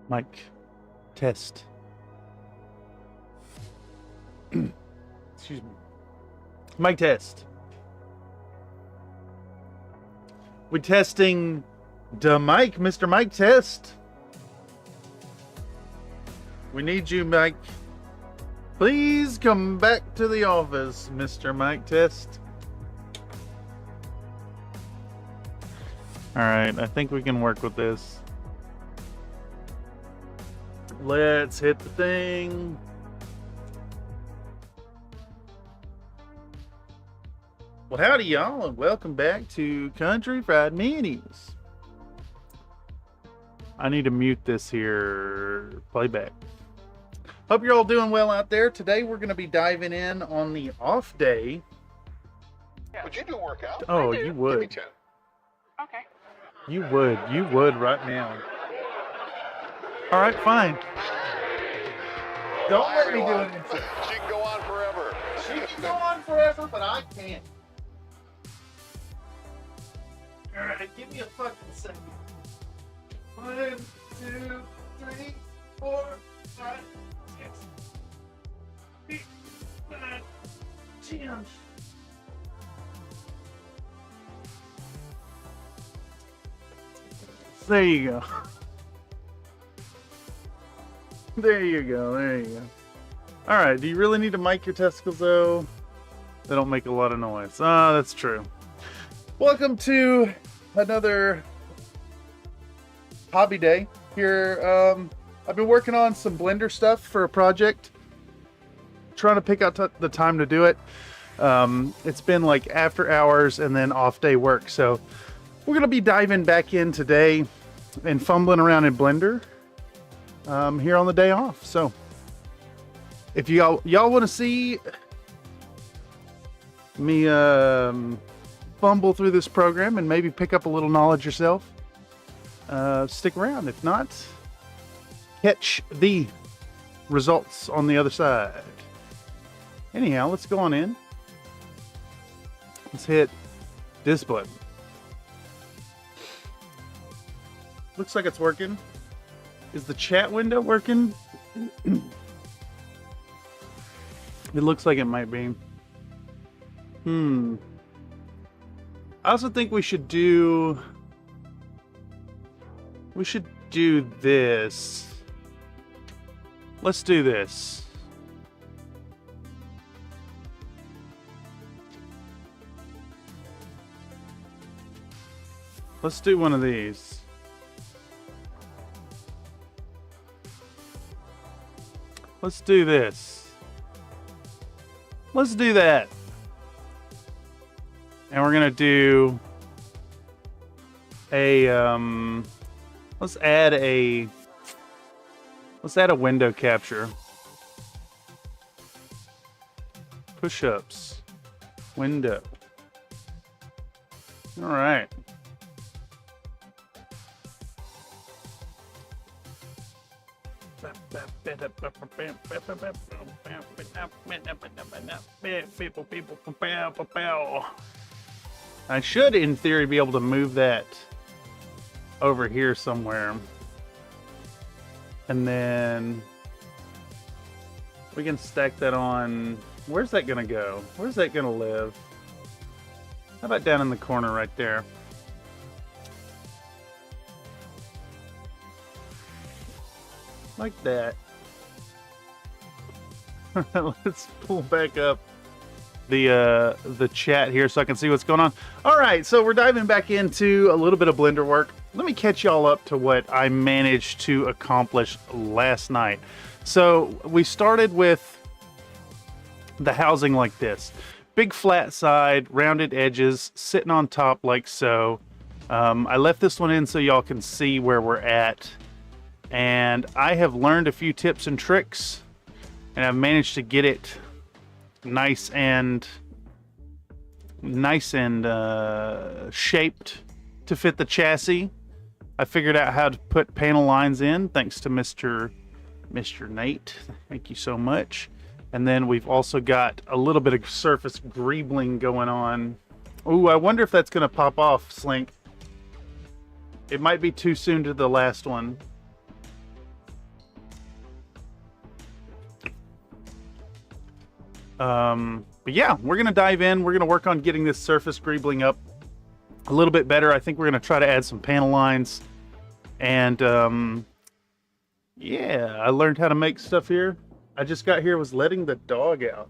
Mic test. Excuse me. Mic test. We're testing the mic, Mr. Mic Test. We need you, Mike. Please come back to the office, Mr. Mic Test. All right, I think we can work with this. Let's hit the thing. Well, howdy y'all, and welcome back to Country Fried Minis. I need to mute this here playback. Hope you're all doing well out there. Today we're going to be diving in on the off day. Would you do a workout? Oh, you would. Give me 10. Okay. You would right now. All right, fine. Don't let me do it. She can go on forever. She can go on forever, but I can't. All right, give me a fucking second. 1, 2, 3, 4, 5, 6, 8, 9, 10. There you go. There you go. There you go. All right. Do you really need to mic your testicles though? They don't make a lot of noise. Ah, that's true. Welcome to another hobby day here. I've been working on some Blender stuff for a project. Trying to pick out the time to do it. It's been like after hours and then off day work. So we're gonna be diving back in today and fumbling around in Blender. Here on the day off. So if y'all want to see me fumble through this program and maybe pick up a little knowledge yourself, stick around. If not, catch the results on the other side. Anyhow, let's go on in. Let's hit this button. Looks like it's working. Is the chat window working? It looks like it might be. I also think we should do this. Let's do this. Let's do one of these. Let's do this. Let's do that. And we're gonna do a let's add a window capture. Push-ups. Window. All right. I should, in theory, be able to move that over here somewhere. And then we can stack that on. Where's that gonna go? Where's that gonna live? How about down in the corner right there? Like that. Let's pull back up the chat here so I can see what's going on. All right, so we're diving back into a little bit of Blender work. Let me catch y'all up to what I managed to accomplish last night. So we started with the housing like this. Big flat side, rounded edges, sitting on top like so. I left this one in so y'all can see where we're at. And I have learned a few tips and tricks, and I've managed to get it nice and shaped to fit the chassis. I figured out how to put panel lines in thanks to Mr. Nate. Thank you so much. And then we've also got a little bit of surface greebling going on. Ooh, I wonder if that's going to pop off, Slink. It might be too soon to the last one. But yeah, we're going to dive in. We're going to work on getting this surface greebling up a little bit better. I think we're going to try to add some panel lines. And yeah, I learned how to make stuff here. I just got here, was letting the dog out.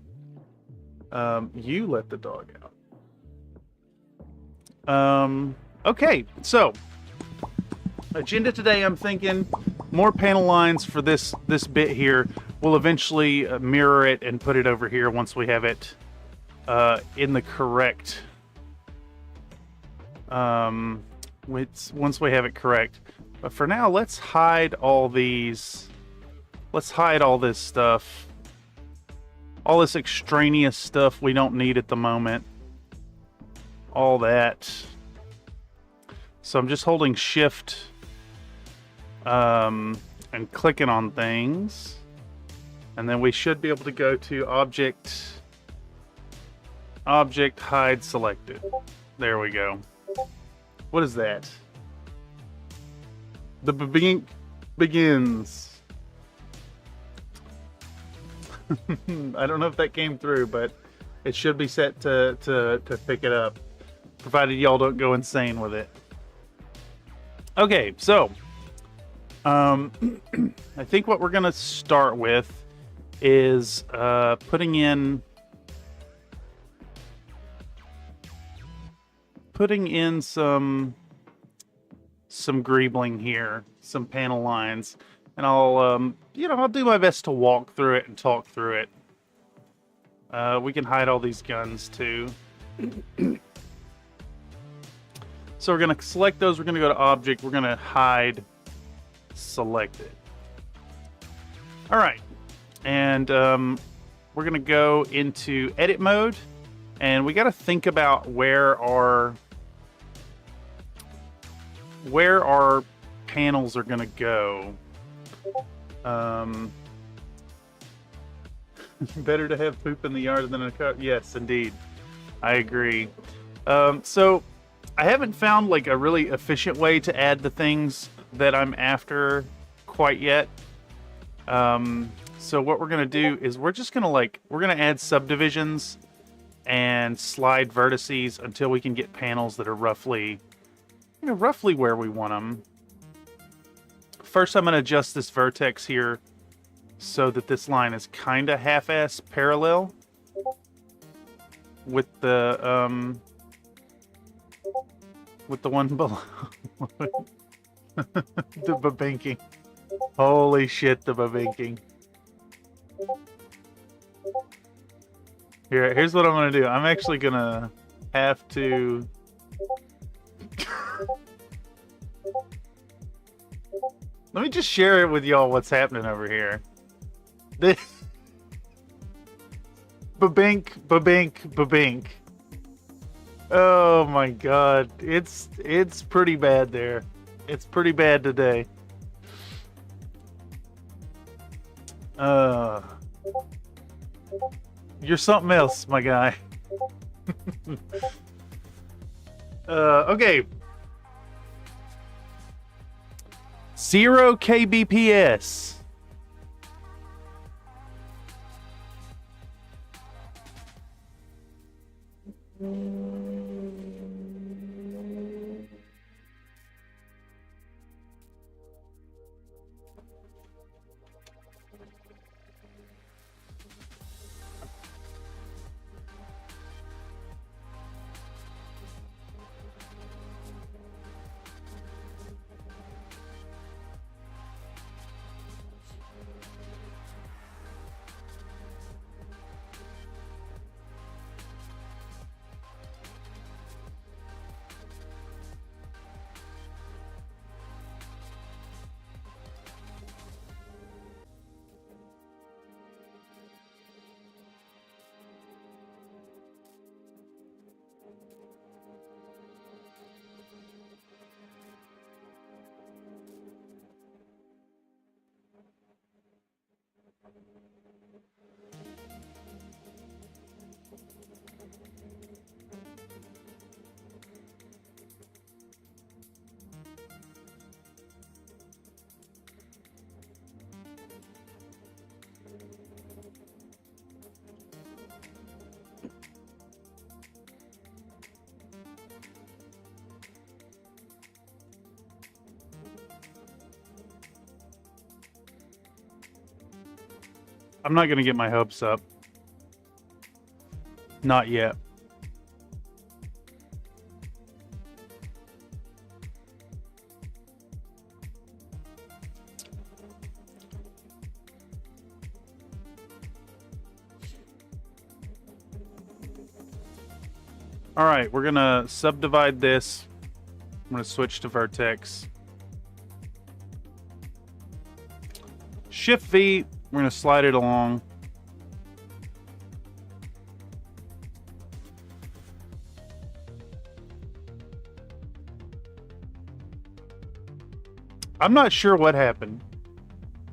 You let the dog out. Okay, so agenda today, I'm thinking more panel lines for this bit here. We'll eventually mirror it and put it over here once we have it in the correct. Once we have it correct. But for now, let's hide all these. Let's hide all this stuff. All this extraneous stuff we don't need at the moment. All that. So I'm just holding shift and clicking on things. And then we should be able to go to object hide selected. There we go. What is that? The begins. I don't know if that came through, but it should be set to pick it up, provided y'all don't go insane with it. Okay, so I think what we're gonna start with is putting in some greebling here, some panel lines, and I'll I'll do my best to walk through it and talk through it. We can hide all these guns too. So we're gonna select those. We're gonna go to object. We're gonna hide selected. All right, and we're gonna go into edit mode, and we got to think about where our panels are gonna go. Better to have poop in the yard than a car. Yes, indeed, I agree. So I haven't found like a really efficient way to add the things that I'm after quite yet. So what we're gonna do is we're just gonna we're gonna add subdivisions and slide vertices until we can get panels that are roughly where we want them. First, I'm gonna adjust this vertex here so that this line is kind of half-ass parallel with the one below. The babinking. Holy shit, the babinking. Here's what I'm gonna do. I'm actually gonna have to let me just share it with y'all what's happening over here. This babink, babink, babink. Oh my god. It's pretty bad there. It's pretty bad today. You're something else, my guy. Okay. 0 kbps. I'm not going to get my hopes up. Not yet. All right, we're going to subdivide this. I'm going to switch to vertex. Shift V. We're going to slide it along. I'm not sure what happened.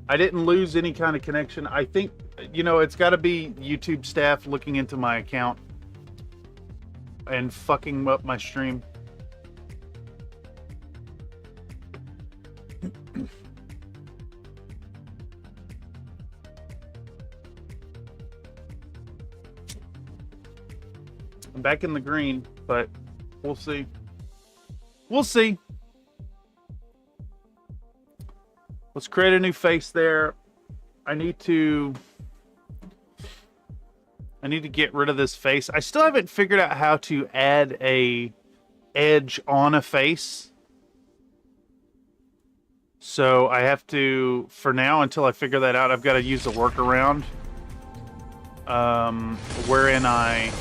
I didn't lose any kind of connection. I think, you know, it's got to be YouTube staff looking into my account and fucking up my stream. I'm back in the green, but we'll see. We'll see. Let's create a new face there. I need to get rid of this face. I still haven't figured out how to add a edge on a face. So I have to, for now, until I figure that out, I've got to use a workaround. Wherein I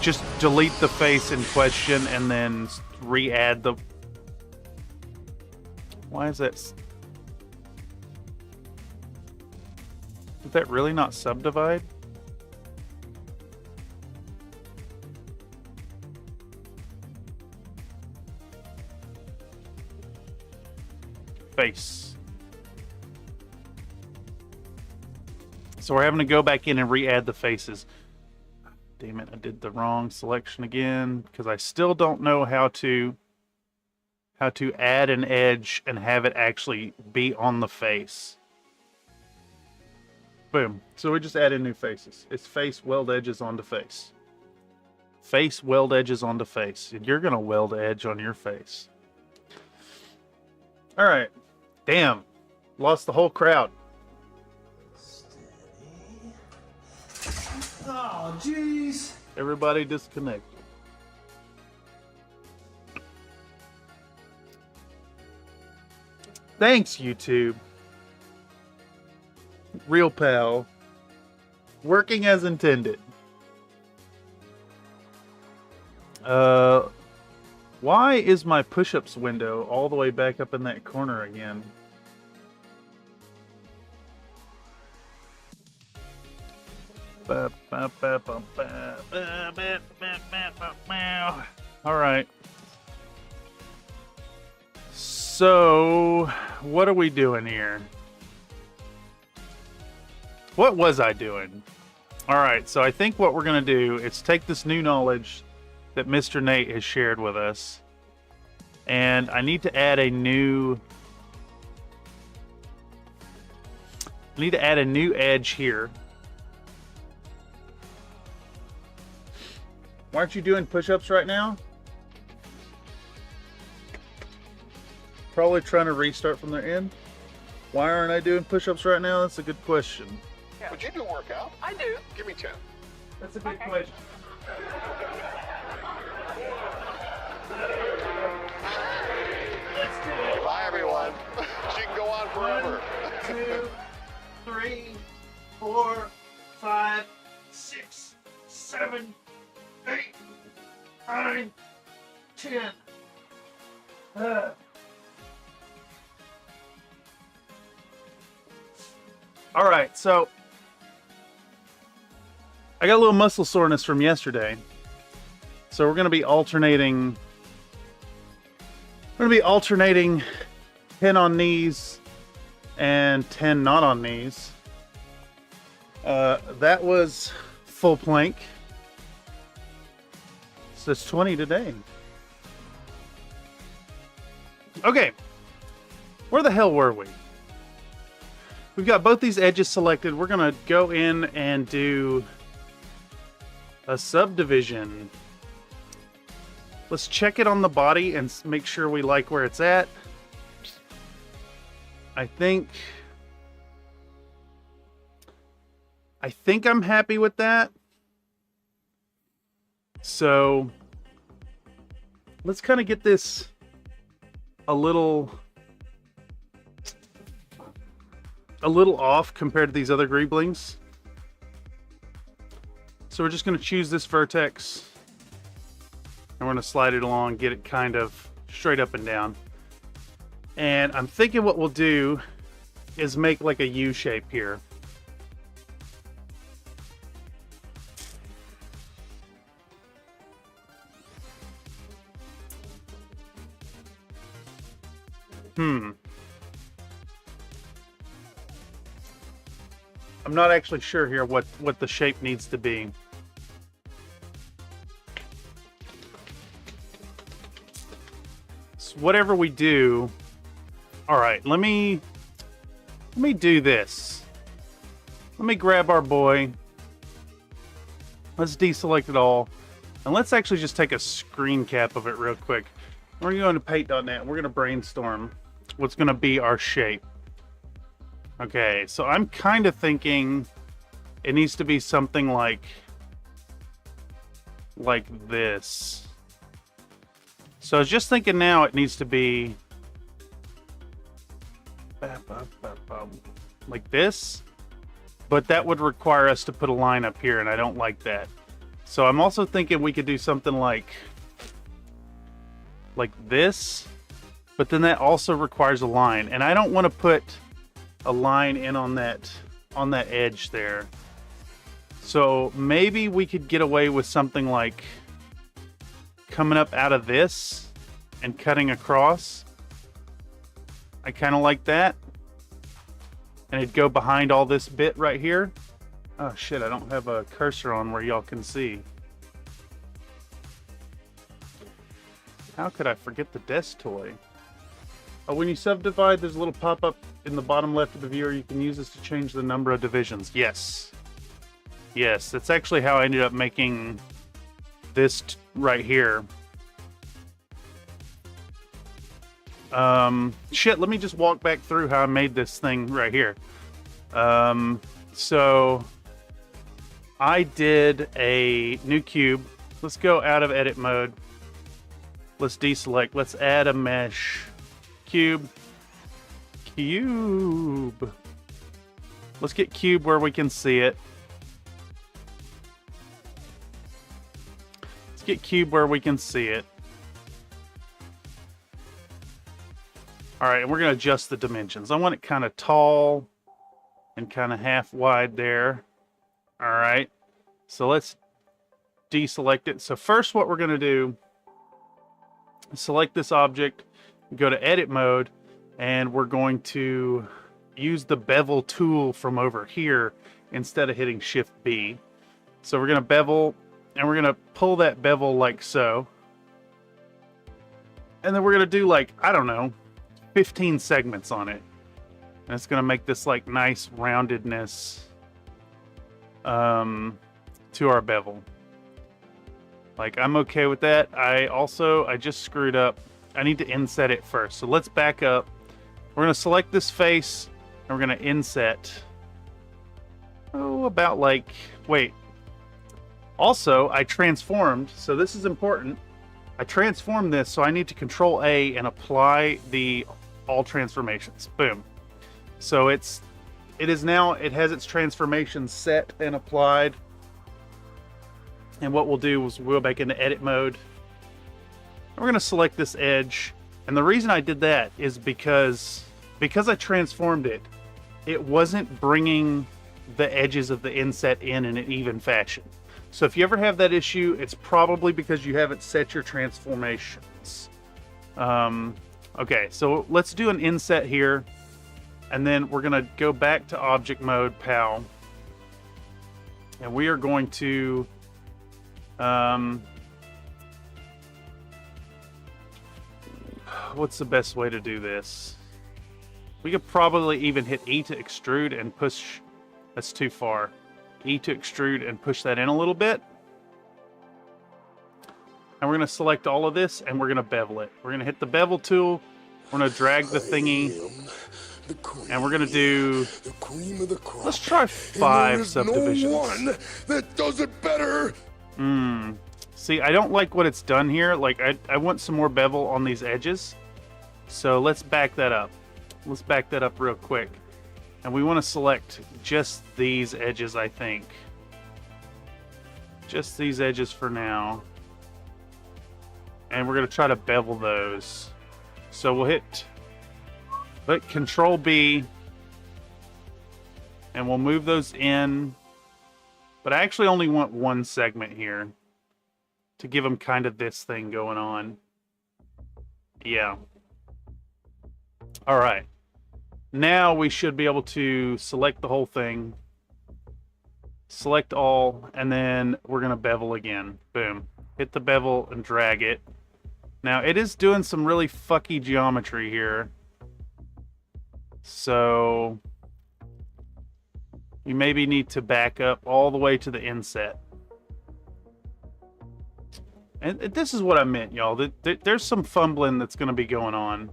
just delete the face in question and then re-add the... Why is that... Did that really not subdivide? Face. So we're having to go back in and re-add the faces. Damn it, I did the wrong selection again because I still don't know how to add an edge and have it actually be on the face. Boom. So we just added new faces. It's face, weld edges onto face. Face, weld edges onto face. And you're going to weld edge on your face. All right. Damn. Lost the whole crowd. Oh, jeez. Everybody disconnected. Thanks, YouTube. Real pal. Working as intended. Why is my push-ups window all the way back up in that corner again? All right. So, what are we doing here? What was I doing? All right, so I think what we're going to do is take this new knowledge that Mr. Nate has shared with us, and I need to add a new... I need to add a new edge here. Why aren't you doing push-ups right now? Probably trying to restart from their end. Why aren't I doing push-ups right now? That's a good question. Yeah. Would you do a workout? I do. Give me 10. That's a good question. Let's do it. Bye, everyone. She can go on forever. 1, 2, 3, 4, 5, 6, 7, 8, 9, 10. All right, so I got a little muscle soreness from yesterday. So we're going to be alternating. We're going to be alternating 10 on knees and 10 not on knees. That was full plank. So it's 20 today. Okay. Where the hell were we? We've got both these edges selected. We're going to go in and do a subdivision. Let's check it on the body and make sure we like where it's at. I think I'm happy with that. So let's kind of get this a little off compared to these other Greeblings. So we're just going to choose this vertex and we're going to slide it along, get it kind of straight up and down. And I'm thinking what we'll do is make like a U shape here. I'm not actually sure here what the shape needs to be. So whatever we do, all right, let me do this. Let me grab our boy. Let's deselect it all. And let's actually just take a screen cap of it real quick. We're going to paint.net. We're going to brainstorm what's going to be our shape. Okay, so I'm kind of thinking it needs to be something like this. So I was just thinking now it needs to be like this, but that would require us to put a line up here, and I don't like that. So I'm also thinking we could do something like this, but then that also requires a line, and I don't want to put a line in on that edge there. So maybe we could get away with something like coming up out of this and cutting across. I kind of like that. And it'd go behind all this bit right here. Oh shit, I don't have a cursor on where y'all can see. How could I forget the desk toy? Oh, when you subdivide, there's a little pop-up in the bottom left of the viewer. You can use this to change the number of divisions. Yes. Yes, that's actually how I ended up making this right here. Shit, let me just walk back through how I made this thing right here. So I did a new cube. Let's go out of edit mode. Let's deselect. Let's add a mesh. Cube. Let's get cube where we can see it. Let's get cube where we can see it. All right, and we're going to adjust the dimensions. I want it kind of tall and kind of half wide there. All right, so let's deselect it. So first what we're going to do is select this object, go to edit mode, and we're going to use the bevel tool from over here instead of hitting Shift B. So we're going to bevel, and we're going to pull that bevel like so. And then we're going to do like, I don't know, 15 segments on it. And it's going to make this like nice roundedness to our bevel. Like, I'm okay with that. I just screwed up. I need to inset it first. So let's back up. We're going to select this face, and we're going to inset. Oh, about like, wait. Also, I transformed, so this is important. I transformed this, so I need to Control A and apply the all transformations. Boom. So it has its transformation set and applied. And what we'll do is we'll go back into edit mode. We're going to select this edge. And the reason I did that is because I transformed it, it wasn't bringing the edges of the inset in an even fashion. So if you ever have that issue, it's probably because you haven't set your transformations. Okay, so let's do an inset here. And then we're going to go back to object mode, PAL. And we are going to... what's the best way to do this? We could probably even hit E to extrude and push. That's too far. E to extrude and push that in a little bit. And we're going to select all of this and we're going to bevel it. We're going to hit the bevel tool. We're going to drag the thingy. And we're going to do... the cream of the crop. Let's try 5 subdivisions. No one that does it better. See, I don't like what it's done here. Like, I want some more bevel on these edges. So let's back that up. Let's back that up real quick. And we want to select just these edges, I think. Just these edges for now. And we're going to try to bevel those. So we'll hit Control B. And we'll move those in. But I actually only want one segment here to give them kind of this thing going on. Yeah. All right. Now we should be able to select the whole thing. Select all, and then we're going to bevel again. Boom. Hit the bevel and drag it. Now, it is doing some really fucky geometry here. So... you maybe need to back up all the way to the inset. And this is what I meant, y'all. There's some fumbling that's going to be going on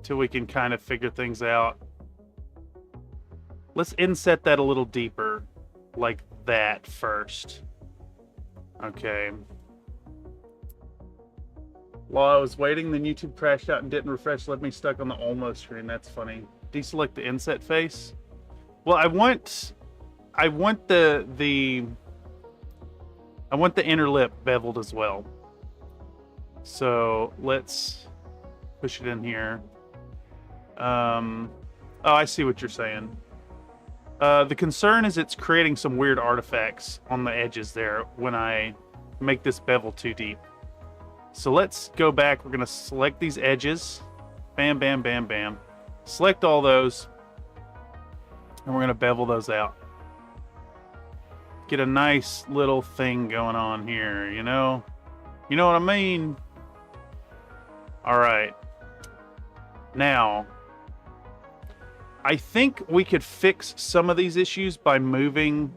till we can kind of figure things out. Let's inset that a little deeper, like that first. Okay. While I was waiting, then YouTube crashed out and didn't refresh, left me stuck on the almost screen. That's funny. Deselect the inset face. Well, I want the inner lip beveled as well. So let's push it in here. Oh, I see what you're saying. The concern is it's creating some weird artifacts on the edges there when I make this bevel too deep. So let's go back. We're going to select these edges. Bam, bam, bam, bam. Select all those. And we're going to bevel those out. Get a nice little thing going on here, you know? You know what I mean? Alright. Now, I think we could fix some of these issues by moving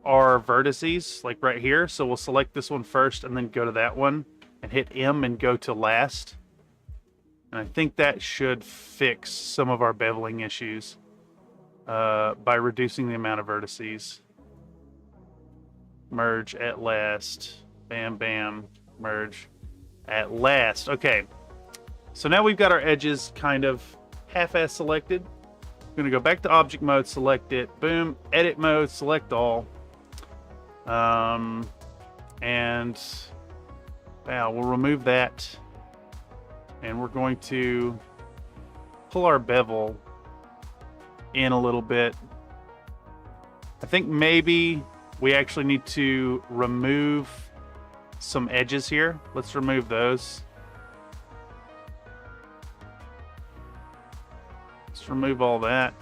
our vertices, like right here. So we'll select this one first and then go to that one and hit M and go to last. And I think that should fix some of our beveling issues. By reducing the amount of vertices. Merge at last. Bam, bam. Merge at last. Okay. So now we've got our edges kind of half-ass selected. I'm going to go back to object mode, select it. Boom. Edit mode, select all. And wow, we'll remove that. And we're going to pull our bevel in a little bit. I think maybe we actually need to remove some edges here. Let's remove those. Let's remove all that.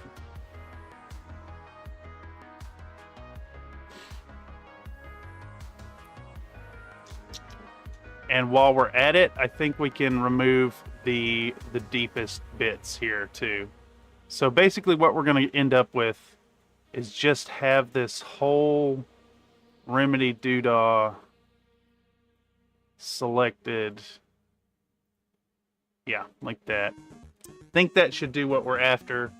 And while we're at it, I think we can remove the deepest bits here too. So basically what we're going to end up with is just have this whole remedy doodah selected. Yeah, like that. I think that should do what we're after.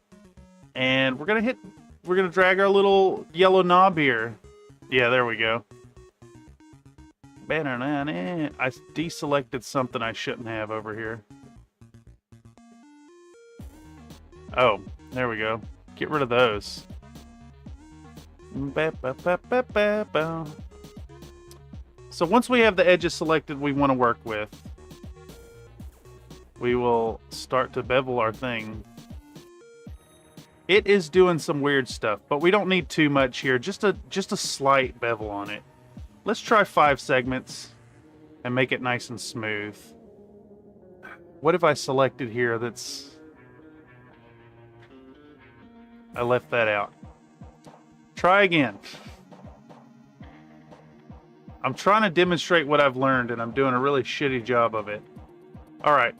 And we're going to drag our little yellow knob here. Yeah, there we go. I deselected something I shouldn't have over here. Oh, there we go. Get rid of those. So once we have the edges selected we want to work with, we will start to bevel our thing. It is doing some weird stuff, but we don't need too much here. Just a slight bevel on it. Let's try 5 segments and make it nice and smooth. What have I selected here that's... I left that out. Try again. I'm trying to demonstrate what I've learned, and I'm doing a really shitty job of it. All right.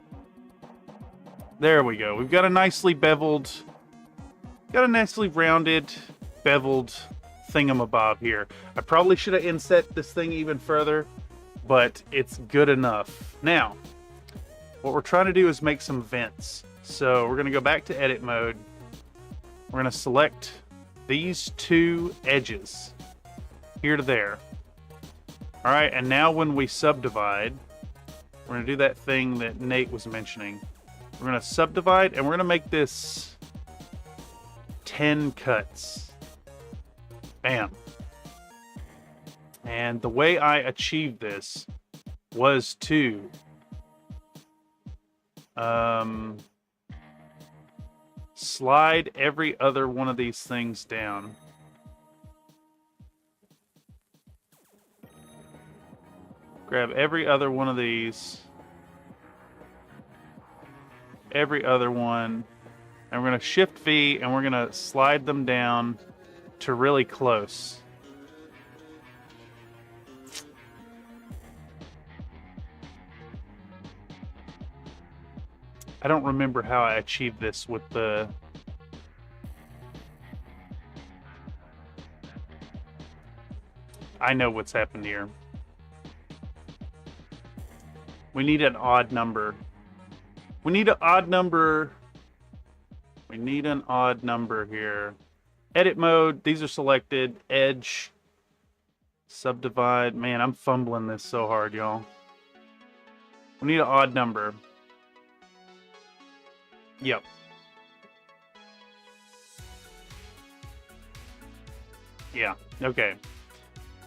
There we go. We've got a nicely beveled... Got a nicely rounded, beveled thingamabob here. I probably should have inset this thing even further, but it's good enough. Now, what we're trying to do is make some vents. So we're going to go back to edit mode. We're going to select these 2 edges, here to there. All right, and now when we subdivide, we're going to do that thing that Nate was mentioning. We're going to subdivide, and we're going to make this 10 cuts. Bam. And the way I achieved this was to slide every other one of these things down. Grab every other one of these. Every other one. And we're going to shift V and we're going to slide them down to really close. I don't remember how I achieved this with the... I know what's happened here. We need an odd number. We need an odd number. We need an odd number here. Edit mode. These are selected. Edge. Subdivide. Man, I'm fumbling this so hard, y'all. We need an odd number. Yep. Yeah. Okay.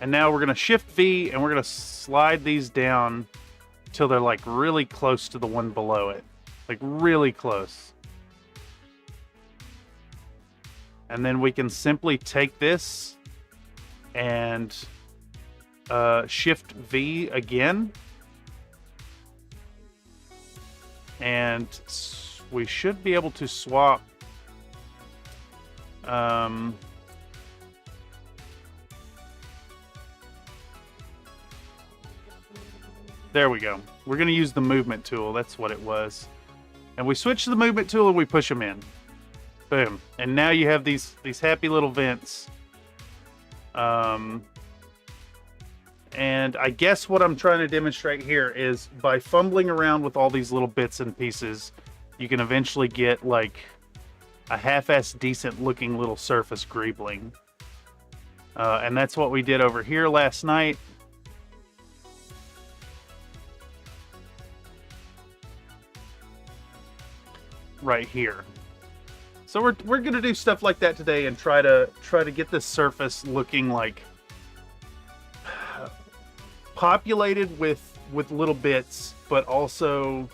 And now we're going to shift V and we're going to slide these down till they're like really close to the one below it. Like really close. And then we can simply take this and shift V again. And we should be able to swap there we go. We're going to use the movement tool. That's what it was. And we switch to the movement tool and we push them in. Boom. And now you have these happy little vents. And I guess what I'm trying to demonstrate here is by fumbling around with all these little bits and pieces, you can eventually get like a half-ass decent looking little surface Greebling. And that's what we did over here last night. Right here. So we're gonna do stuff like that today and try to get this surface looking like populated with little bits, but also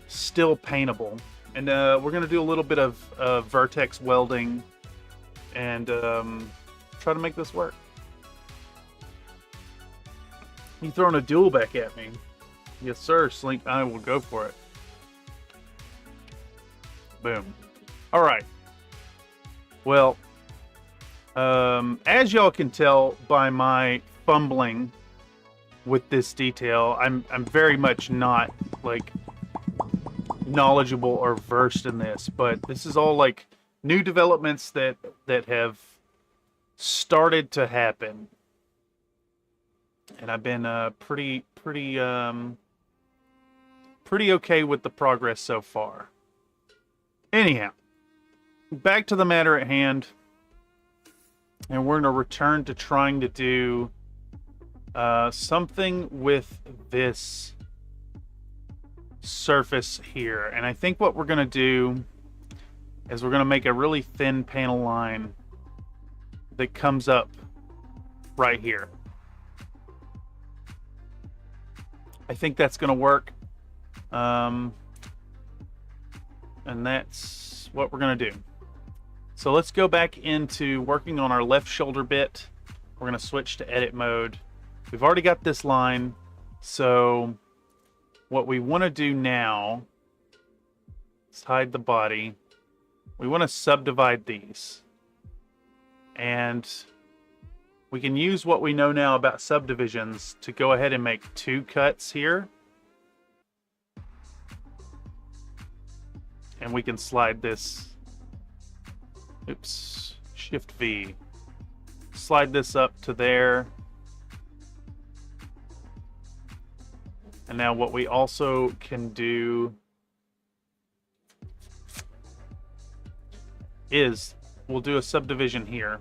still paintable. And we're gonna do a little bit of vertex welding and try to make this work. You throwing a duel back at me? Yes, sir. Slink. I will go for it. Boom. All right. Well, as y'all can tell by my fumbling with this detail. I'm very much not like knowledgeable or versed in this, but this is all like new developments that have started to happen, and I've been pretty okay with the progress so far. Anyhow, back to the matter at hand, and we're going to return to trying to do something with this surface here. And I think what we're going to do is we're going to make a really thin panel line that comes up right here. I think that's going to work. And that's what we're going to do. So let's go back into working on our left shoulder bit. We're going to switch to edit mode. We've already got this line. So what we want to do now is hide the body. We want to subdivide these. And we can use what we know now about subdivisions to go ahead and make 2 cuts here. And we can slide this, oops, Shift V. Slide this up to there. And now what we also can do is we'll do a subdivision here.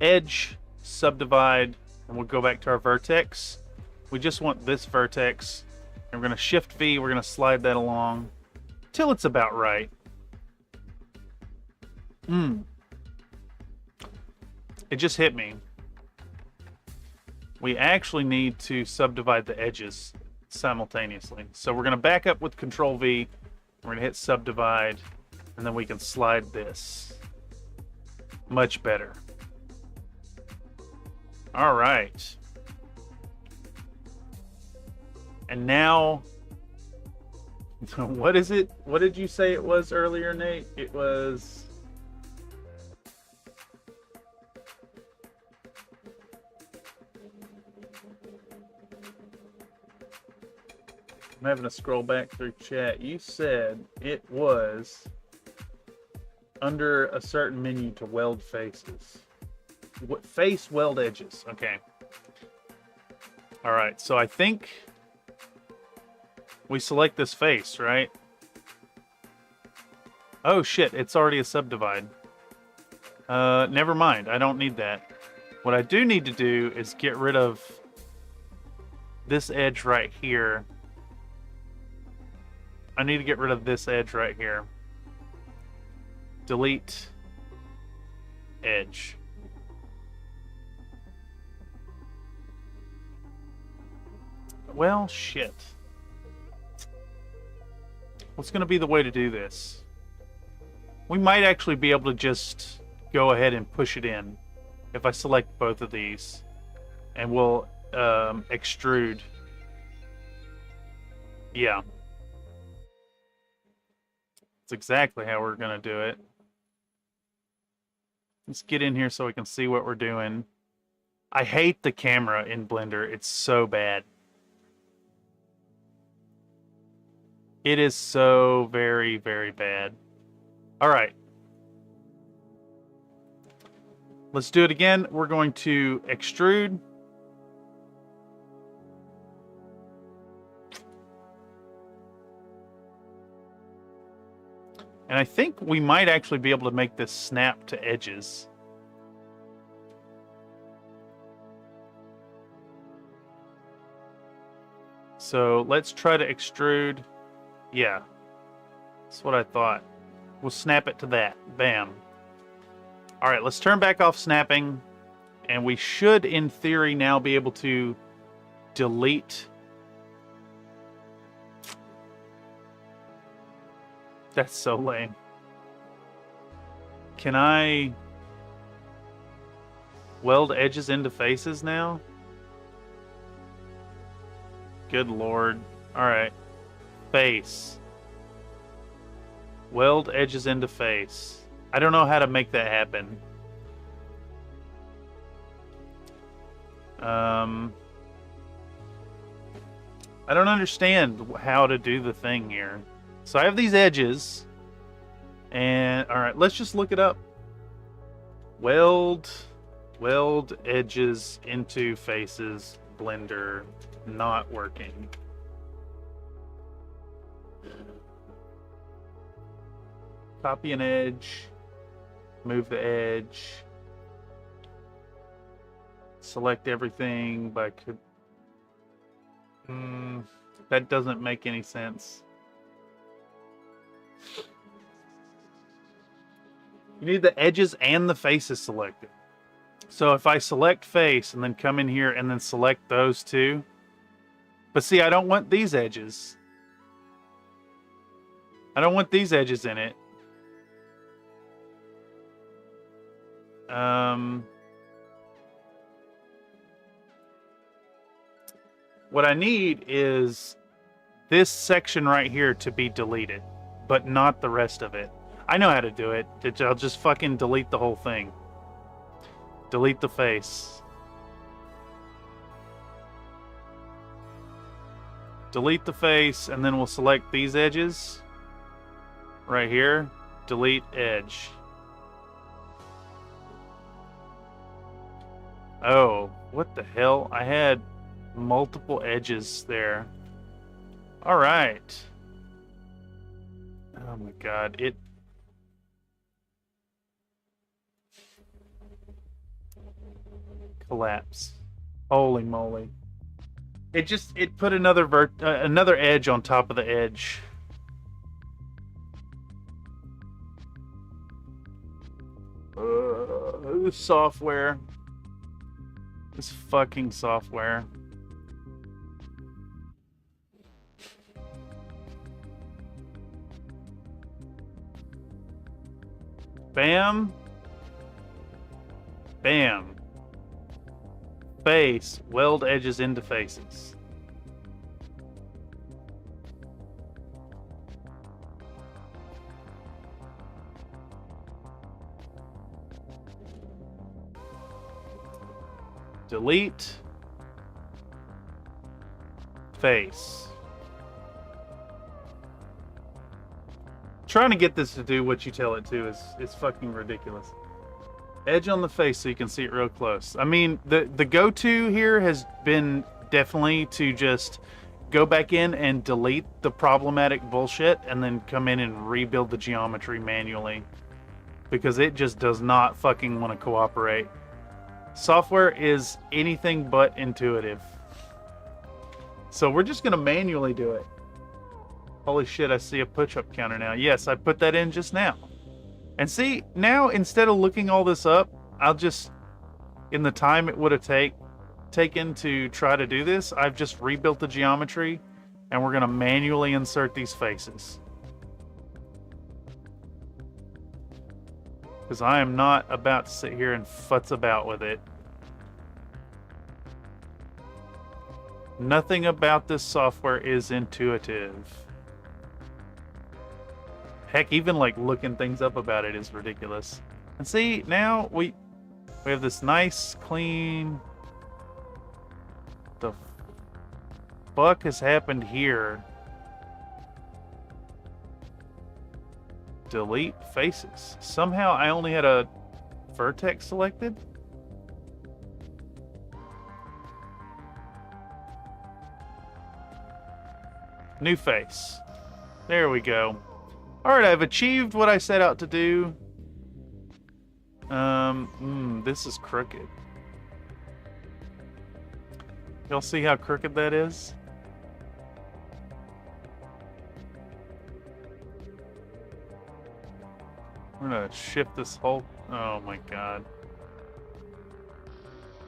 Edge, subdivide, and we'll go back to our vertex. We just want this vertex. And we're going to Shift V, we're going to slide that along till it's about right. It just hit me. We actually need to subdivide the edges simultaneously. So we're going to back up with Control V. We're going to hit subdivide, and then we can slide this. Much better. All right. And now, what is it? What did you say it was earlier, Nate? It was... I'm having to scroll back through chat. You said it was under a certain menu to weld faces. Face weld edges. Okay. All right. So I think we select this face, right? Oh shit, it's already a subdivide. Never mind. I don't need that. What I do need to do is get rid of this edge right here. I need to get rid of this edge right here. Delete edge. Well, shit. What's going to be the way to do this? We might actually be able to just go ahead and push it in if I select both of these. And we'll extrude. Yeah. That's exactly how we're going to do it. Let's get in here so we can see what we're doing. I hate the camera in Blender. It's so bad. It is so very, very bad. All right. Let's do it again. We're going to extrude. And I think we might actually be able to make this snap to edges. So let's try to extrude. Yeah, that's what I thought. We'll snap it to that. Bam. All right, let's turn back off snapping. And we should, in theory, now be able to delete. That's so lame. Can I weld edges into faces now? Good lord. Alright. Face. Weld edges into face. I don't know how to make that happen. I don't understand how to do the thing here. So I have these edges. And, alright, let's just look it up. Weld edges into faces, blender, not working. Copy an edge, move the edge, select everything by... that doesn't make any sense. You need the edges and the faces selected. So if I select face and then come in here and then select those two. But see, I don't want these edges. I don't want these edges in it. What I need is this section right here to be deleted, but not the rest of it. I know how to do it. I'll just fucking delete the whole thing. Delete the face. Delete the face, and then we'll select these edges. Right here. Delete edge. Oh, what the hell? I had multiple edges there. Alright. Oh my god, it... collapse. Holy moly. It put another edge on top of the edge. This software. This fucking software. Bam. Bam. Face. Weld edges into faces. Delete. Face. Trying to get this to do what you tell it to is fucking ridiculous. Edge on the face so you can see it real close. I mean, the go-to here has been definitely to just go back in and delete the problematic bullshit and then come in and rebuild the geometry manually. Because it just does not fucking want to cooperate. Software is anything but intuitive. So we're just going to manually do it. Holy shit, I see a push-up counter now. Yes, I put that in just now. And see, now instead of looking all this up, I'll just, in the time it would have taken to try to do this, I've just rebuilt the geometry and we're going to manually insert these faces. Because I am not about to sit here and futz about with it. Nothing about this software is intuitive. Heck, even like looking things up about it is ridiculous. And see, now we have this nice, clean... The fuck has happened here? Delete faces. Somehow I only had a vertex selected? New face. There we go. Alright, I've achieved what I set out to do. This is crooked. Y'all see how crooked that is? We're gonna shift this whole... Oh my god.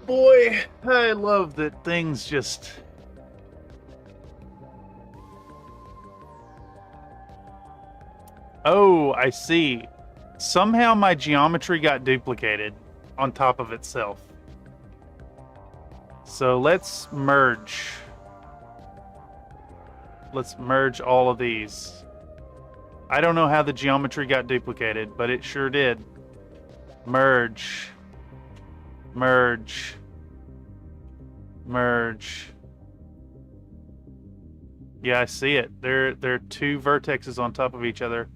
Boy, I love that things just... Oh, I see. Somehow my geometry got duplicated on top of itself. So let's merge. Let's merge all of these. I don't know how the geometry got duplicated, but it sure did. Merge. Merge. Merge. Yeah, I see it. There are two vertexes on top of each other.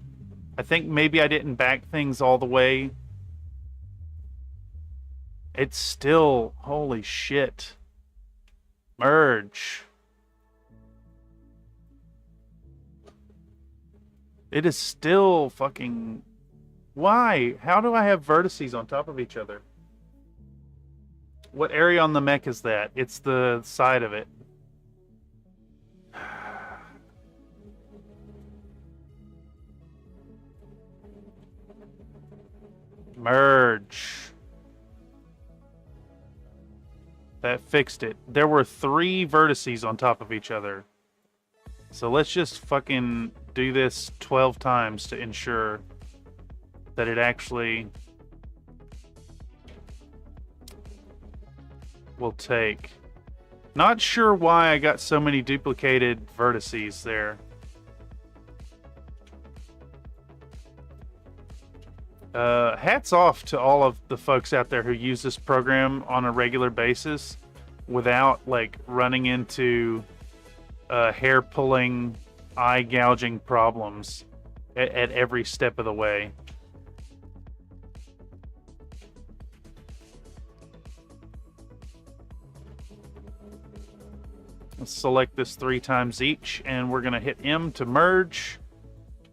I think maybe I didn't back things all the way. It's still, holy shit. Merge. It is still fucking... Why? How do I have vertices on top of each other? What area on the mech is that? It's the side of it. Merge. That fixed it. There were 3 vertices on top of each other. So let's just fucking do this 12 times to ensure that it actually will take. Not sure why I got so many duplicated vertices there. Hats off to all of the folks out there who use this program on a regular basis without like running into hair pulling, eye gouging problems at every step of the way. Let's select this 3 times each, and we're gonna hit M to merge.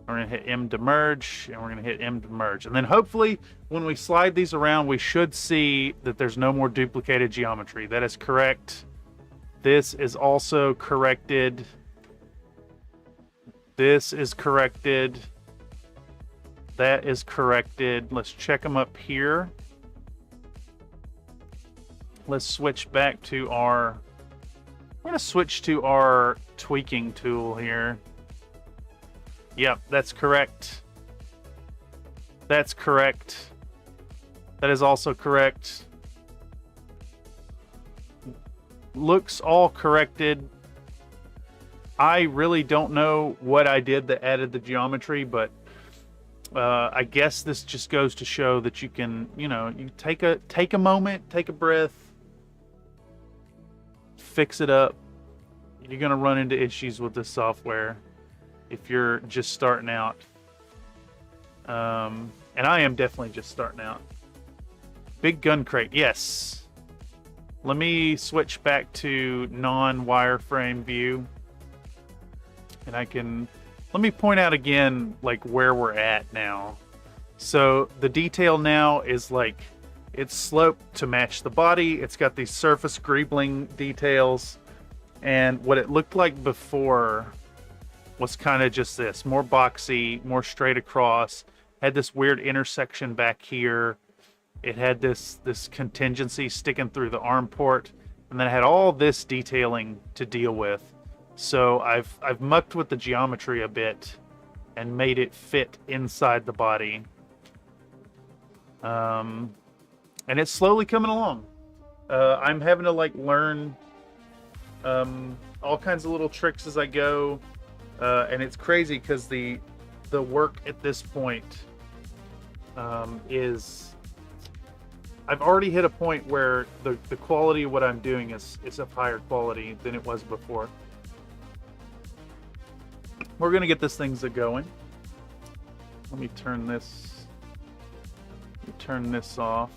We're gonna hit M to merge, and we're gonna hit M to merge. And then hopefully when we slide these around, we should see that there's no more duplicated geometry. That is correct. This is also corrected. This is corrected. That is corrected. Let's check them up here. Let's switch back to our... We're going to switch to our tweaking tool here. Yep, that's correct. That's correct. That is also correct. Looks all corrected. I really don't know what I did that added the geometry, but I guess this just goes to show that you can, you know, you take a moment, take a breath, fix it up. You're gonna run into issues with this software if you're just starting out. And I am definitely just starting out. Big gun crate, yes. Let me switch back to non-wireframe view. And let me point out again, like, where we're at now. So the detail now is like, it's sloped to match the body. It's got these surface greebling details. And what it looked like before was kind of just this, more boxy, more straight across. Had this weird intersection back here. It had this contingency sticking through the arm port, and then it had all this detailing to deal with. So I've mucked with the geometry a bit and made it fit inside the body. And it's slowly coming along. I'm having to like learn all kinds of little tricks as I go, and it's crazy because the work at this point is, I've already hit a point where the quality of what I'm doing is of higher quality than it was before. We're gonna get this thing going. Let me turn this off.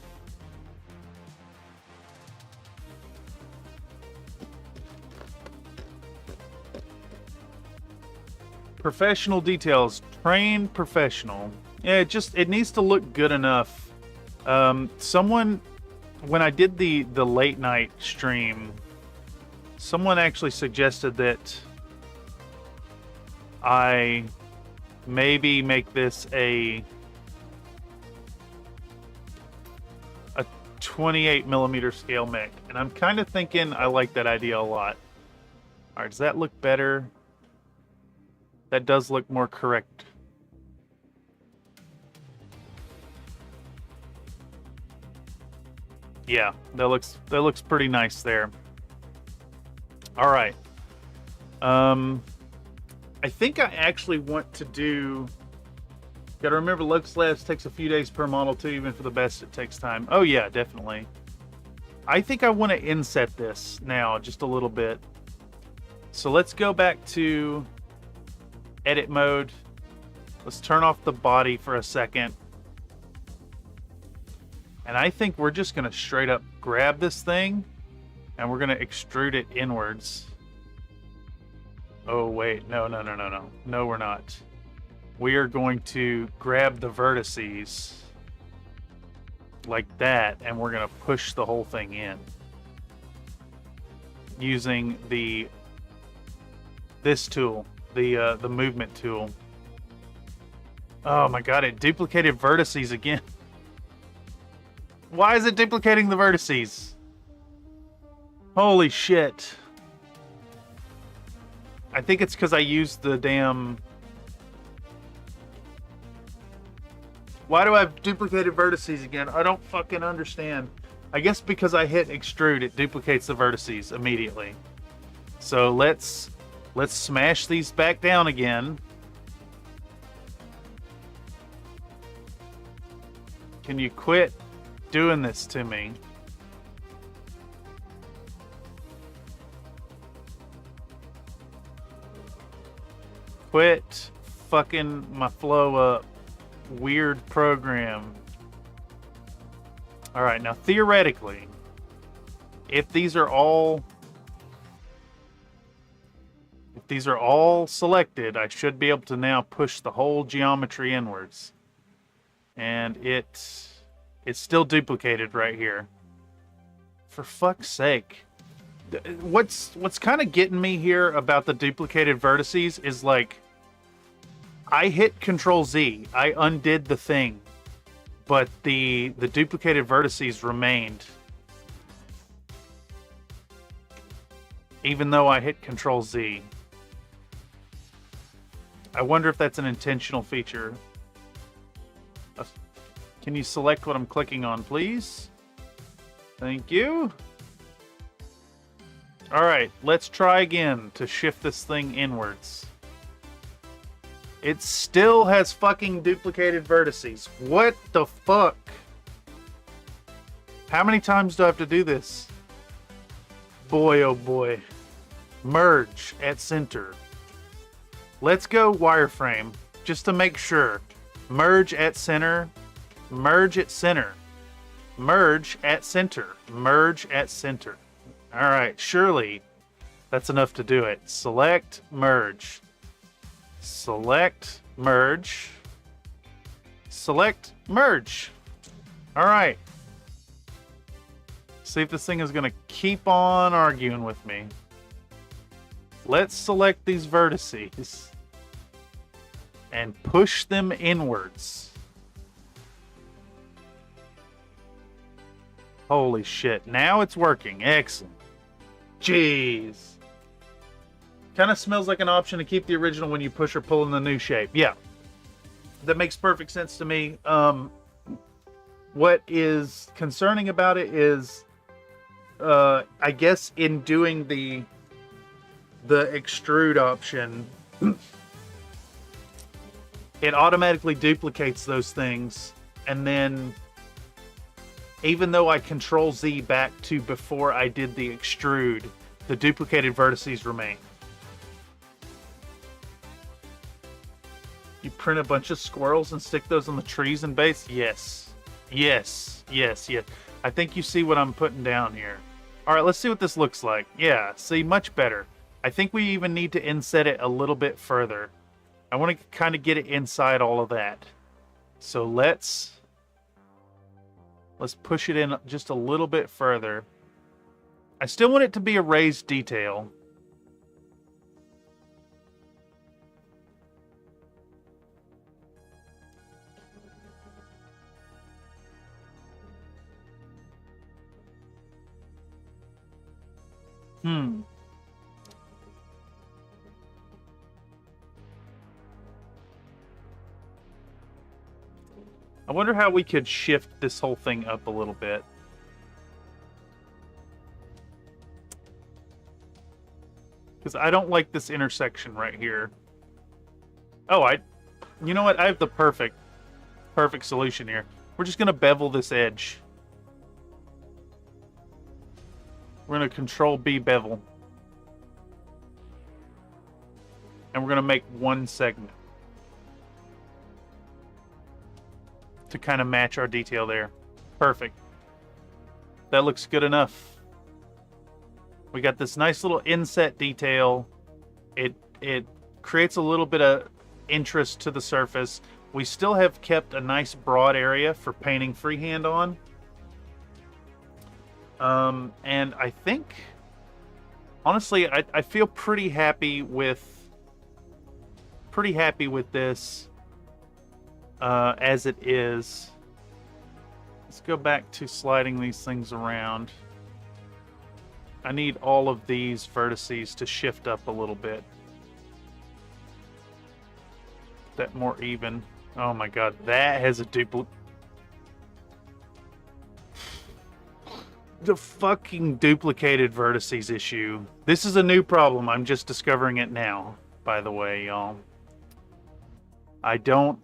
Professional details, trained professional. Yeah, it needs to look good enough. Someone, when I did the late night stream, someone actually suggested that I maybe make this a 28mm scale mech, and I'm kind of thinking I like that idea a lot. All right, does that look better? That does look more correct. Yeah, that looks pretty nice there. All right. I think I actually want to do... Gotta remember, Locust Labs takes a few days per model too, even for the best it takes time. Oh yeah, definitely. I think I want to inset this now just a little bit. So let's go back to edit mode. Let's turn off the body for a second. And I think we're just going to straight up grab this thing and we're going to extrude it inwards. Oh, wait. No. No, we're not. We are going to grab the vertices like that, and we're going to push the whole thing in using this tool, the movement tool. Oh my god, it duplicated vertices again. Why is it duplicating the vertices? Holy shit. I think it's because I used the damn... Why do I have duplicated vertices again? I don't fucking understand. I guess because I hit extrude, it duplicates the vertices immediately. So let's smash these back down again. Can you quit doing this to me? Quit fucking my flow up. Weird program. Alright, now theoretically, if these are all selected, I should be able to now push the whole geometry inwards. And it's still duplicated right here. For fuck's sake. What's kind of getting me here about the duplicated vertices is like, I hit Control Z, I undid the thing, but the duplicated vertices remained. Even though I hit Control Z. I wonder if that's an intentional feature. Can you select what I'm clicking on, please? Thank you. Alright, let's try again to shift this thing inwards. It still has fucking duplicated vertices. What the fuck? How many times do I have to do this? Boy, oh boy. Merge at center. Let's go wireframe, just to make sure. Merge at center. Merge at center. Merge at center. Merge at center. Alright, surely that's enough to do it. Select, merge. Select, merge. Select, merge. Alright. See if this thing is going to keep on arguing with me. Let's select these vertices and push them inwards. Holy shit. Now it's working. Excellent. Jeez. Kind of smells like an option to keep the original when you push or pull in the new shape. Yeah. That makes perfect sense to me. What is concerning about it is, I guess in doing the extrude option, it automatically duplicates those things, and then even though I Control Z back to before I did the extrude, the duplicated vertices remain. You print a bunch of squirrels and stick those on the trees and base? Yes. Yes. Yes. Yes. I think you see what I'm putting down here. Alright, let's see what this looks like. Yeah, see, much better. I think we even need to inset it a little bit further. I want to kind of get it inside all of that. So let's push it in just a little bit further. I still want it to be a raised detail. I wonder how we could shift this whole thing up a little bit. Because I don't like this intersection right here. Oh, you know what? I have the perfect solution here. We're just going to bevel this edge. We're going to control B bevel. And we're going to make one segment to kind of match our detail there. Perfect. That looks good enough. We got this nice little inset detail. It creates a little bit of interest to the surface. We still have kept a nice broad area for painting freehand on. And I think, honestly, I feel pretty happy with this as it is. Let's go back to sliding these things around. I need all of these vertices to shift up a little bit. That more even. Oh my god, that has a duplicate. The fucking duplicated vertices issue. This is a new problem. I'm just discovering it now, by the way, y'all. I don't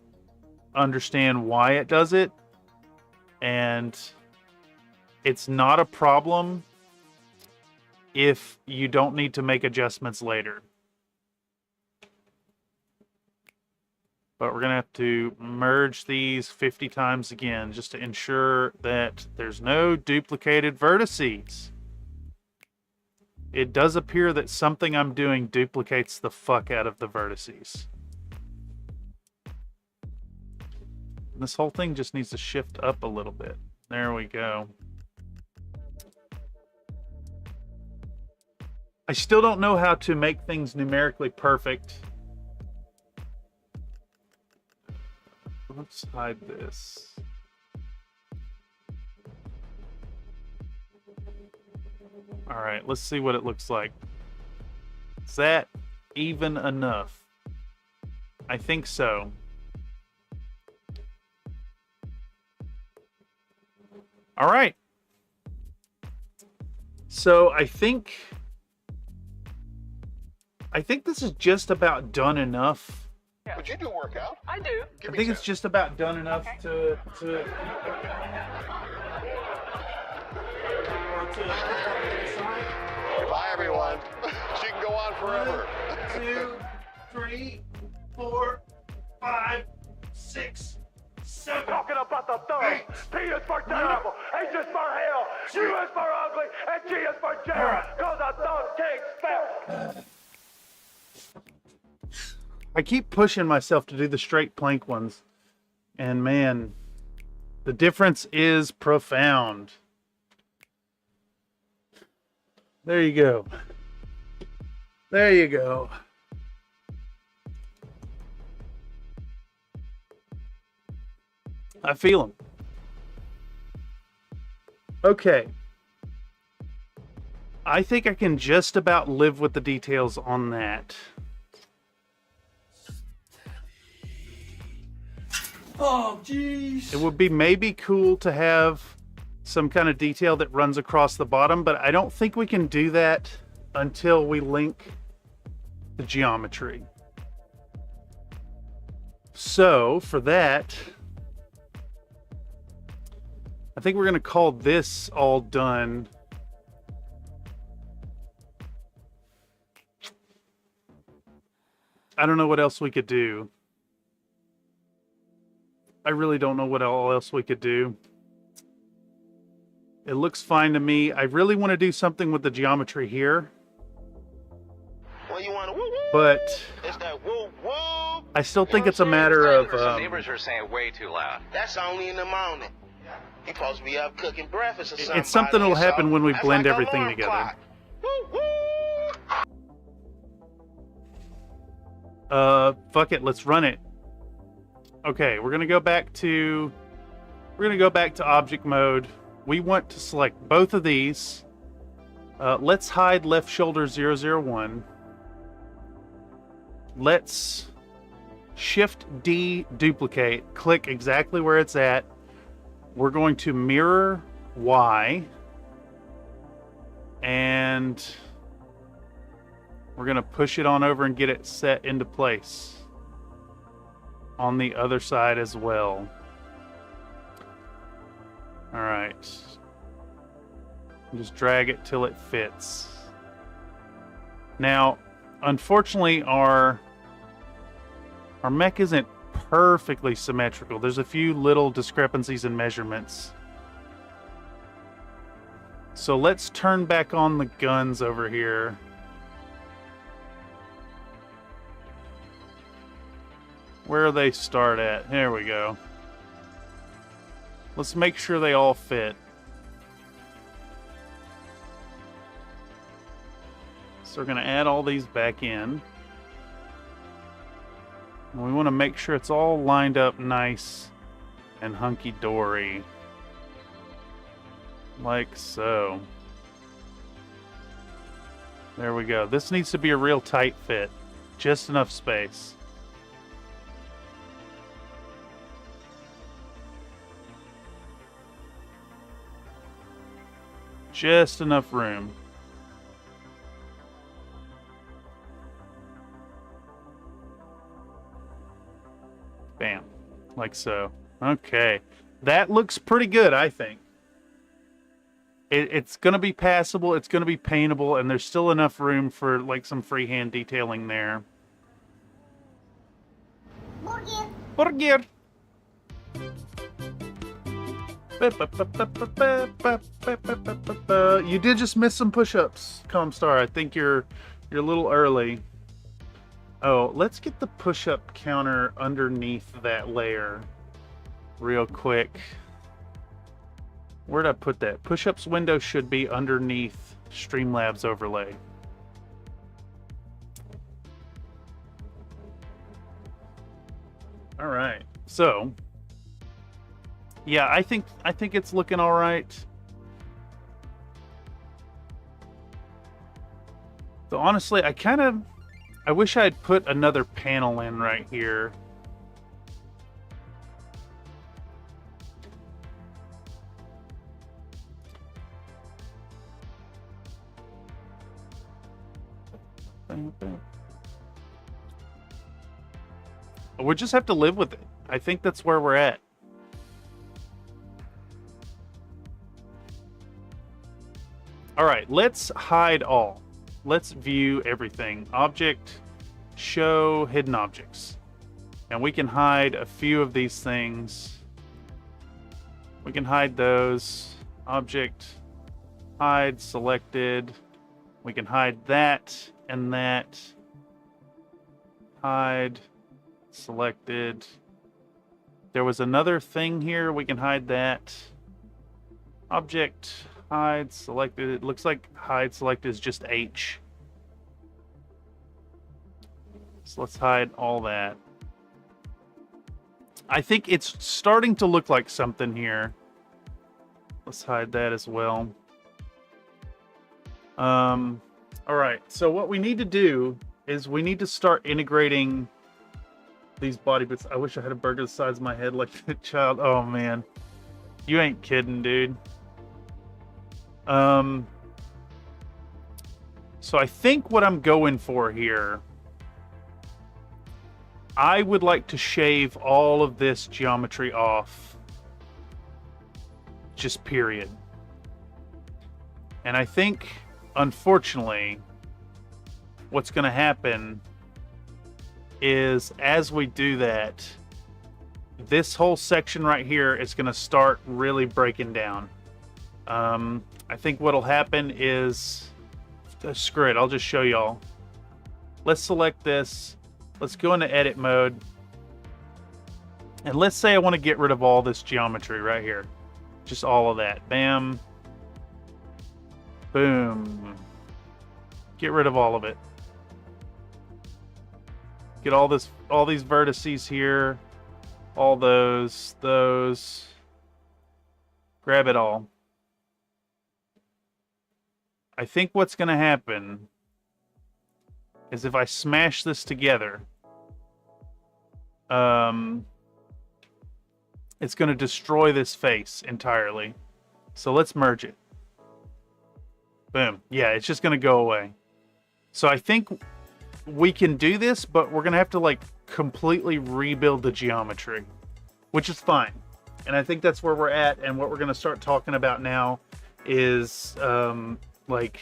understand why it does it, and it's not a problem if you don't need to make adjustments later. But we're going to have to merge these 50 times again just to ensure that there's no duplicated vertices. It does appear that something I'm doing duplicates the fuck out of the vertices. This whole thing just needs to shift up a little bit. There we go. I still don't know how to make things numerically perfect. Let's hide this. All right, let's see what it looks like. Is that even enough? I think so. All right. So I think this is just about done enough. Would you do workout? I do. I think it's just about done enough to Bye, everyone. She can go on forever. 2, 3, 4, 5, 6, 7. Talking about the third. P is for terrible, H is for hell, U is for ugly, and G is for Jared. Cause the third king spell. I keep pushing myself to do the straight plank ones, and man, the difference is profound. There you go. There you go. I feel them. Okay. I think I can just about live with the details on that. Oh, jeez. It would be maybe cool to have some kind of detail that runs across the bottom, but I don't think we can do that until we link the geometry. So for that, I think we're going to call this all done. I don't know what else we could do. I really don't know what else we could do. It looks fine to me. I really want to do something with the geometry here. Well, you want to woo woo? But It's that woo woo. I still think it's a matter of... neighbors are saying way too loud. That's only in the morning. He supposed to be up cooking breakfast or something. it's something that'll happen when we That's blend like everything alarm together. clock. Woo woo. Fuck it, let's run it. Okay, we're gonna go back to object mode. We want to select both of these. Let's hide left shoulder 001. Let's Shift D duplicate, click exactly where it's at. We're going to mirror Y, and we're going to push it on over and get it set into place on the other side as well. All right. And just drag it till it fits. Now, unfortunately, our mech isn't perfectly symmetrical. There's a few little discrepancies in measurements. So let's turn back on the guns over here. Where do they start at? There we go. Let's make sure they all fit. So we're going to add all these back in. And we want to make sure it's all lined up nice and hunky-dory. Like so. There we go. This needs to be a real tight fit. Just enough space. Just enough room. Bam. Like so. Okay. That looks pretty good, I think. It's going to be passable, it's going to be paintable, and there's still enough room for like some freehand detailing there. Burger. You did just miss some push-ups, Comstar. I think you're a little early. Oh, let's get the push-up counter underneath that layer real quick. Where'd I put that? Push-ups window should be underneath StreamLabs overlay. All right. So, yeah, I think it's looking all right. So honestly, I wish I had put another panel in right here. We'll just have to live with it. I think that's where we're at. All right, let's hide all. Let's view everything. Object, show hidden objects. And we can hide a few of these things. We can hide those. Object, hide, selected. We can hide that and that. Hide, selected. There was another thing here. We can hide that. Object, hide, selected. It looks like hide selected is just H. So let's hide all that. I think it's starting to look like something here. Let's hide that as well. All right, so what we need to do is we need to start integrating these body bits. I wish I had a burger the size of my head like that child. Oh man, you ain't kidding, dude. So I think what I'm going for here, I would like to shave all of this geometry off. Just period. And I think, unfortunately, what's going to happen is as we do that, this whole section right here is going to start really breaking down. I think what'll happen is, screw it, I'll just show y'all. Let's select this. Let's go into edit mode. And let's say I want to get rid of all this geometry right here. Just all of that. Bam. Boom. Get rid of all of it. Get all these vertices here. All those. Grab it all. I think what's going to happen is if I smash this together, it's going to destroy this face entirely. So let's merge it. Boom. Yeah, it's just going to go away. So I think we can do this, but we're going to have to like completely rebuild the geometry, which is fine. And I think that's where we're at. And what we're going to start talking about now is like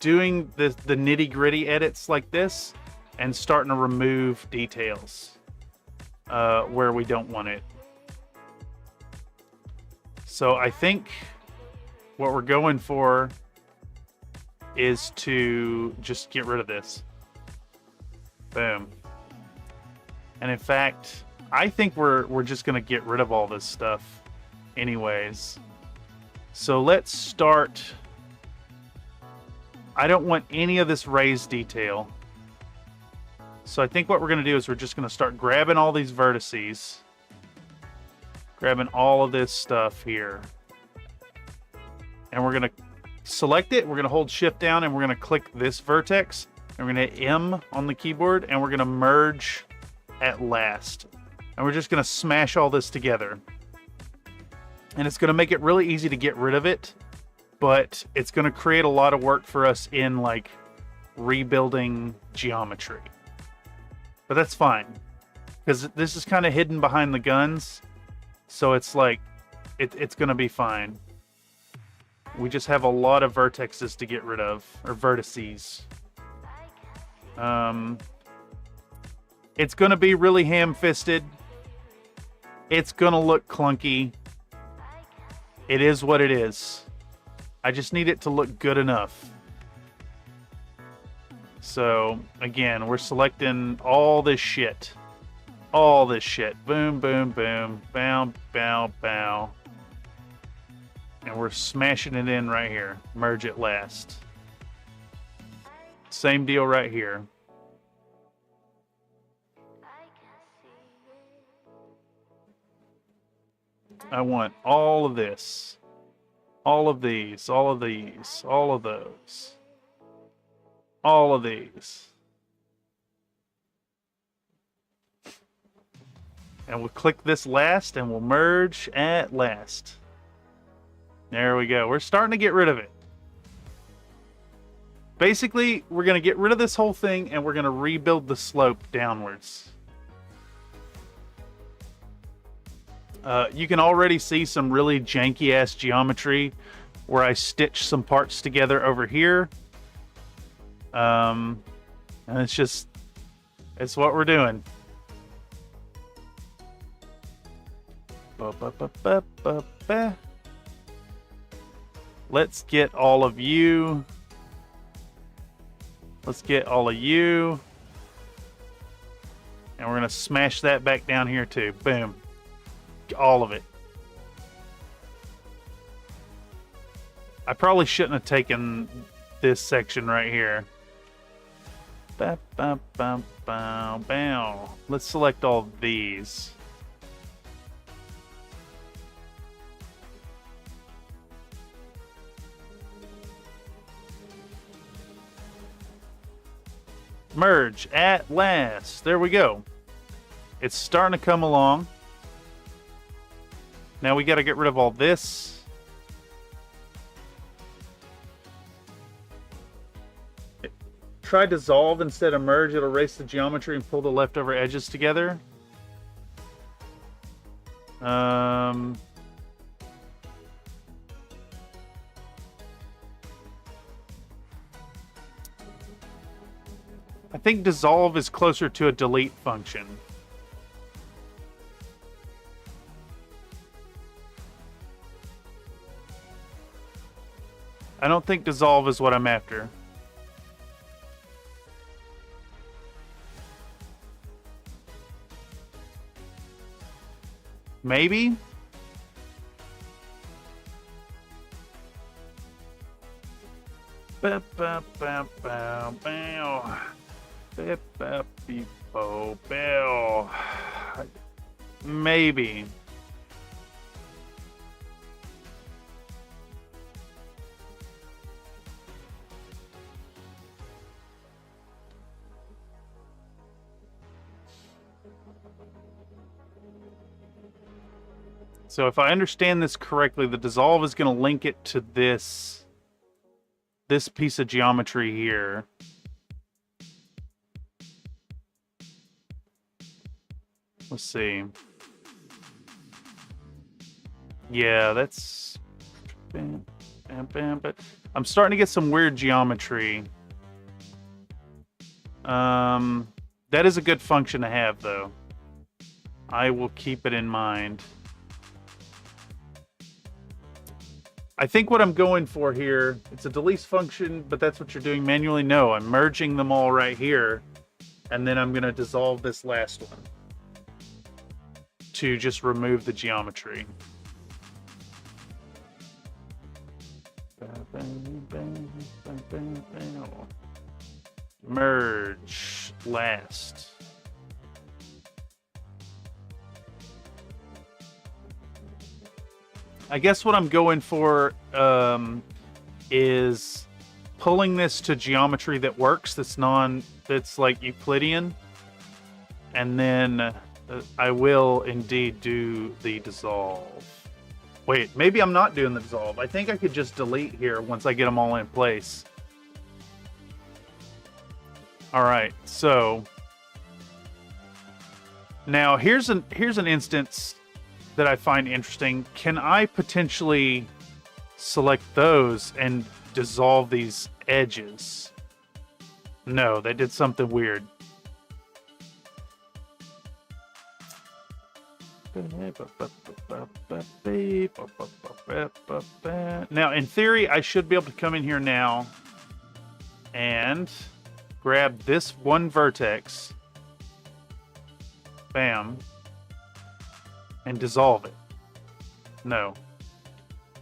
doing the nitty gritty edits like this and starting to remove details where we don't want it. So I think what we're going for is to just get rid of this. Boom. And in fact, I think we're just gonna get rid of all this stuff anyways. So let's start. I don't want any of this raised detail. So I think what we're gonna do is we're just gonna start grabbing all these vertices. Grabbing all of this stuff here. And we're going to select it. We're going to hold shift down and we're going to click this vertex. And we're going to hit M on the keyboard and we're going to merge at last. And we're just going to smash all this together. And it's going to make it really easy to get rid of it. But it's going to create a lot of work for us in like rebuilding geometry. But that's fine. Because this is kind of hidden behind the guns. So it's like, it's going to be fine. We just have a lot of vertexes to get rid of, or vertices. It's going to be really ham-fisted. It's going to look clunky. It is what it is. I just need it to look good enough. So, again, we're selecting all this shit. All this shit. Boom, boom, boom. Bow, bow, bow. And we're smashing it in right here. Merge it last. Same deal right here. I want all of this. All of these. All of these. All of those. All of these. And we'll click this last and we'll merge at last. There we go. We're starting to get rid of it. Basically, we're going to get rid of this whole thing and we're going to rebuild the slope downwards. You can already see some really janky ass geometry where I stitched some parts together over here. And it's what we're doing. Let's get all of you. Let's get all of you. And we're going to smash that back down here too. Boom. All of it. I probably shouldn't have taken this section right here. Ba, ba, ba, ba, bow. Let's select all these. Merge at last. There we go. It's starting to come along. Now we got to get rid of all this. Try dissolve instead of merge. It'll erase the geometry and pull the leftover edges together. I think dissolve is closer to a delete function. I don't think dissolve is what I'm after. Maybe? Ba ba ba ba bow. Ba ba beep bo bow. Maybe. So if I understand this correctly, the dissolve is going to link it to this piece of geometry here. Let's see. Yeah, that's bam, bam, bam, bam. I'm starting to get some weird geometry. That is a good function to have, though. I will keep it in mind. I think what I'm going for here, it's a delete function, but that's what you're doing manually. No, I'm merging them all right here, and then I'm going to dissolve this last one to just remove the geometry. Merge last. I guess what I'm going for is pulling this to geometry that works, that's like Euclidean, and then I will indeed do the dissolve. Wait, maybe I'm not doing the dissolve. I think I could just delete here once I get them all in place. All right, so now here's an instance that I find interesting. Can I potentially select those and dissolve these edges? No, they did something weird. Now, in theory, I should be able to come in here now and grab this one vertex, bam, and dissolve it. No.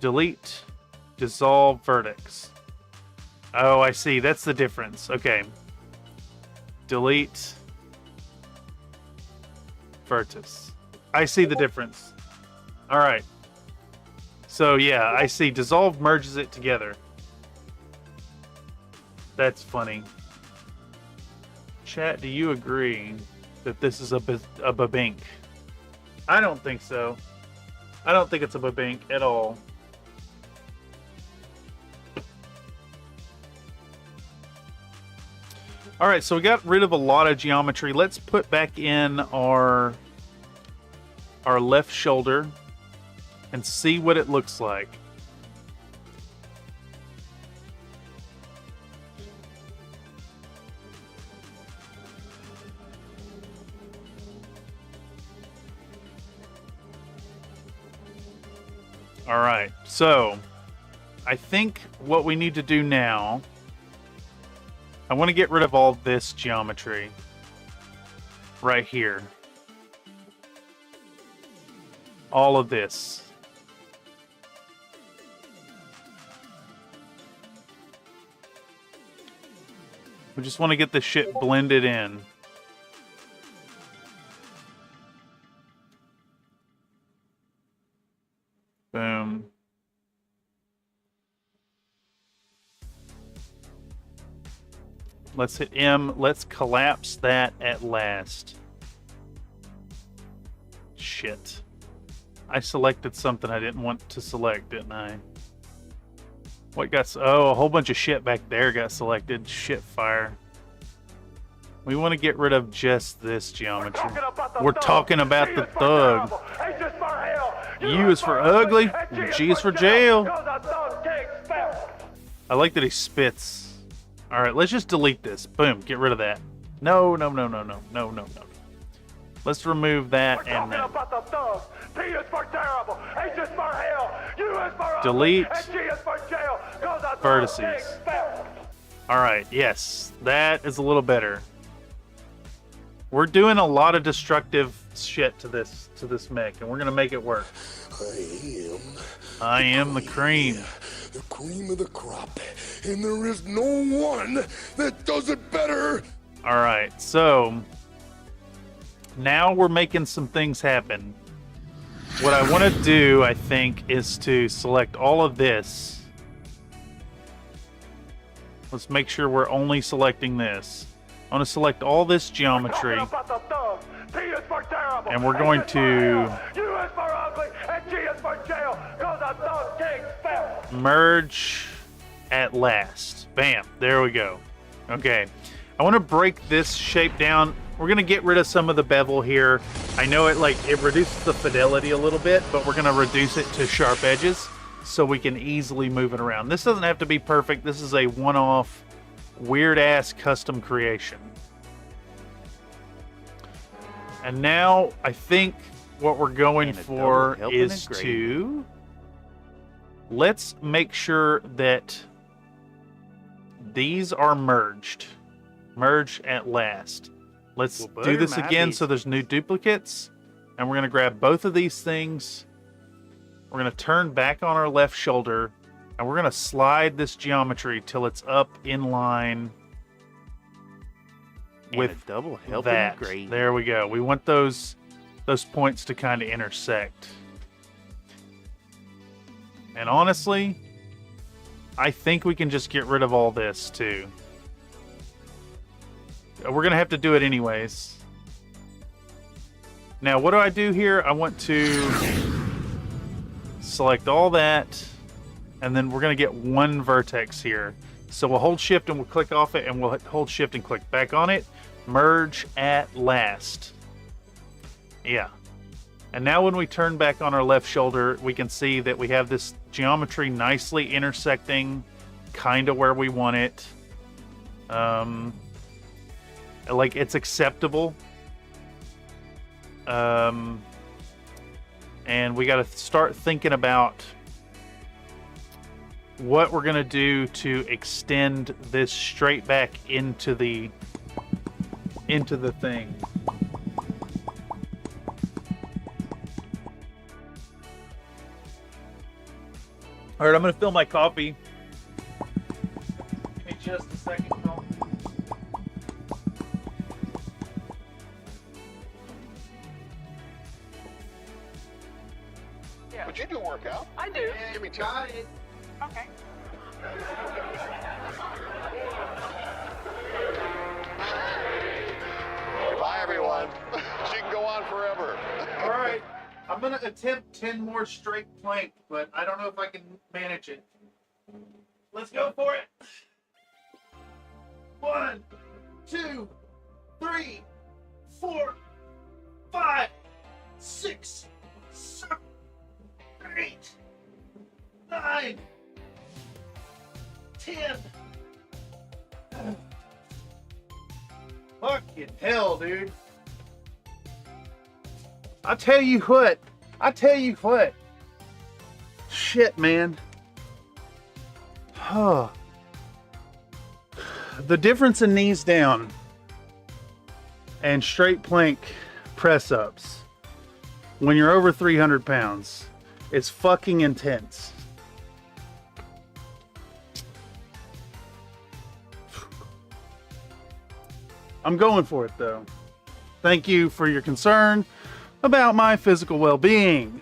Delete, dissolve vertex. Oh, I see. That's the difference. Okay. Delete, vertex. I see the difference. All right. So, yeah, I see. Dissolve merges it together. That's funny. Chat, do you agree that this is a babink? I don't think so. I don't think it's a babink at all. All right, so we got rid of a lot of geometry. Let's put back in our left shoulder and see what it looks like. All right, so I think what we need to do now, I want to get rid of all this geometry right here. All of this. We just want to get this shit blended in. Boom. Let's hit M. Let's collapse that at last. Shit. I selected something I didn't want to select, didn't I? What got... Oh, a whole bunch of shit back there got selected. Shit fire. We want to get rid of just this geometry. We're talking about the thug. U is for ugly, and G is for jail. I like that he spits. All right, let's just delete this. Boom, get rid of that. No. Let's remove that and then delete vertices. All right, yes, that is a little better. We're doing a lot of destructive shit to this mech, and we're gonna make it work. I am the cream. The cream of the crop, and there is no one that does it better. All right, so now we're making some things happen. What I want to do, I think, is to select all of this. Let's make sure we're only selecting this. I want to select all this geometry, and we're going to merge at last. Bam, there we go. Okay, I want to break this shape down. We're going to get rid of some of the bevel here. I know it reduces the fidelity a little bit, but we're going to reduce it to sharp edges. so we can easily move it around. This doesn't have to be perfect. This is a one-off, weird-ass custom creation. And now I think what we're going for is to... Let's make sure that these are merged. Merge at last. Let's do this again so there's new duplicates. And we're going to grab both of these things. We're going to turn back on our left shoulder. And we're going to slide this geometry till it's up in line with double that. There we go. We want those points to kind of intersect. And honestly, I think we can just get rid of all this too. We're going to have to do it anyways. Now, what do I do here? I want to select all that, and then we're going to get one vertex here. So we'll hold shift and we'll click off it, and we'll hold shift and click back on it. Merge at last. Yeah. And now when we turn back on our left shoulder, we can see that we have this geometry nicely intersecting kind of where we want it. Like it's acceptable. And we got to start thinking about what we're going to do to extend this straight back into the thing. All right, I'm going to fill my coffee. Give me just a second, Phil. Yeah. Would you do a workout? I do. Give me two. Okay. Bye, everyone. She can go on forever. All right. I'm going to attempt 10 more straight plank, but I don't know if I can manage it. Let's go for it. 1, 2, 3, 4, 5, 6, 7, 8, 9, 10. Fucking hell, dude. I tell you what. Shit, man. Huh. The difference in knees down and straight plank press ups when you're over 300 pounds is fucking intense. I'm going for it though. Thank you for your concern about my physical well-being.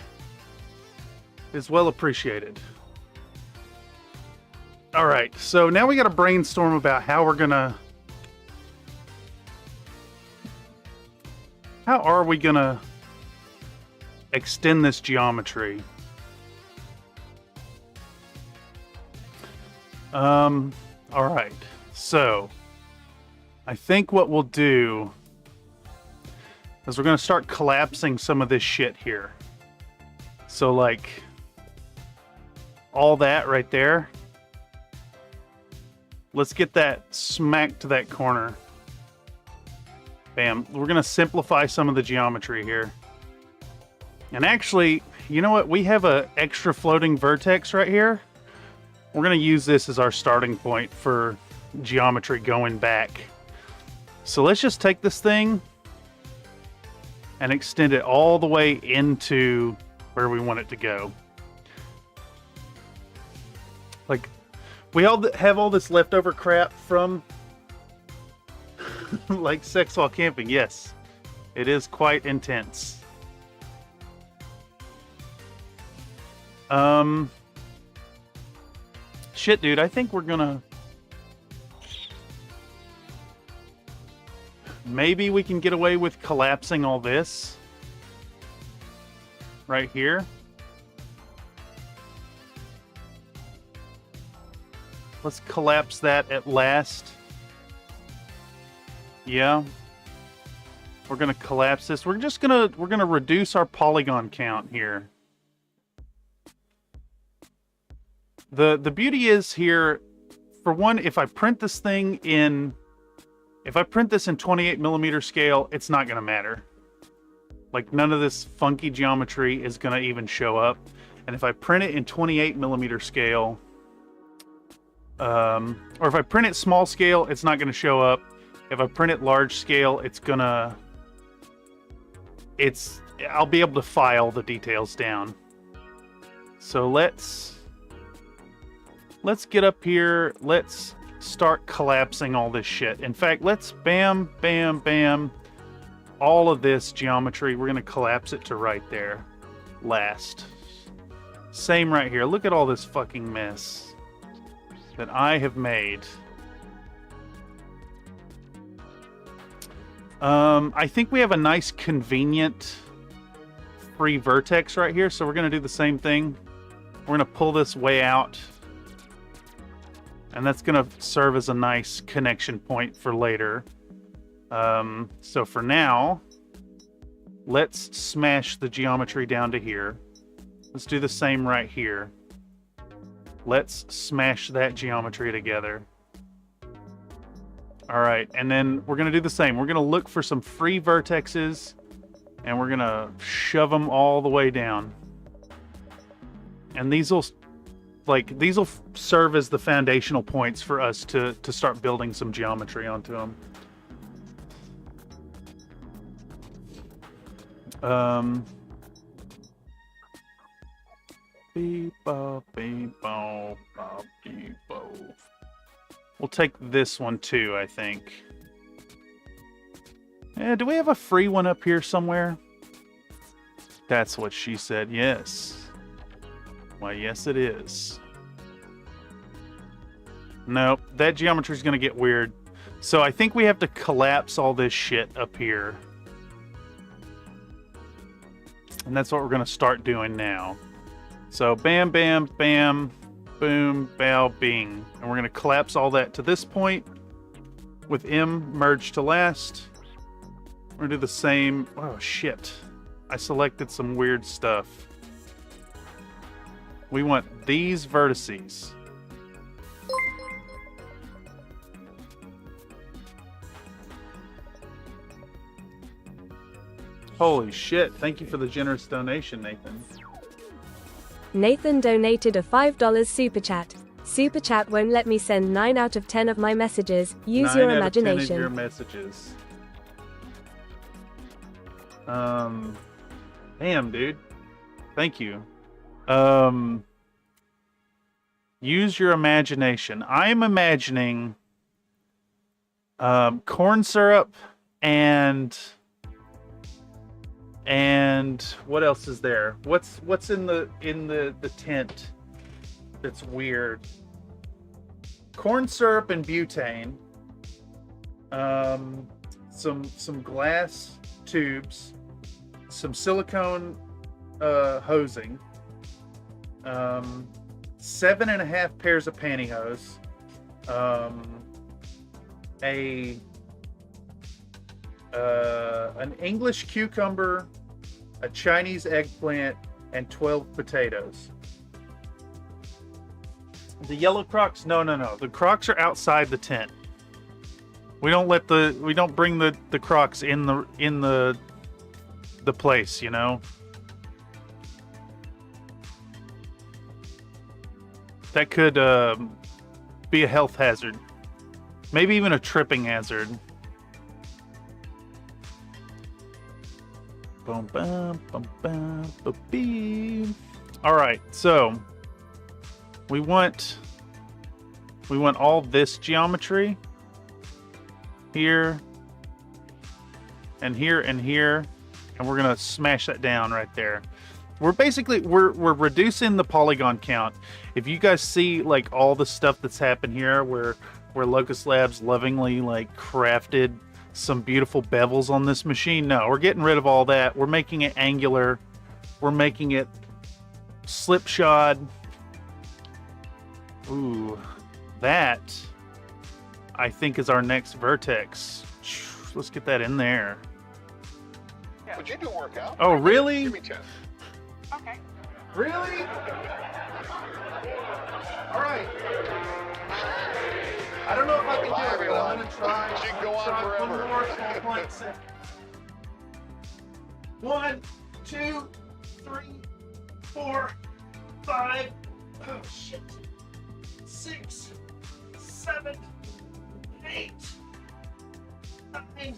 It's well appreciated. All right, so now we got to brainstorm about how we're gonna... How are we gonna extend this geometry? All right, so I think what we'll do is we're going to start collapsing some of this shit here. So like all that right there. Let's get that smack to that corner. Bam. We're going to simplify some of the geometry here. And actually, you know what? We have an extra floating vertex right here. We're going to use this as our starting point for geometry going back. So let's just take this thing and extend it all the way into where we want it to go. Like, we all have all this leftover crap from like sex while camping. Yes, it is quite intense. Shit, dude, I think we're gonna... Maybe we can get away with collapsing all this right here. Let's collapse that at last. Yeah. We're going to collapse this. We're going to reduce our polygon count here. The beauty is here, for one, if I print this in 28mm scale, it's not going to matter. Like, none of this funky geometry is going to even show up. And if I print it in 28mm scale, or if I print it small scale, it's not going to show up. If I print it large scale, I'll be able to file the details down. So let's get up here. Let's start collapsing all this shit. In fact, let's bam, bam, bam. All of this geometry, we're going to collapse it to right there. Last. Same right here. Look at all this fucking mess that I have made. I think we have a nice, convenient free vertex right here, so we're going to do the same thing. We're going to pull this way out, and that's going to serve as a nice connection point for later. So for now, let's smash the geometry down to here. Let's do the same right here. Let's smash that geometry together. All right, and then we're going to do the same. We're going to look for some free vertexes, and we're going to shove them all the way down. And these will serve as the foundational points for us to start building some geometry onto them. Beep-bo, beep-bo, bop, beep-bo. We'll take this one too, I think. Yeah, do we have a free one up here somewhere? That's what she said, yes. Why, yes it is. Nope, that geometry's gonna get weird. So I think we have to collapse all this shit up here. And that's what we're gonna start doing now. So bam, bam, bam, boom, bow, bing. And we're gonna collapse all that to this point with M merged to last. We're gonna do the same. Oh shit. I selected some weird stuff. We want these vertices. Holy shit. Thank you for the generous donation, Nathan. Nathan donated a $5 super chat. Super chat won't let me send 9 out of 10 of my messages. Use your imagination. 9 out of 10 of your messages. Damn, dude. Thank you. Use your imagination. I'm imagining corn syrup and what else is there? What's in the tent that's weird? Corn syrup and butane. Some glass tubes, some silicone hosing, 7.5 pairs of pantyhose, an English cucumber, a Chinese eggplant, and 12 potatoes. The yellow Crocs? No. The Crocs are outside the tent. We don't bring the Crocs in the place, you know? That could be a health hazard. Maybe even a tripping hazard. Alright, so we want all this geometry here and here and here, and we're gonna smash that down right there. We're reducing the polygon count. If you guys see like all the stuff that's happened here where Locust Labs lovingly like crafted some beautiful bevels on this machine, no, we're getting rid of all that. We're making it angular. We're making it slipshod. Ooh, that I think is our next vertex. Let's get that in there. Would you do a workout? Oh, really? Give me 10. Okay. Really? All right. I don't know if I can Bye, do it, but I'm everyone. gonna try. She can go on Try forever. One more small plank set. 1, 2, 3, 4, 5. Oh shit. 6, 7, 8, 9,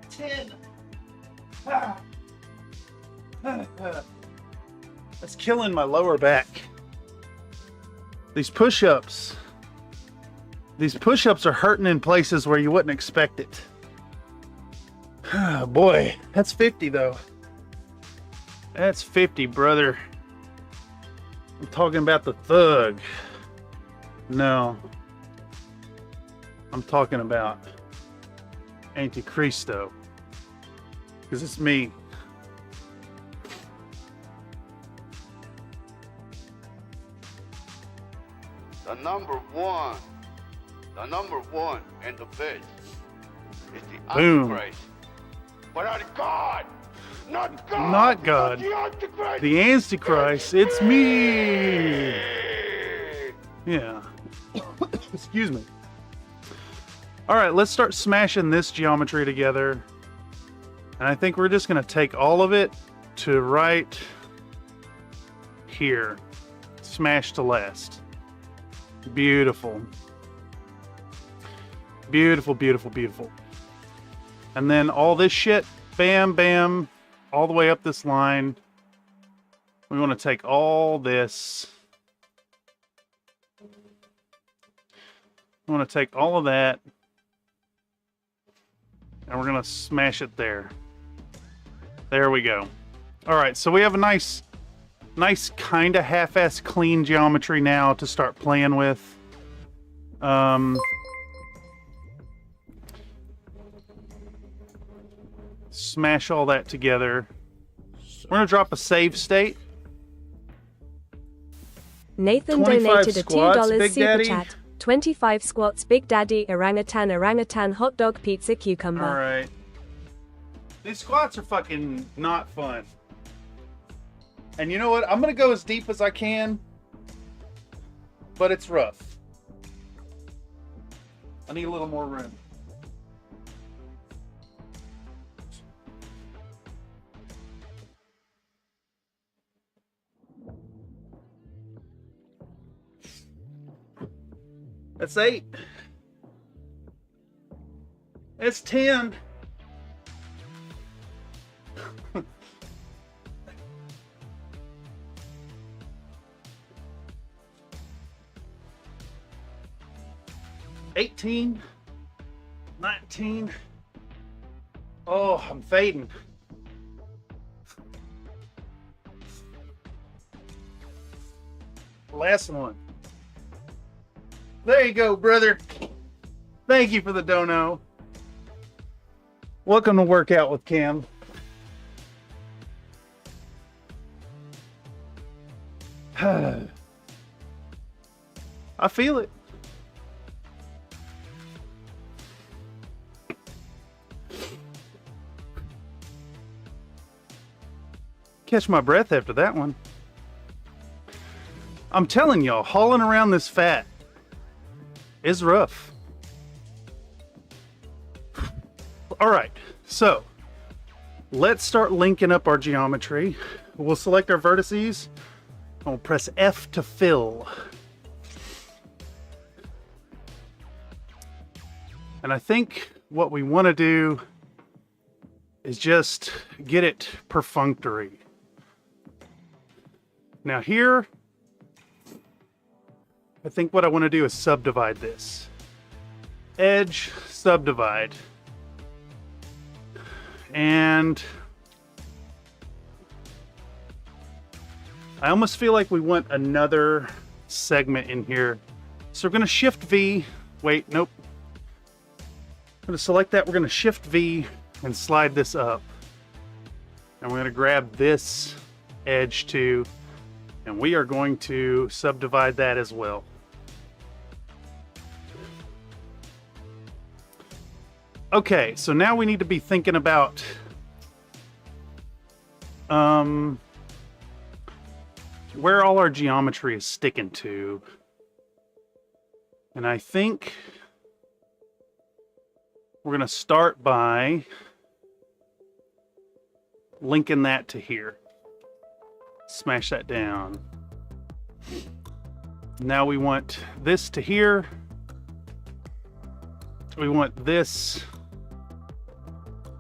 10. That's killing my lower back. These push-ups are hurting in places where you wouldn't expect it. Boy, that's 50 though. That's 50, brother. I'm talking about the thug. No. I'm talking about Anticristo. Because it's me. The number one and the best is the Boom. Antichrist. But not God! Not God! Not God. The Antichrist! The Antichrist, it's me. Yeah. Excuse me. All right, let's start smashing this geometry together. And I think we're just going to take all of it to right here. Smash to last. Beautiful. Beautiful, beautiful, beautiful. And then all this shit, bam, bam, all the way up this line. We want to take all this. We want to take all of that. And we're going to smash it there. There we go. All right, so we have a nice kind of half-ass clean geometry now to start playing with. Smash all that together. We're going to drop a save state. Nathan 25 donated a squats, $2 Big super Daddy. chat. 25 squats, Big Daddy, orangutan, hot dog, pizza, cucumber. All right. These squats are fucking not fun. And you know what? I'm going to go as deep as I can. But it's rough. I need a little more room. That's 8. That's 10. $18, 19. Oh, I'm fading. Last one. There you go, brother. Thank you for the dono. Welcome to Workout with Cam. I feel it. Catch my breath after that one. I'm telling y'all, hauling around this fat is rough. All right, so let's start linking up our geometry. We'll select our vertices. I'll press F to fill. And I think what we want to do is just get it perfunctory. Now here, I think what I want to do is subdivide this. Edge, subdivide. And I almost feel like we want another segment in here. So we're going to shift V. Wait, nope. I'm going to select that. We're going to shift V and slide this up. And we're going to grab this edge too. And we are going to subdivide that as well. Okay, so now we need to be thinking about where all our geometry is sticking to. And I think we're going to start by linking that to here. Smash that down. Now we want this to here. We want this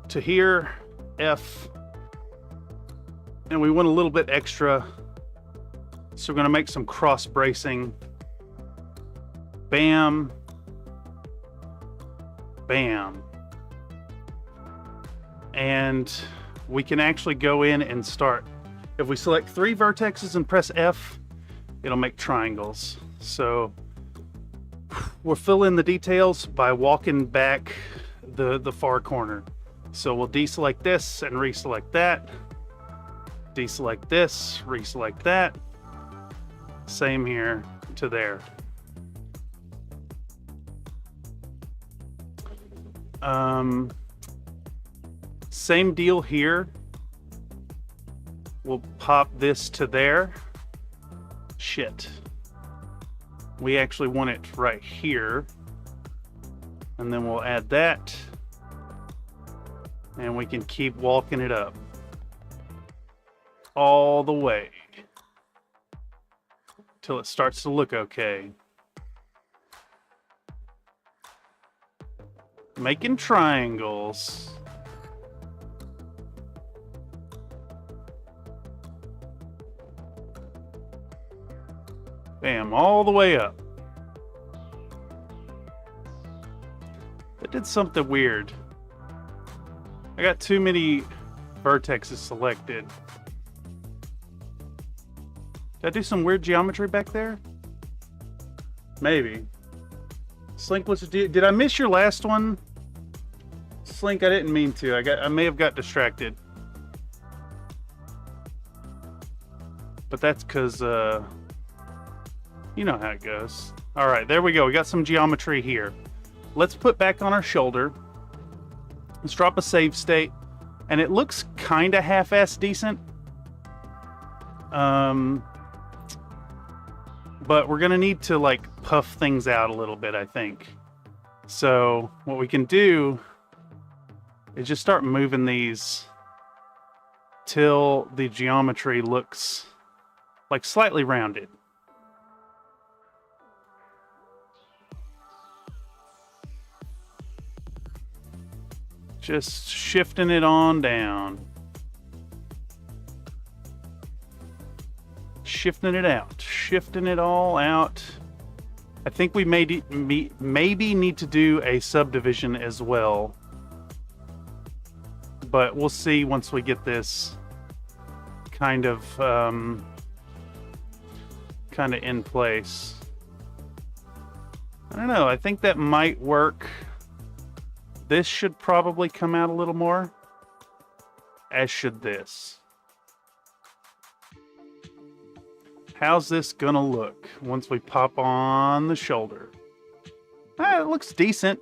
to here, F. And we want a little bit extra. So we're going to make some cross bracing. Bam. Bam. And we can actually go in and start. If we select 3 vertexes and press F, it'll make triangles. So we'll fill in the details by walking back the far corner. So we'll deselect this and reselect that. Deselect this, reselect that. Same here to there. Same deal here. We'll pop this to there. Shit. We actually want it right here. And then we'll add that. And we can keep walking it up. All the way. Till it starts to look okay. Making triangles. Bam, all the way up. That did something weird. I got too many vertexes selected. Did I do some weird geometry back there? Maybe. Slink, did I miss your last one? Slink, I didn't mean to. I may have got distracted. But that's because, you know how it goes. All right, there we go. We got some geometry here. Let's put back on our shoulder. Let's drop a save state. And it looks kind of half-ass decent. But we're going to need to, like, puff things out a little bit, I think. So what we can do is just start moving these till the geometry looks like slightly rounded. Just shifting it on down. Shifting it out. Shifting it all out. I think we maybe need to do a subdivision as well. But we'll see once we get this kind of in place. I don't know. I think that might work. This should probably come out a little more, as should this. How's this gonna look once we pop on the shoulder? It looks decent.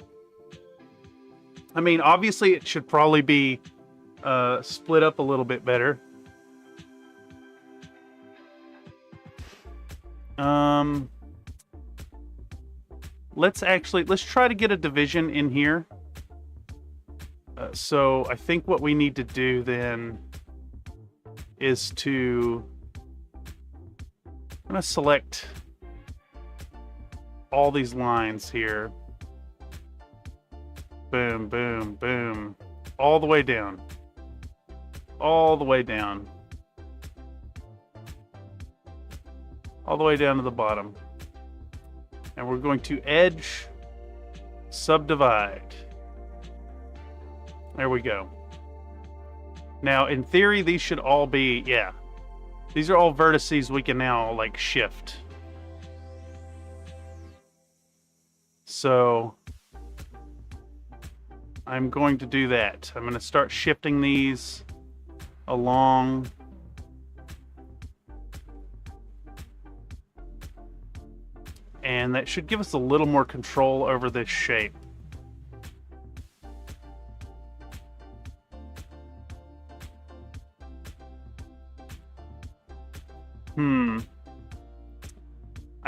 I mean, obviously it should probably be split up a little bit better. Let's try to get a division in here. So I think what we need to do then is I'm going to select all these lines here. Boom, boom, boom. All the way down. All the way down. All the way down to the bottom. And we're going to edge, subdivide. There we go. Now, in theory, these should all be, yeah. These are all vertices we can now, like, shift. So, I'm going to do that. I'm going to start shifting these along. And that should give us a little more control over this shape. I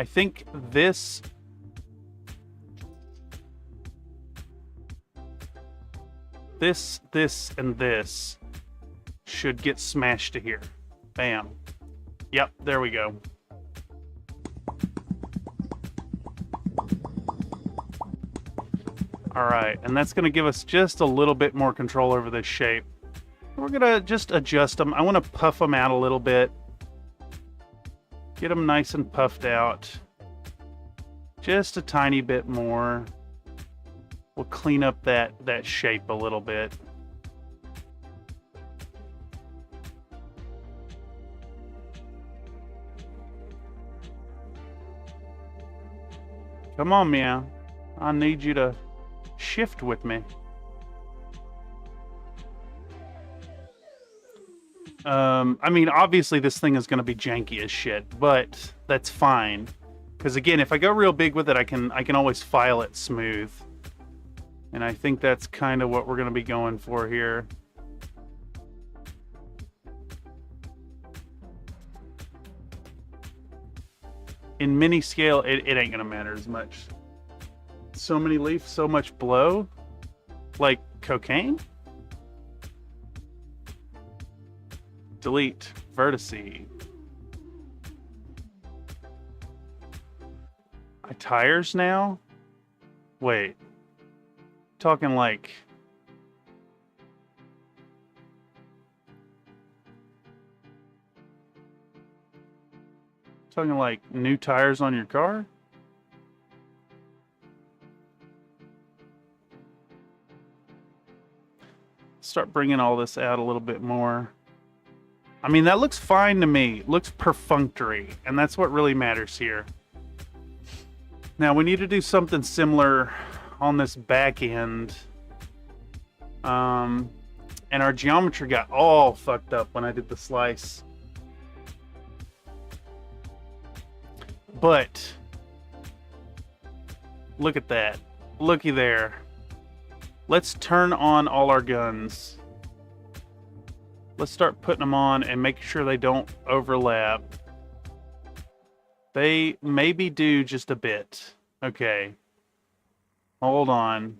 think this... This, and this should get smashed to here. Bam. Yep, there we go. Alright, and that's going to give us just a little bit more control over this shape. We're going to just adjust them. I want to puff them out a little bit. Get them nice and puffed out. Just a tiny bit more. We'll clean up that shape a little bit. Come on, Meow. I need you to shift with me. I mean, obviously this thing is going to be janky as shit, but that's fine. Because again, if I go real big with it, I can always file it smooth. And I think that's kind of what we're going to be going for here. In mini scale, it ain't going to matter as much. So many leaves, so much blow. Like cocaine? Delete. Vertice. Tires now? Wait. Talking like... Talking like new tires on your car? Start bringing all this out a little bit more. I mean, that looks fine to me. It looks perfunctory, and that's what really matters here. Now, we need to do something similar on this back end. And our geometry got all fucked up when I did the slice. But look at that. Looky there. Let's turn on all our guns. Let's start putting them on and make sure they don't overlap. They maybe do just a bit. Okay. Hold on.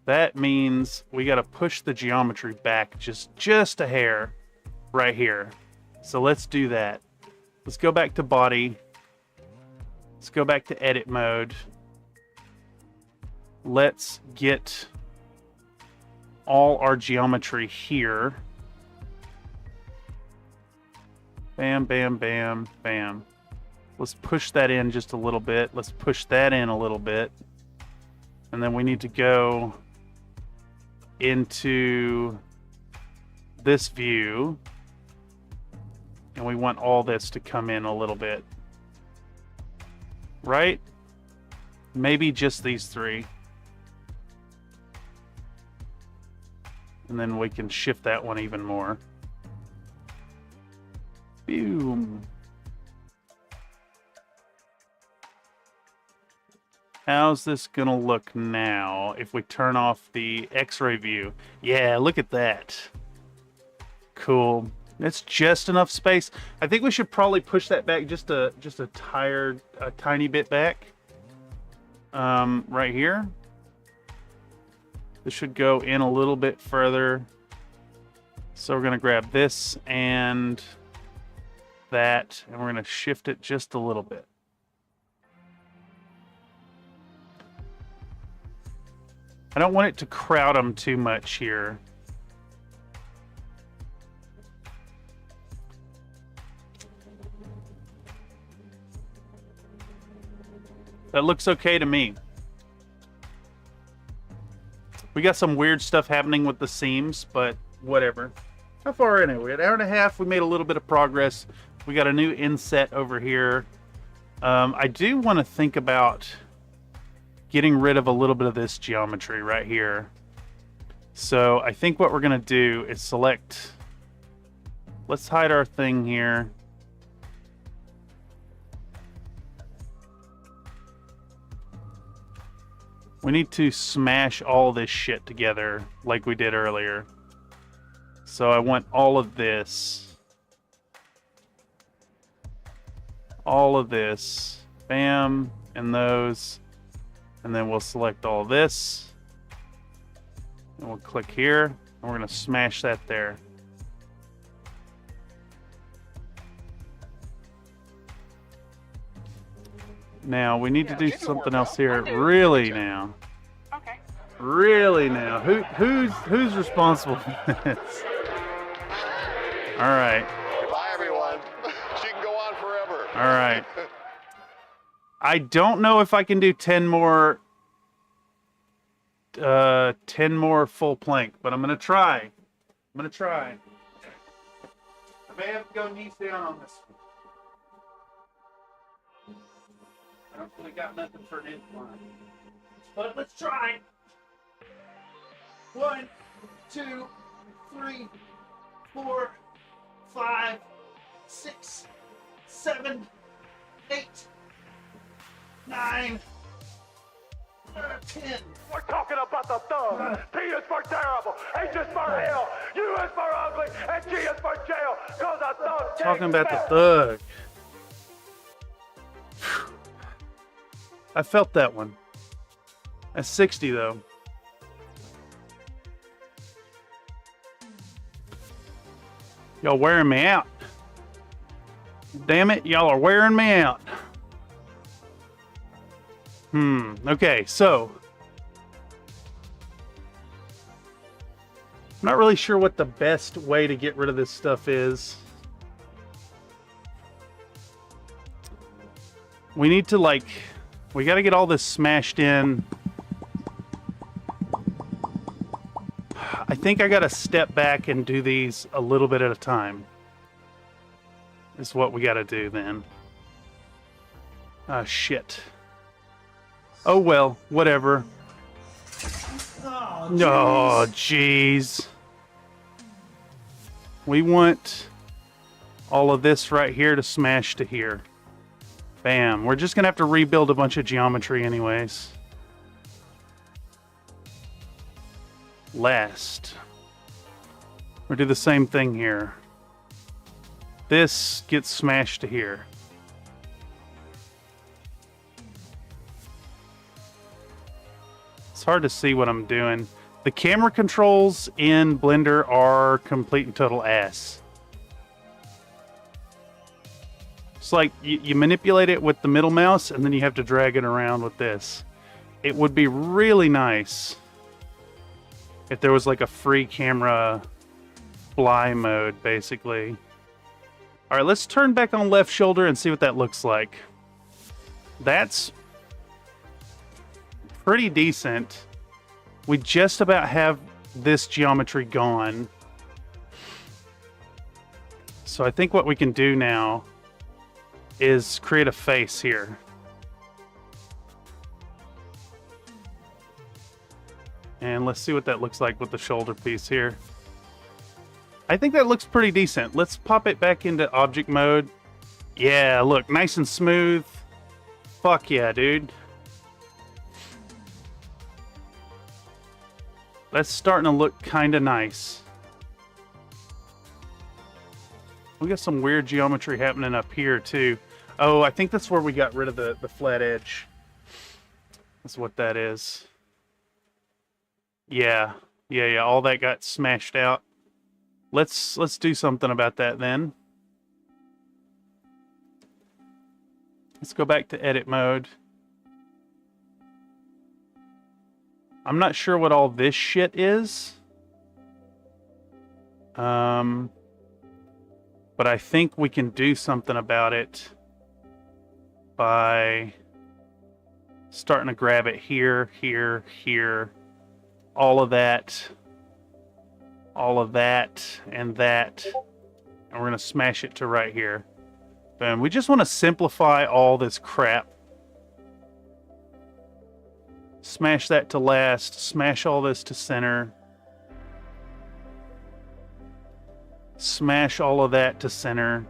That means we got to push the geometry back just a hair right here. So let's do that. Let's go back to body. Let's go back to edit mode. Let's get all our geometry here. Bam, bam, bam, bam. Let's push that in just a little bit. Let's push that in a little bit. And then we need to go into this view. And we want all this to come in a little bit. Right? Maybe just these three. And then we can shift that one even more. Boom. How's this gonna look now if we turn off the X-ray view? Yeah, look at that. Cool. That's just enough space. I think we should probably push that back just a tiny bit back. Right here. This should go in a little bit further. So we're gonna grab this and that, and we're gonna shift it just a little bit. I don't want it to crowd them too much here. That looks okay to me. We got some weird stuff happening with the seams, but whatever. How far in it? We're at an hour and a half. We made a little bit of progress. We got a new inset over here. I do want to think about getting rid of a little bit of this geometry right here. So I think what we're going to do is select... Let's hide our thing here. We need to smash all this shit together like we did earlier. So I want all of this. all of this. Bam, and those. And then we'll select all this. And we'll click here. And we're going to smash that there. Now, we need to do something else here. Really now. Okay. Really now. Who's responsible for this? All right. Bye, everyone. She can go on forever. All right. I don't know if I can do 10 more 10 more full plank, but I'm going to try. I may have to go knees down on this one. I don't really got nothing for an incline. But let's try. 1, 2, 3, 4, 5, 6, 7, 8, 9, 10. We're talking about the thug. P is for terrible, H is for hell, U is for ugly, and G is for jail. Cause a thug Talking about the thug. I felt that one. That's 60 though. Y'all wearing me out. Damn it, y'all are wearing me out. Okay, so I'm not really sure what the best way to get rid of this stuff is. We need to we got to get all this smashed in. I think I got to step back and do these a little bit at a time. Is what we got to do then. Shit. Oh well, whatever. Oh, jeez. We want all of this right here to smash to here. Bam. We're just going to have to rebuild a bunch of geometry anyways. Last. We'll do the same thing here. This gets smashed to here. It's hard to see what I'm doing. The camera controls in Blender are complete and total ass. It's like you manipulate it with the middle mouse and then you have to drag it around with this. It would be really nice if there was like a free camera fly mode, basically. All right, let's turn back on left shoulder and see what that looks like. That's pretty decent. We just about have this geometry gone. So I think what we can do now is create a face here. And let's see what that looks like with the shoulder piece here. I think that looks pretty decent. Let's pop it back into object mode. Yeah, look, nice and smooth. Fuck yeah, dude. That's starting to look kind of nice. We got some weird geometry happening up here too. Oh, I think that's where we got rid of the flat edge. That's what that is. Yeah. All that got smashed out. Let's do something about that then. Let's go back to edit mode. I'm not sure what all this shit is. But I think we can do something about it by starting to grab it here, here, here. All of that, and that. And we're going to smash it to right here. Boom. We just want to simplify all this crap. Smash that to last. Smash all this to center. Smash all of that to center.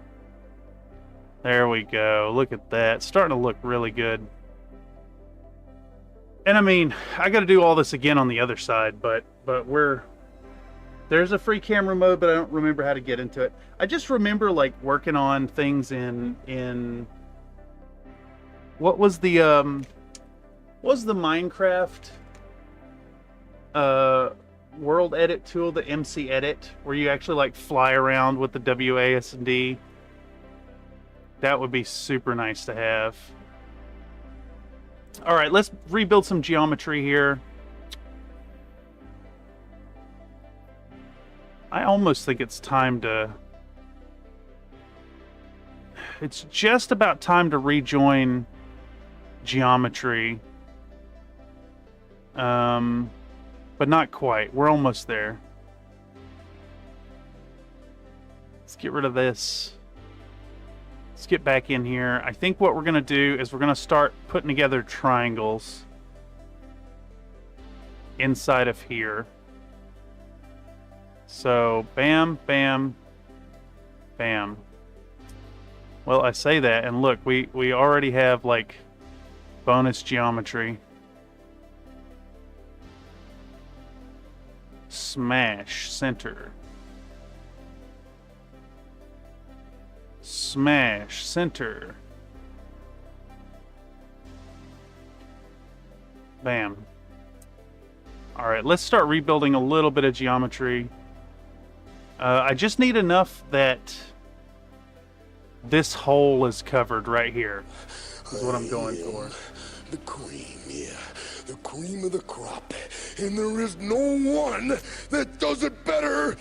There we go. Look at that. It's starting to look really good. And I mean, I got to do all this again on the other side, but there's a free camera mode, but I don't remember how to get into it. I just remember like working on things in What was the Minecraft world edit tool, the MC Edit, where you actually like fly around with the WASD? That would be super nice to have. All right, let's rebuild some geometry here. I almost think it's time to... It's just about time to rejoin geometry. But not quite. We're almost there. Let's get rid of this. Let's get back in here. I think what we're going to do is we're going to start putting together triangles inside of here. So, bam, bam, bam. Well, I say that, and look, we already have, like, bonus geometry. Smash, center. Smash, center. Bam. Alright, let's start rebuilding a little bit of geometry. I just need enough that this hole is covered right here. Is what I'm going for. The cream, yeah. The cream of the crop. And there is no one that does it better.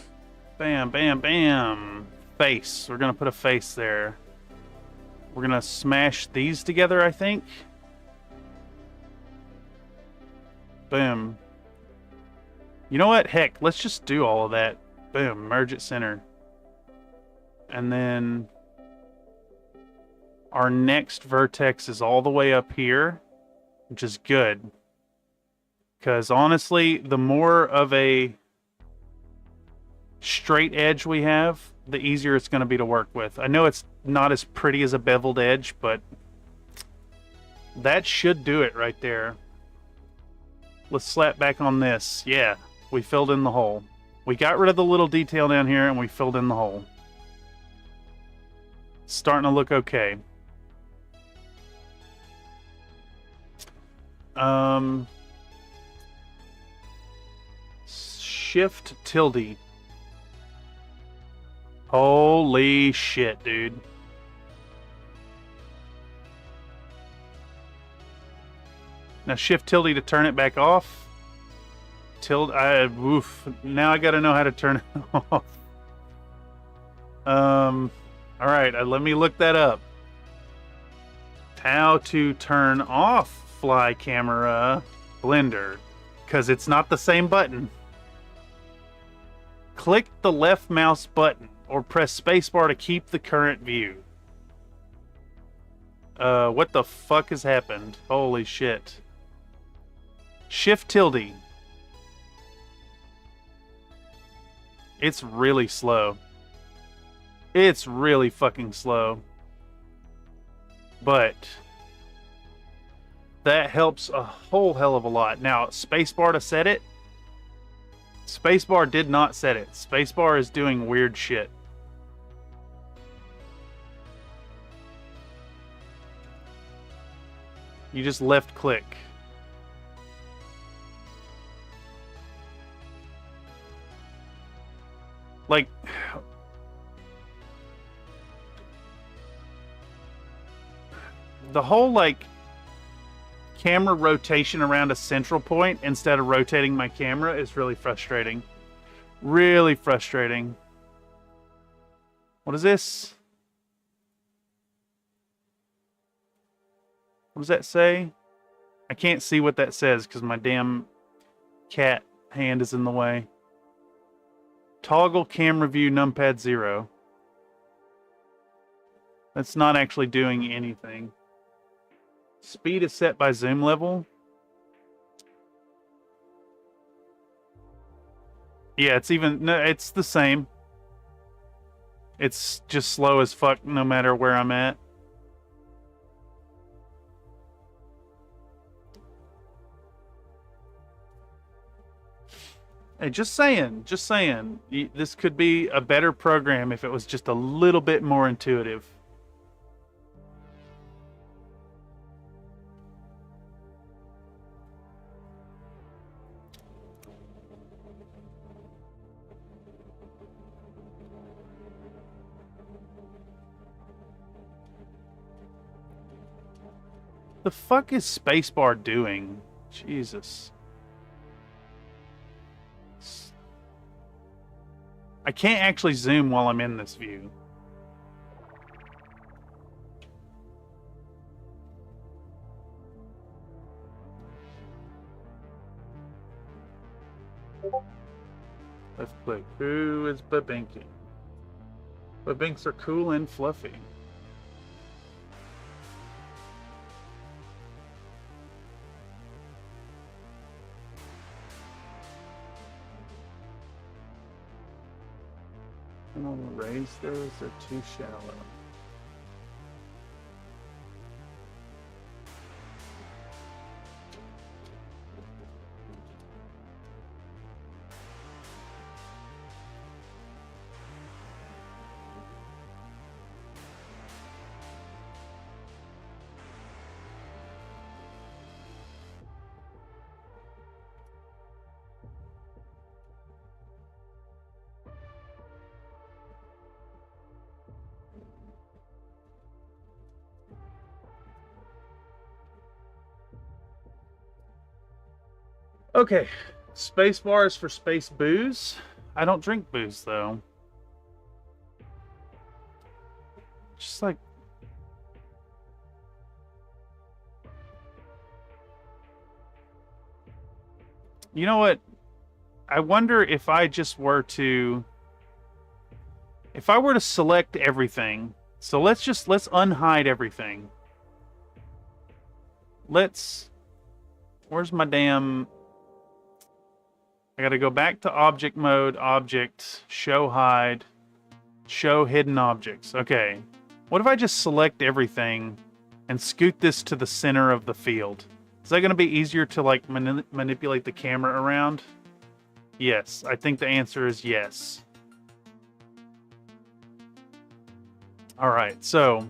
Bam, bam, bam. Face. We're going to put a face there. We're going to smash these together, I think. Boom. You know what? Heck, let's just do all of that. Boom. Merge at center. And then our next vertex is all the way up here, which is good. Because honestly, the more of a straight edge we have, the easier it's going to be to work with. I know it's not as pretty as a beveled edge, but that should do it right there. Let's slap back on this. Yeah, we filled in the hole. We got rid of the little detail down here and we filled in the hole. It's starting to look okay. Shift tilde. Holy shit, dude. Now shift tilde to turn it back off. Oof. Now I gotta know how to turn it off. Alright, let me look that up. How to turn off fly camera blender. Because it's not the same button. Click the left mouse button or press spacebar to keep the current view. What the fuck has happened? Holy shit. Shift tilde. It's really slow. It's really fucking slow. But that helps a whole hell of a lot. Now, spacebar to set it. Spacebar did not set it. Spacebar is doing weird shit. You just left click. Like, the whole, like, camera rotation around a central point instead of rotating my camera is really frustrating. Really frustrating. What is this? What does that say? I can't see what that says because my damn cat hand is in the way. Toggle camera view numpad 0. That's not actually doing anything. Speed is set by zoom level. Yeah, it's the same. It's just slow as fuck no matter where I'm at. Hey, just saying. This could be a better program if it was just a little bit more intuitive. The fuck is spacebar doing? Jesus. I can't actually zoom while I'm in this view. Left click. Who is babinking? Babinks are cool and fluffy. I'm gonna raise those, they're too shallow. Okay, space bar is for space booze. I don't drink booze though. Just like, you know what? I wonder if I just were to, if I were to select everything. So let's unhide everything. Where's my damn, I gotta go back to object mode, object, show hide, show hidden objects. Okay. What if I just select everything and scoot this to the center of the field? Is that gonna be easier to like manipulate the camera around? Yes, I think the answer is yes. All right, so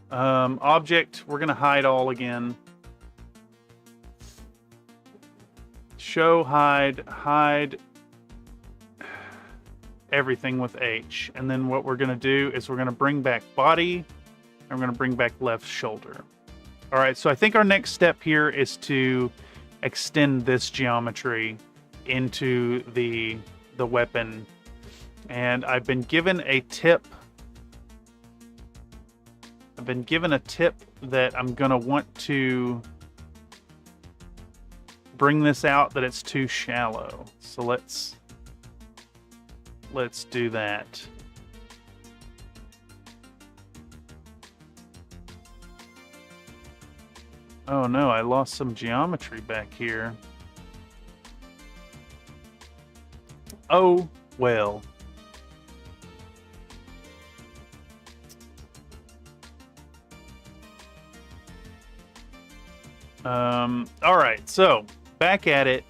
object, we're gonna hide all again. Show, hide everything with H. And then what we're gonna do is we're gonna bring back body, and we're gonna bring back left shoulder. All right, so I think our next step here is to extend this geometry into the weapon. And I've been given a tip. I've been given a tip that I'm gonna want to bring this out, that it's too shallow. So let's do that. Oh no, I lost some geometry back here. Oh, well. All right, so back at it.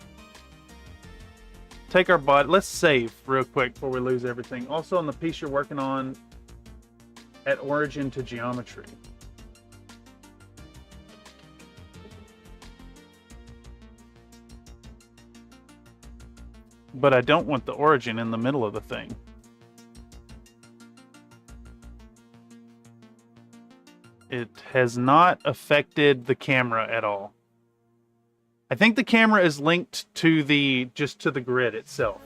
Take our body. Let's save real quick before we lose everything. Also on the piece you're working on, at origin to geometry. But I don't want the origin in the middle of the thing. It has not affected the camera at all. I think the camera is linked to the grid itself.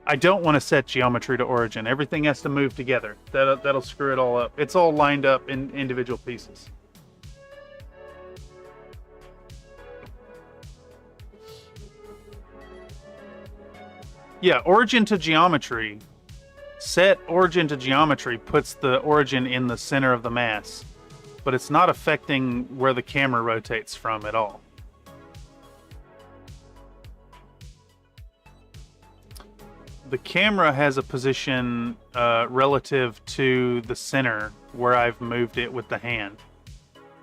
I don't want to set geometry to origin. Everything has to move together. That'll screw it all up. It's all lined up in individual pieces. Yeah, origin to geometry. Set origin to geometry puts the origin in the center of the mass, but it's not affecting where the camera rotates from at all. The camera has a position relative to the center where I've moved it with the hand.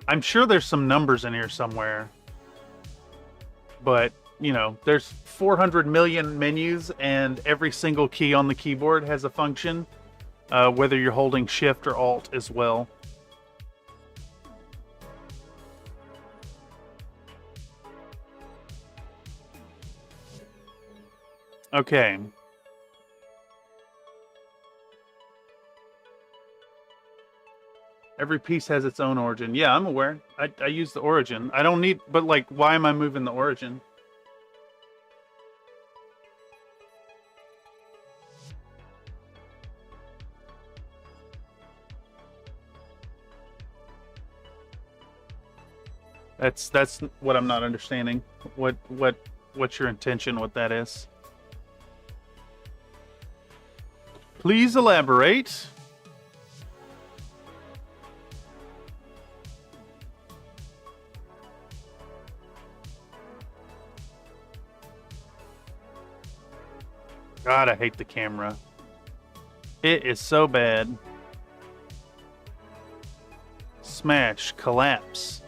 I'm sure there's some numbers in here somewhere, but you know, there's 400 million menus and every single key on the keyboard has a function, whether you're holding Shift or Alt as well. Okay. Every piece has its own origin. Yeah, I'm aware. I use the origin. I don't need, but like, why am I moving the origin? That's what I'm not understanding. What's your intention? What that is? Please elaborate. God, I hate the camera. It is so bad. Smash, collapse.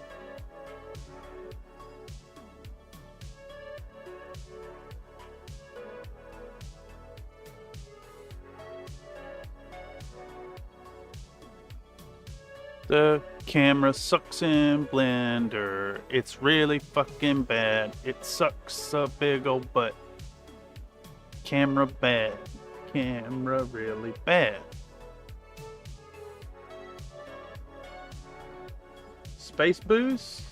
The camera sucks in Blender. It's really fucking bad. It sucks a big old butt. Camera bad. Camera really bad. Space boost?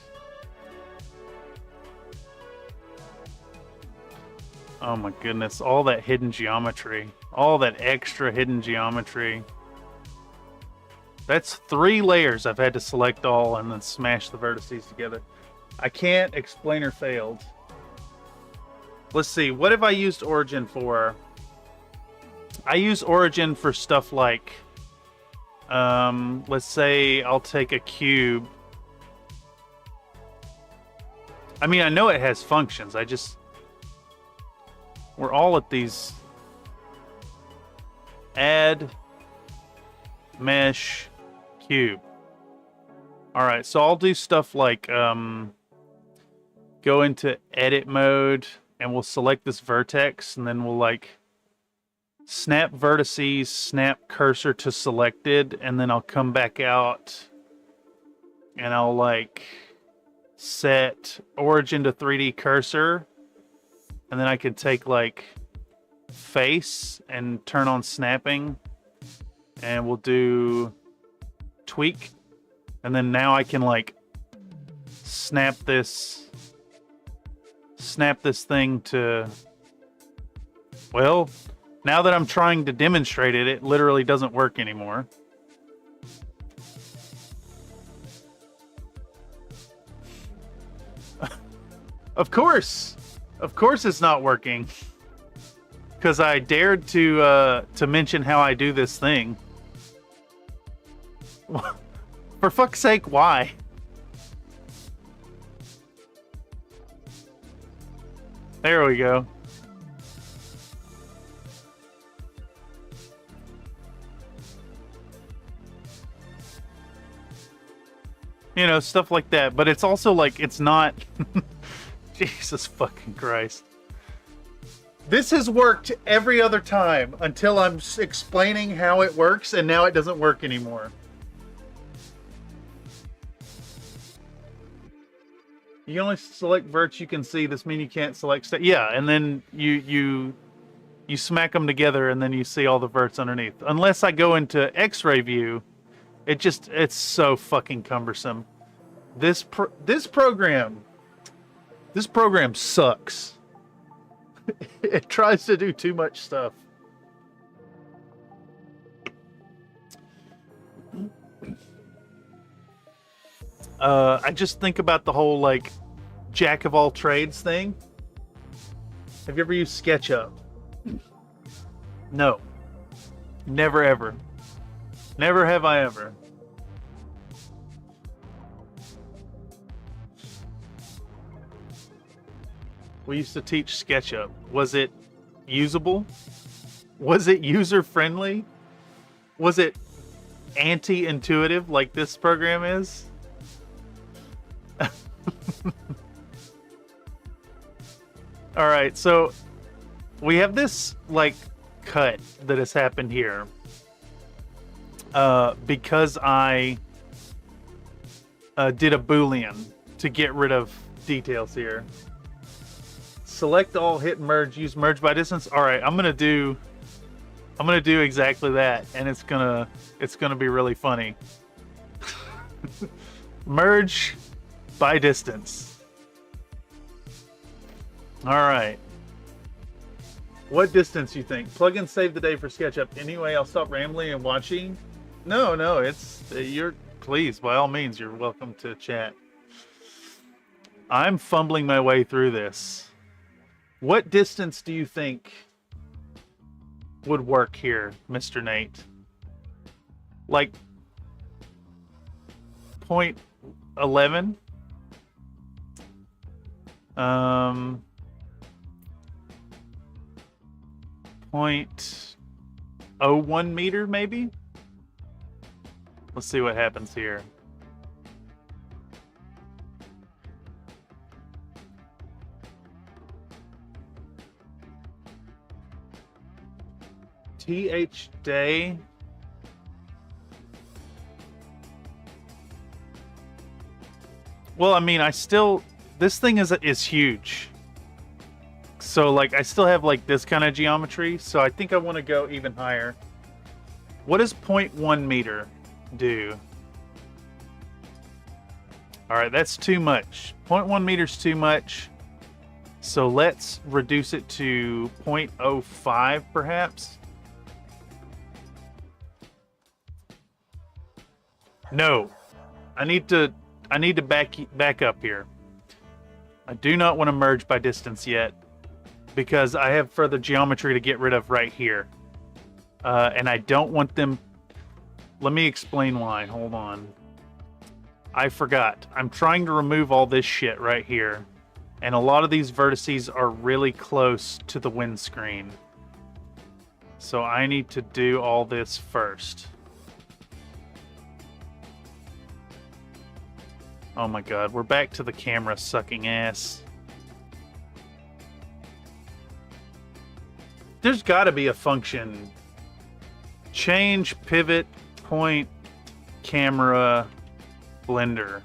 Oh my goodness, all that hidden geometry. All that extra hidden geometry. That's 3 layers I've had to select all and then smash the vertices together. I can't explain or failed. Let's see, what have I used Origin for? I use Origin for stuff like, let's say I'll take a cube. I mean, I know it has functions. We're all at these add, mesh, cube. All right, so I'll do stuff like go into edit mode and we'll select this vertex and then we'll like snap vertices, snap cursor to selected, and then I'll come back out and I'll like set origin to 3D cursor, and then I can take like face and turn on snapping, and we'll do tweak, and then now I can like snap this thing to, well, now that I'm trying to demonstrate it, it literally doesn't work anymore. Of course it's not working. Because I dared to mention how I do this thing. For fuck's sake, why? There we go. You know, stuff like that. But it's also like, it's not... Jesus fucking Christ. This has worked every other time until I'm explaining how it works, and now it doesn't work anymore. You can only select verts you can see. This means you can't select... Yeah, and then you smack them together, and then you see all the verts underneath. Unless I go into X-ray view, it's so fucking cumbersome. This program sucks. It tries to do too much stuff. I just think about the whole like jack of all trades thing. Have you ever used SketchUp? No. Never ever. Never have I ever. We used to teach SketchUp. Was it usable? Was it user-friendly? Was it anti-intuitive like this program is? All right, so we have this like cut that has happened here because I did a Boolean to get rid of details here. Select all, hit merge, use merge by distance. All right, I'm gonna do exactly that, and it's gonna be really funny. Merge by distance. All right. What distance you think? Plug in save the day for SketchUp. Anyway, I'll stop rambling and watching. No, it's you're. Please, by all means, you're welcome to chat. I'm fumbling my way through this. What distance do you think would work here, Mr. Nate? Like 0.11? 0.01 meter, maybe? Let's see what happens here. TH Day. Well, I mean, this thing is huge. So like I still have like this kind of geometry, so I think I want to go even higher. What does 0.1 meter do? All right, that's too much. 0.1 meters too much. So let's reduce it to 0.05 perhaps. No, I need to back up here. I do not want to merge by distance yet because I have further geometry to get rid of right here. And I don't want them. Let me explain why. Hold on. I forgot. I'm trying to remove all this shit right here. And a lot of these vertices are really close to the windscreen. So I need to do all this first. Oh my god, we're back to the camera sucking ass. There's gotta be a function. Change pivot point camera blender.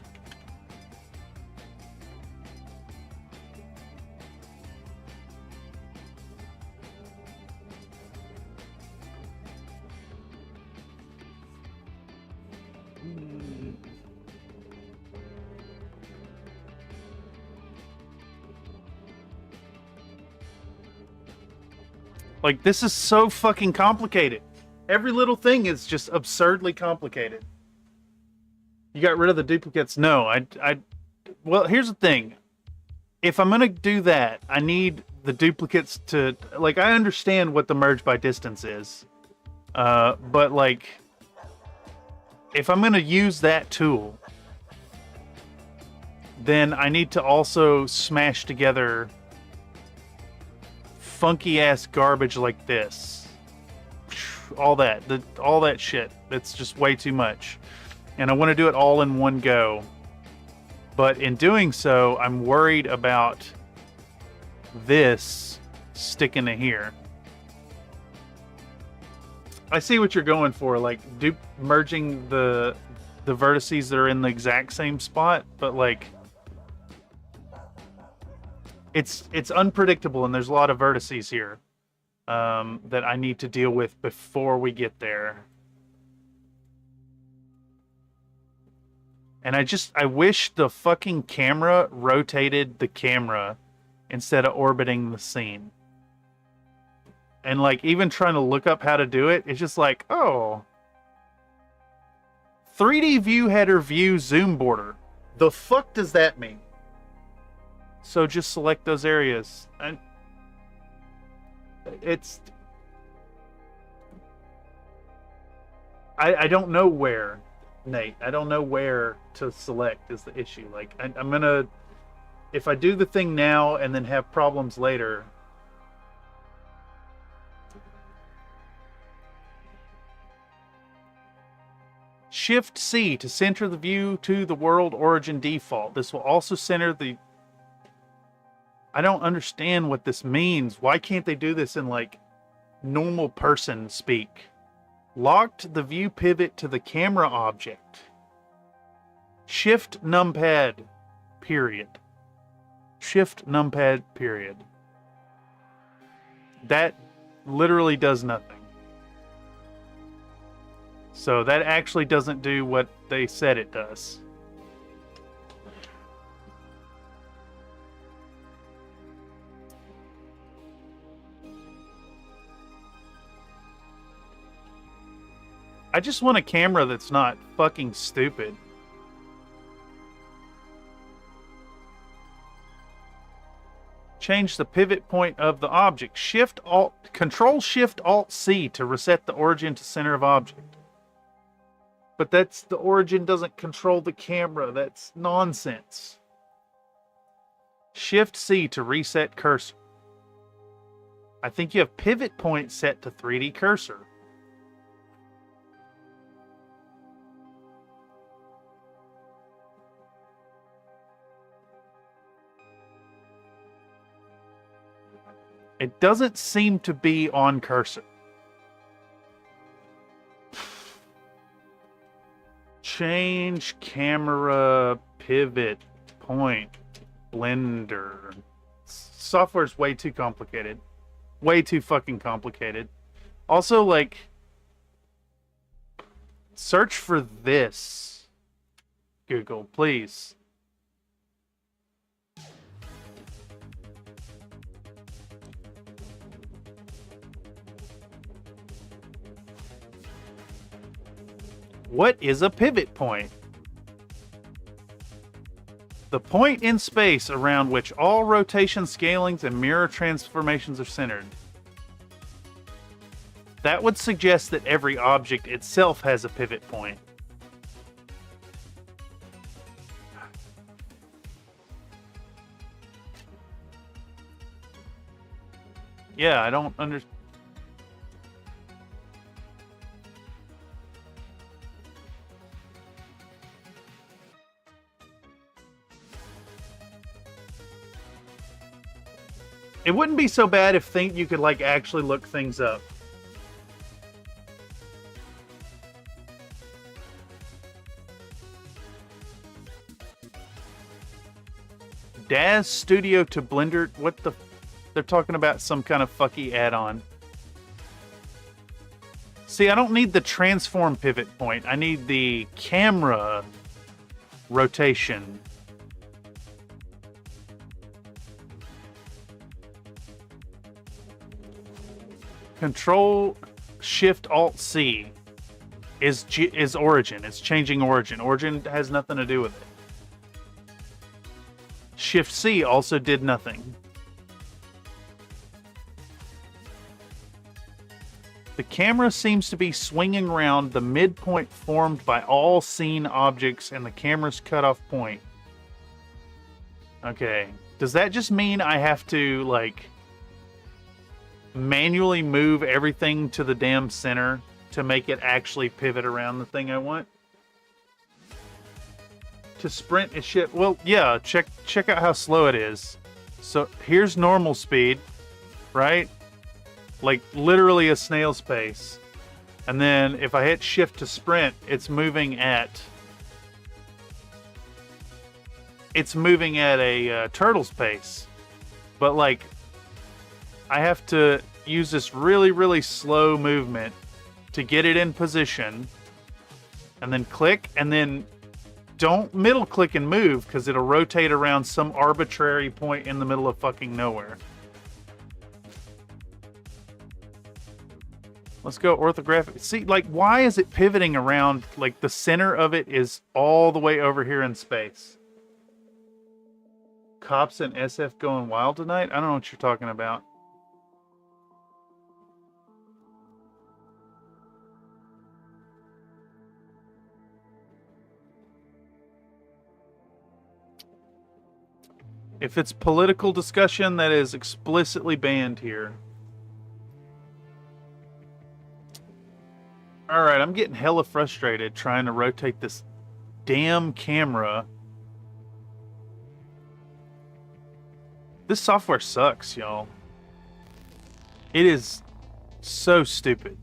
Like, this is so fucking complicated. Every little thing is just absurdly complicated. You got rid of the duplicates? No, well, here's the thing. If I'm gonna do that, I need the duplicates to, like, I understand what the merge by distance is. But, like, if I'm gonna use that tool, then I need to also smash together funky ass garbage like this. All that shit. It's just way too much. And I want to do it all in one go. But in doing so, I'm worried about this sticking to here. I see what you're going for, like merging the vertices that are in the exact same spot, but like it's unpredictable, and there's a lot of vertices here that I need to deal with before we get there. And I wish the fucking camera rotated the camera instead of orbiting the scene. And like even trying to look up how to do it, it's just like, oh, 3D view header view zoom border. The fuck does that mean? So just select those areas. And I don't know where, Nate. I don't know where to select is the issue. Like I'm gonna, if I do the thing now and then have problems later. Shift C to center the view to the world origin default. This will also center the... I don't understand what this means. Why can't they do this in like normal person speak? Locked the view pivot to the camera object. Shift numpad, period. Shift numpad, period. that literally does nothing. So that actually doesn't do what they said it does. I just want a camera that's not fucking stupid. Change the pivot point of the object. Control Shift Alt C to reset the origin to center of object. But the origin doesn't control the camera. That's nonsense. Shift C to reset cursor. I think you have pivot point set to 3D cursor. It doesn't seem to be on cursor. Change camera pivot point blender. Software's way too complicated. Way too fucking complicated. Also, like, search for this. Google, please. What is a pivot point? The point in space around which all rotation, scalings, and mirror transformations are centered. That would suggest that every object itself has a pivot point. Yeah, I don't understand. It wouldn't be so bad if you could like actually look things up. Daz Studio to Blender. What the? They're talking about some kind of fucky add-on. See, I don't need the transform pivot point. I need the camera rotation. Control Shift Alt C is origin. It's changing origin. Origin has nothing to do with it. Shift C also did nothing. The camera seems to be swinging around the midpoint formed by all seen objects and the camera's cutoff point. Okay. Does that just mean I have to, like, manually move everything to the damn center to make it actually pivot around the thing I want? To sprint is shit. Well, yeah, check out how slow it is. So here's normal speed, right? Like literally a snail's pace. And then if I hit shift to sprint, it's moving at a turtle's pace. But like, I have to use this really, really slow movement to get it in position, and then click, and then don't middle click and move, because it'll rotate around some arbitrary point in the middle of fucking nowhere. Let's go orthographic. See, like, why is it pivoting around? Like, the center of it is all the way over here in space. Cops and SF going wild tonight? I don't know what you're talking about. If it's political discussion, that is explicitly banned here. Alright, I'm getting hella frustrated trying to rotate this damn camera. This software sucks, y'all. It is so stupid.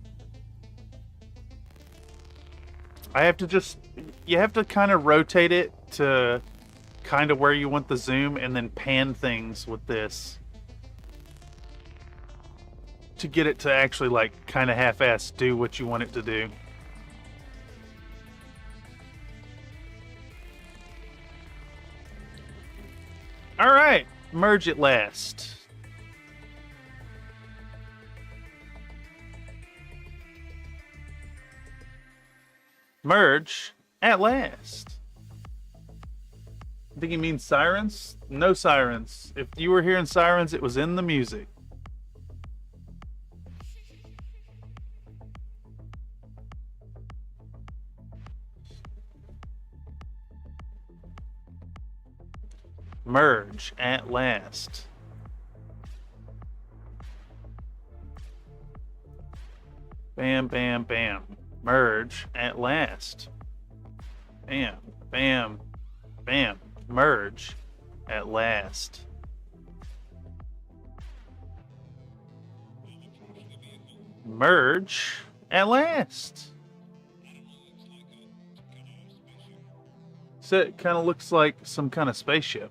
You have to kind of rotate it to kind of where you want the zoom and then pan things with this. to get it to actually like kind of half-ass do what you want it to do. All right, merge at last. Merge at last. I think he means sirens. No sirens. If you were hearing sirens, it was in the music. Merge at last. Bam, bam, bam. Merge at last. Bam, bam, bam. Merge at last. Merge at last. So it kind of looks like some kind of spaceship.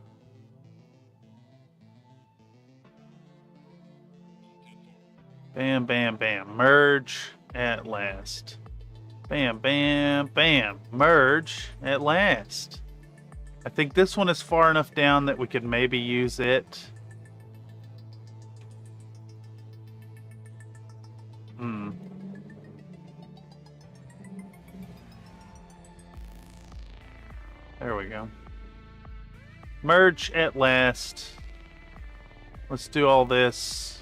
Bam, bam, bam. Merge at last. Bam, bam, bam. Merge at last. I think this one is far enough down that we could maybe use it. There we go. Merge at last. Let's do all this.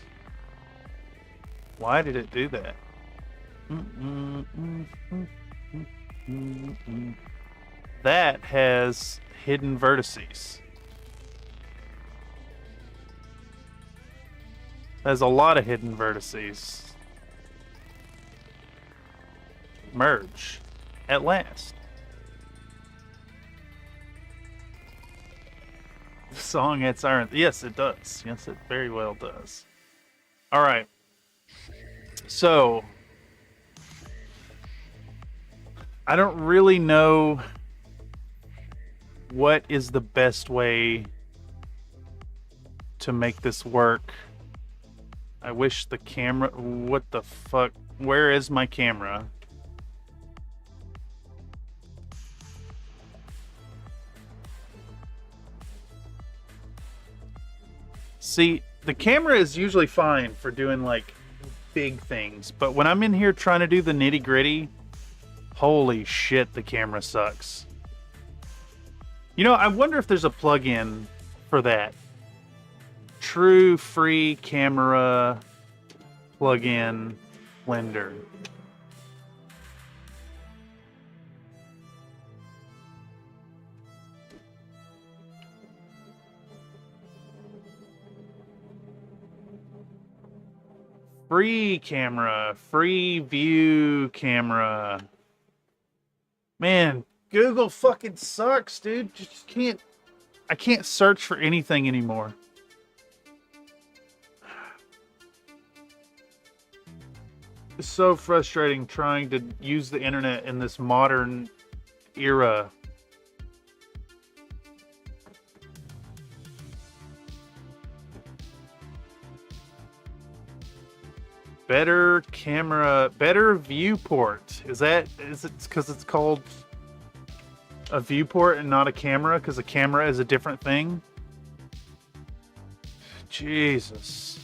Why did it do that? That has hidden vertices. There's a lot of hidden vertices. Merge at last. The song had sirens. Yes, it does. Yes, it very well does. All right. So, I don't really know what is the best way to make this work. I wish the camera... What the fuck? Where is my camera? See, the camera is usually fine for doing like big things, but when I'm in here trying to do the nitty-gritty, holy shit, the camera sucks. You know, I wonder if there's a plug-in for that. True free camera plug-in Blender. Free camera, free view camera. Man, Google fucking sucks, dude. Just can't. I can't search for anything anymore. It's so frustrating trying to use the internet in this modern era. Better camera, better viewport. Is it because it's called a viewport and not a camera? Because a camera is a different thing? Jesus.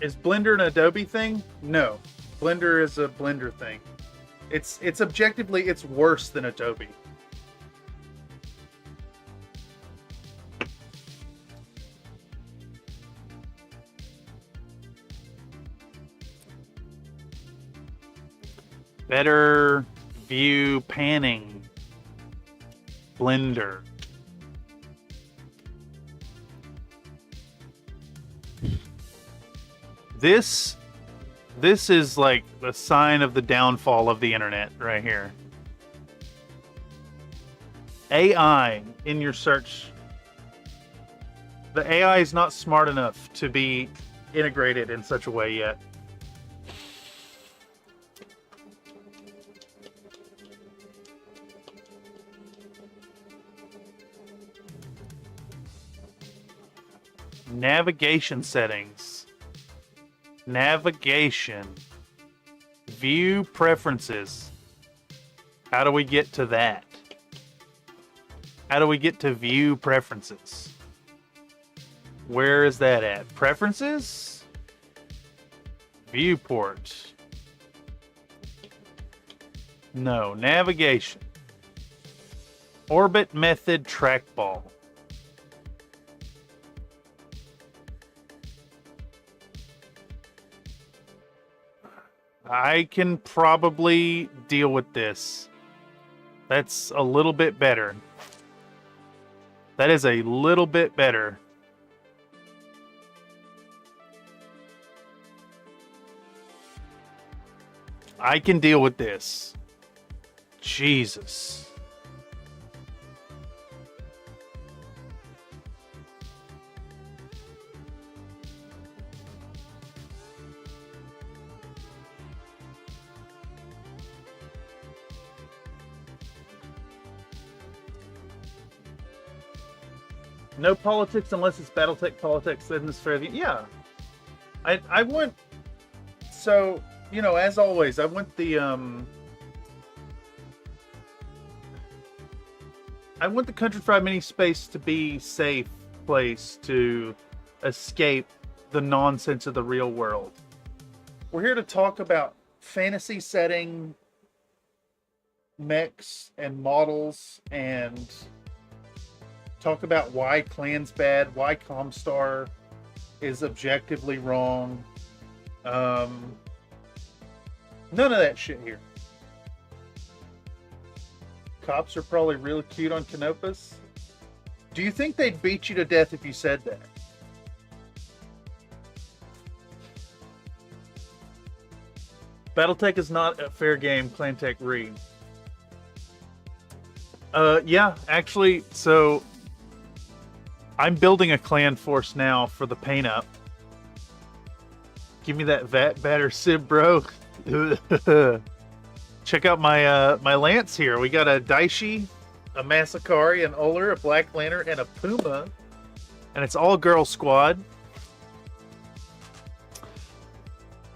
Is Blender an Adobe thing? No. Blender is a Blender thing. It's objectively, it's worse than Adobe. Better view panning. Blender. This is like the sign of the downfall of the internet right here. AI in your search. The AI is not smart enough to be integrated in such a way yet. Navigation settings. Navigation. View preferences. How do we get to that? How do we get to view preferences? Where is that at? Preferences? Viewport. No, navigation. Orbit method trackball. I can probably deal with this. That's a little bit better. That is a little bit better. I can deal with this. Jesus. No politics unless it's Battletech politics, then it's fair. Yeah. I want, so, you know, as always, I want the Country Fried Mini Space to be safe place to escape the nonsense of the real world. We're here to talk about fantasy setting, mechs and models, and talk about why Clan's bad, why Comstar is objectively wrong. None of that shit here. Cops are probably really cute on Canopus. Do you think they'd beat you to death if you said that? Battletech is not a fair game, Clantech Re. Yeah, actually, so I'm building a clan force now for the paint up. Give me that vat batter sib, bro. Check out my my lance here. We got a Daishi, a Masakari, an Uller, a Black Lantern, and a Puma. And it's all girl squad.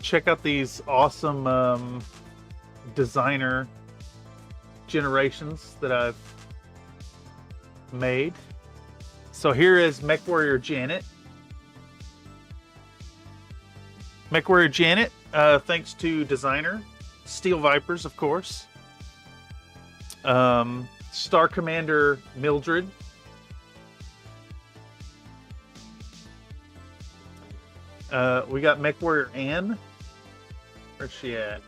Check out these awesome designer generations that I've made. So here is Mech Warrior Janet. Mech Warrior Janet, thanks to designer. Steel Vipers, of course. Star Commander Mildred. We got Mech Warrior Anne. Where's she at?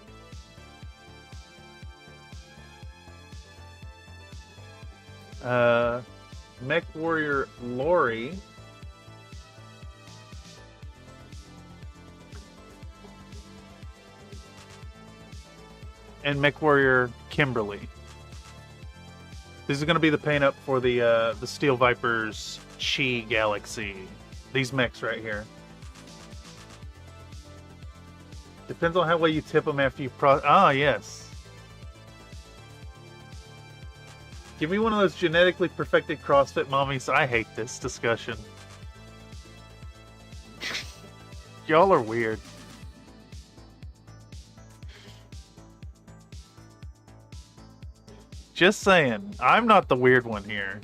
Mech Warrior Lori. And Mech Warrior Kimberly. This is going to be the paint up for the Steel Vipers Chi Galaxy. These mechs right here. Depends on how well you tip them after you yes. Give me one of those genetically perfected CrossFit mommies. I hate this discussion. Y'all are weird. Just saying, I'm not the weird one here.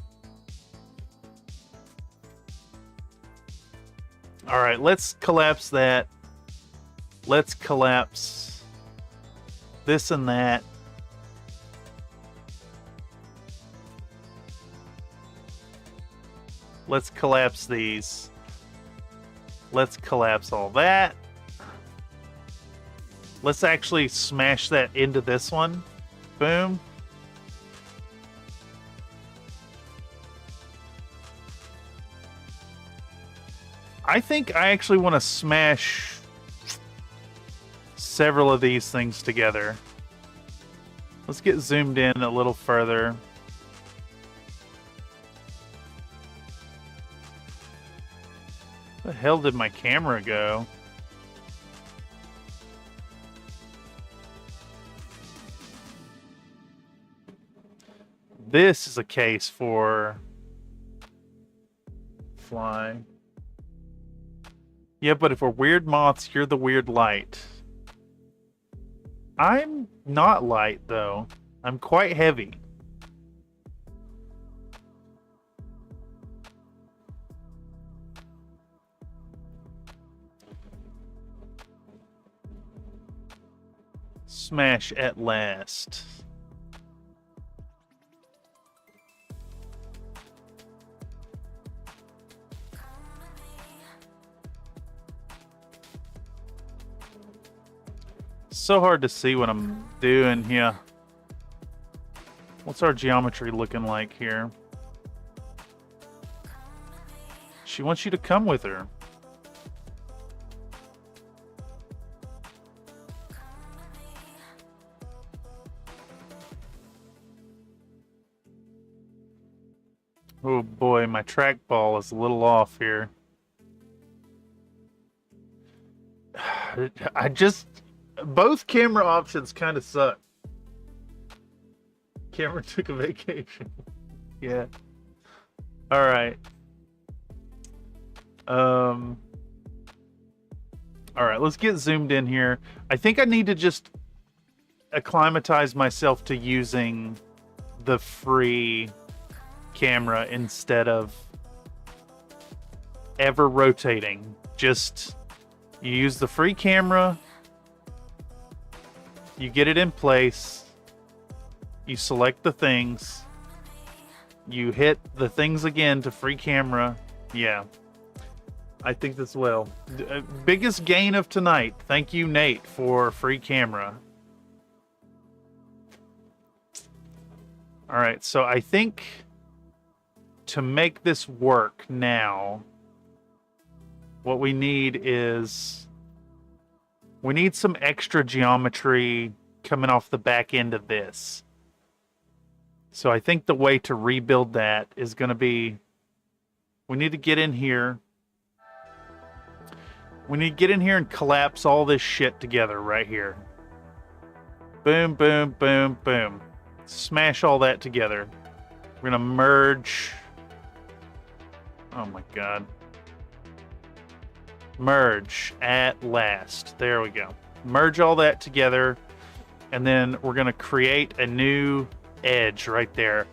All right, let's collapse that. Let's collapse this and that. Let's collapse these. Let's collapse all that. Let's actually smash that into this one. Boom. I think I actually want to smash several of these things together. Let's get zoomed in a little further. Where the hell did my camera go? This is a case for fly. Yeah, but if we're weird moths, you're the weird light. I'm not light, though. I'm quite heavy. Smash at last. So hard to see what I'm doing here. What's our geometry looking like here? She wants you to come with her. Oh boy, my trackball is a little off here. Both camera options kind of suck. Camera took a vacation. Yeah. All right. All right, let's get zoomed in here. I think I need to just acclimatize myself to using the free camera instead of ever rotating. Just you use the free camera, you get it in place, you select the things, you hit the things again to free camera. Yeah, I think this will. Biggest gain of tonight. Thank you, Nate, for free camera. All right, so I think to make this work now, what we need is we need some extra geometry coming off the back end of this. So I think the way to rebuild that is going to be, we need to get in here. We need to get in here and collapse all this shit together right here. Boom, boom, boom, boom. Smash all that together. We're going to merge. Oh my God. Merge at last. There we go. Merge all that together. And then we're going to create a new edge right there.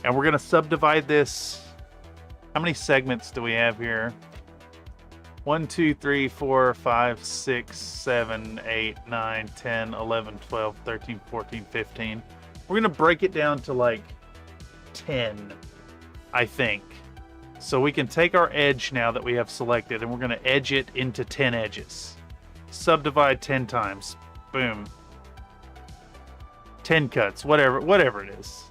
And we're going to subdivide this. How many segments do we have here? 1, 2, 3, 4, 5, 6, 7, 8, 9, 10, 11, 12, 13, 14, 15. We're going to break it down to like 10, I think. So we can take our edge now that we have selected, and we're going to edge it into 10 edges. Subdivide 10 times. Boom. 10 cuts, whatever it is.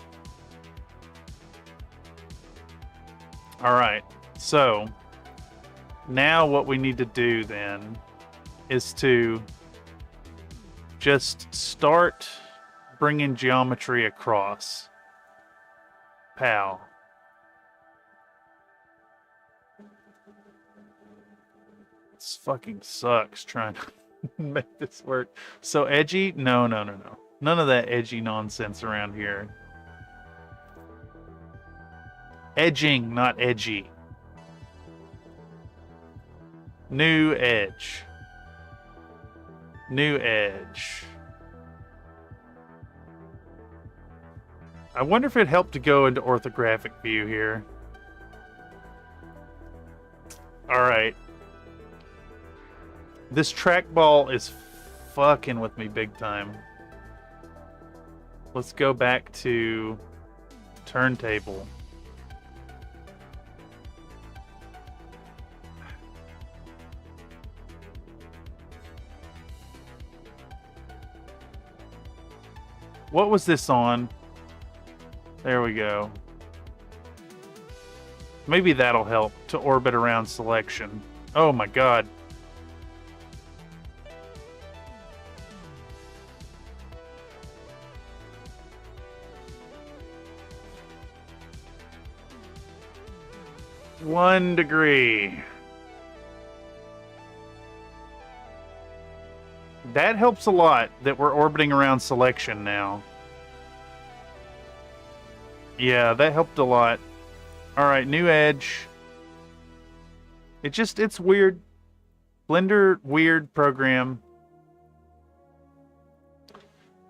All right. So now what we need to do then is to just start bringing geometry across. Pow. This fucking sucks trying to make this work. So edgy? No. None of that edgy nonsense around here. Edging, not edgy. New edge. New edge. I wonder if it helped to go into orthographic view here. All right. This trackball is fucking with me big time. Let's go back to turntable. What was this on? There we go. Maybe that'll help to orbit around selection. Oh my God. One degree. That helps a lot that we're orbiting around selection now. Yeah, that helped a lot. All right, new edge. It's weird. Blender weird program.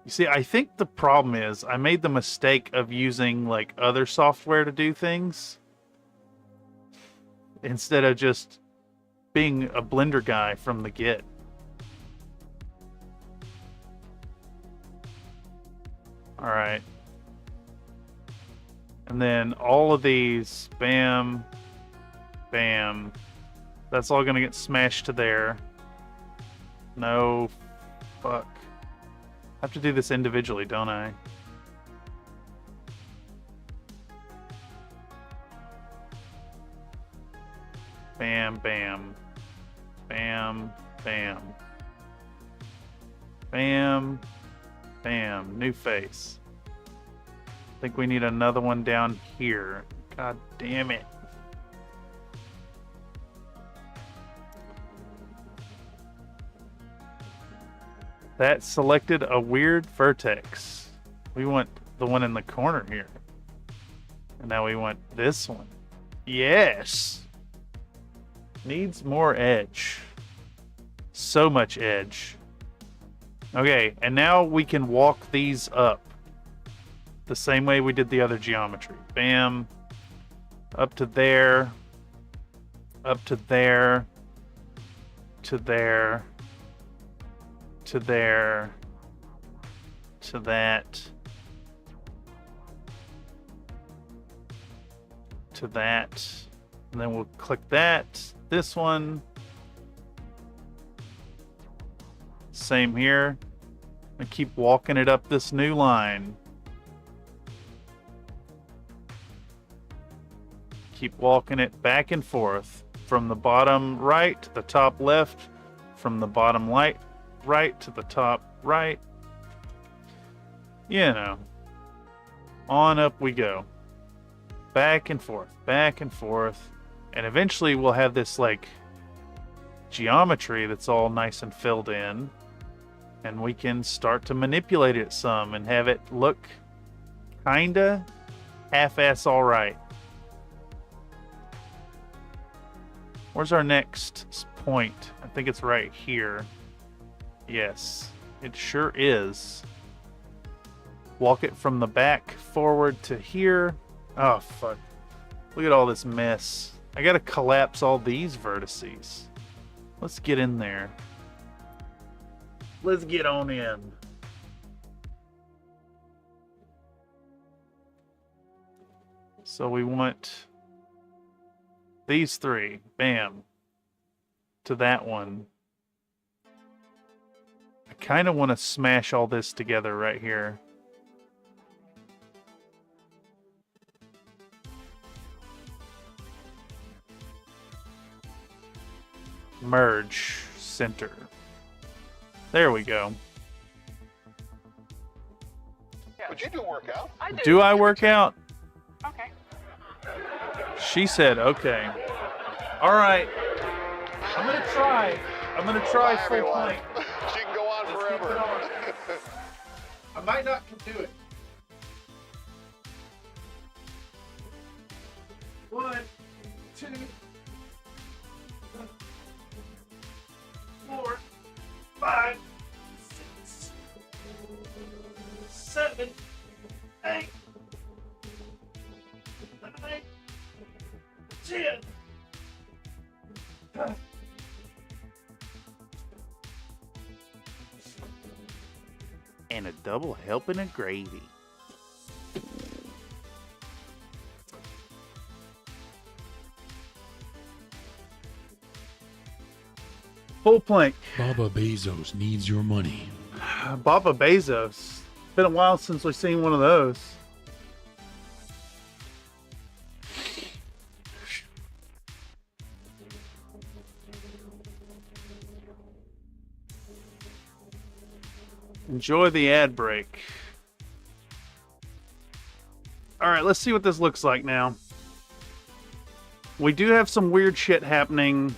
You see, I think the problem is I made the mistake of using like other software to do things instead of just being a Blender guy from the get. All right. And then all of these, bam, bam. That's all gonna get smashed to there. No, fuck. I have to do this individually, don't I? Bam, bam. Bam, bam. Bam, bam. New face. I think we need another one down here. God damn it. That selected a weird vertex. We want the one in the corner here. And now we want this one. Yes! Needs more edge. So much edge. Okay, and now we can walk these up. The same way we did the other geometry. Bam. Up to there. Up to there. To there. To there. To that. To that. And then we'll click that. This one. Same here. And keep walking it up this new line. Keep walking it back and forth. From the bottom right to the top left. From the bottom right to the top right. You know. On up we go. Back and forth. Back and forth. And eventually we'll have this like geometry that's all nice and filled in. And we can start to manipulate it some and have it look kinda half-ass alright. Where's our next point? I think it's right here. Yes, it sure is. Walk it from the back forward to here. Oh, fuck. Look at all this mess. I gotta collapse all these vertices. Let's get in there. Let's get on in. So we want these three. Bam. To that one. I kind of want to smash all this together right here. Merge. Center. There we go. But you do work out. Do I work out? Okay. She said okay. All right. I'm going to try. I'm going to try Bye, full everyone. plank. She can go on Let's keep forever. it on. I might not can do it. 1, 2, 4, 5, 6, 7, 8, 9, 10. And a double helping of gravy. Full plank. Baba Bezos needs your money. Baba Bezos. Been a while since we've seen one of those. Enjoy the ad break. All right, let's see what this looks like now. We do have some weird shit happening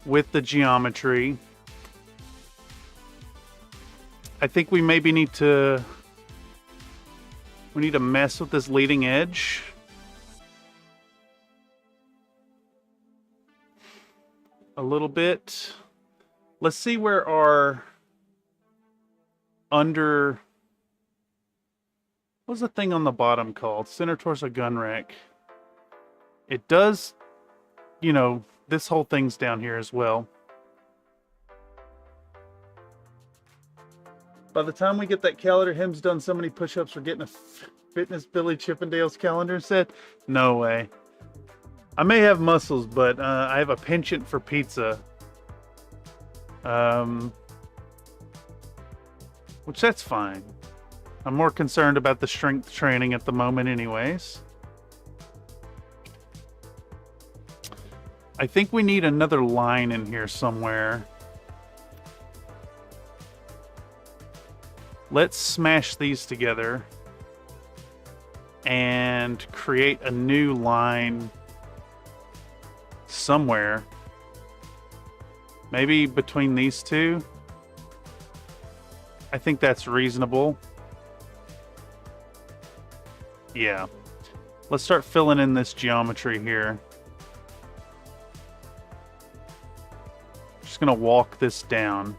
with the geometry. I think we maybe need to mess with this leading edge. a little bit. Let's see where our under... What's the thing on the bottom called? Center torso gun rack. It does, you know, this whole thing's down here as well. By the time we get that calendar, him's done so many push-ups, we're getting a Fitness Billy Chippendale's calendar set. No way. I may have muscles, but I have a penchant for pizza. Which that's fine. I'm more concerned about the strength training at the moment anyways. I think we need another line in here somewhere. Let's smash these together and create a new line somewhere. Maybe between these two. I think that's reasonable. Yeah. Let's start filling in this geometry here. Just gonna walk this down.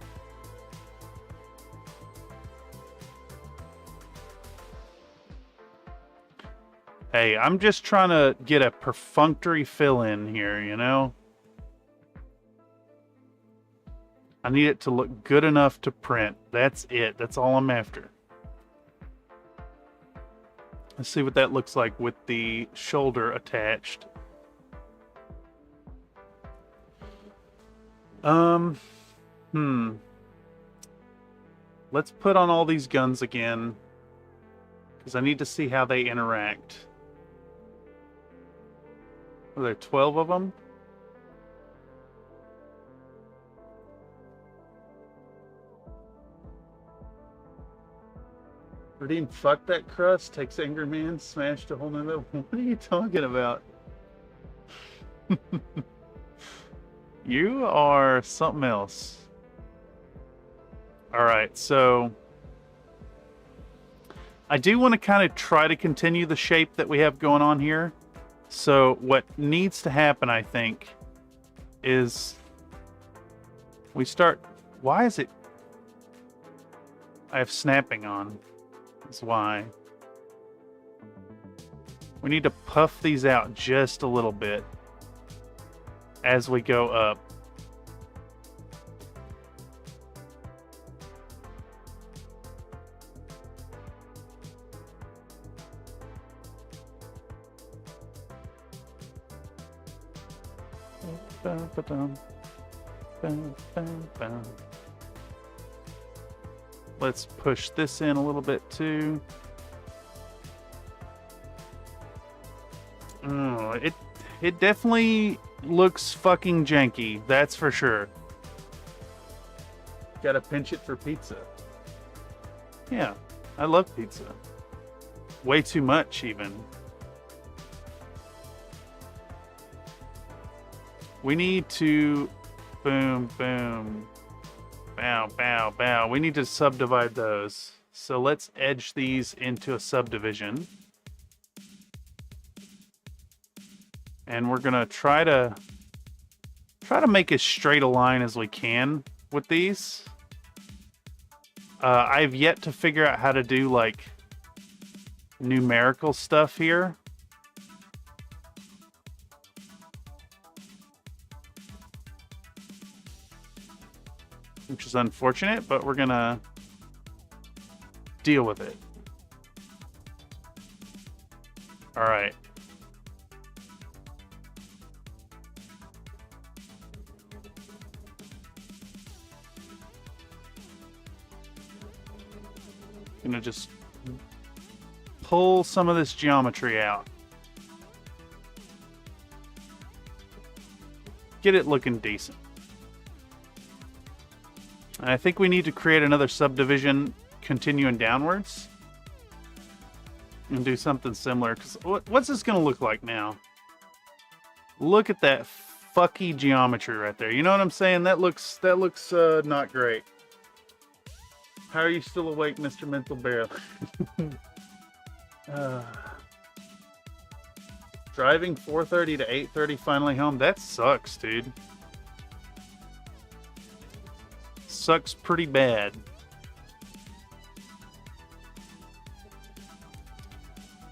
Hey, I'm just trying to get a perfunctory fill in here, you know? I need it to look good enough to print. That's it. That's all I'm after. Let's see what that looks like with the shoulder attached. Let's put on all these guns again, because I need to see how they interact. Are there 12 of them? Redeem, fuck that crust, takes Angry Man, smashed a whole nother. What are you talking about? You are something else. Alright, so I do want to kind of try to continue the shape that we have going on here. So what needs to happen, I think, is we start... Why is it... I have snapping on. That's why. We need to puff these out just a little bit as we go up. Let's push this in a little bit too. Oh, it definitely looks fucking janky, that's for sure. Gotta pinch it for pizza. Yeah, I love pizza. Way too much even. We need to boom, boom, bow, bow, bow. We need to subdivide those. So let's edge these into a subdivision. And we're gonna try to make as straight a line as we can with these. I've yet to figure out how to do like numerical stuff here. Which is unfortunate, but we're gonna deal with it. All right. Gonna just pull some of this geometry out. Get it looking decent. And I think we need to create another subdivision continuing downwards. And do something similar. Because what's this going to look like now? Look at that fucky geometry right there. You know what I'm saying? That looks not great. How are you still awake, Mr. Mental Bear? Driving 4:30 to 8:30 finally home. That sucks, dude. sucks pretty bad.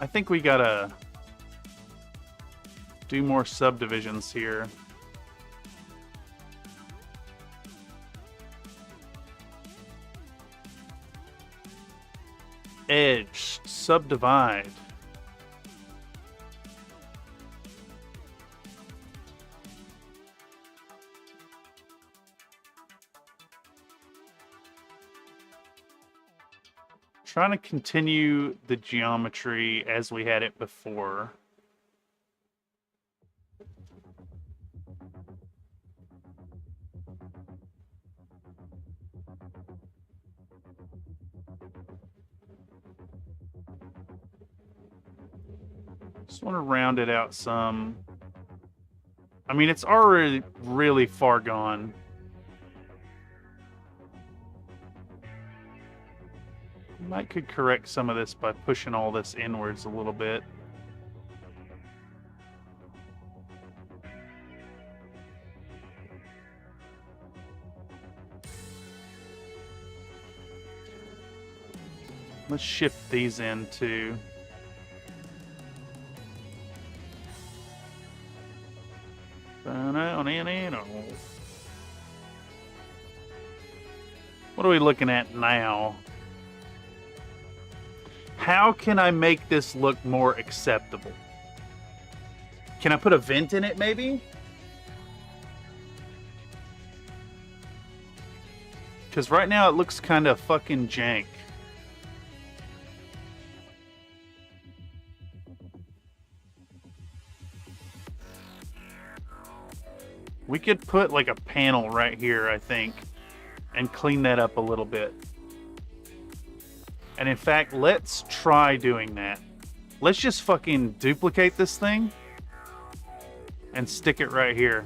I think we gotta do more subdivisions here. Edge, subdivide. Trying to continue the geometry as we had it before. Just want to round it out some. I mean, it's already really far gone. Might could correct some of this by pushing all this inwards a little bit. Let's shift these in too. What are we looking at now? How can I make this look more acceptable? Can I put a vent in it, maybe? Because right now it looks kind of fucking jank. We could put like a panel right here, I think, and clean that up a little bit. And in fact, let's try doing that. Let's just fucking duplicate this thing and stick it right here.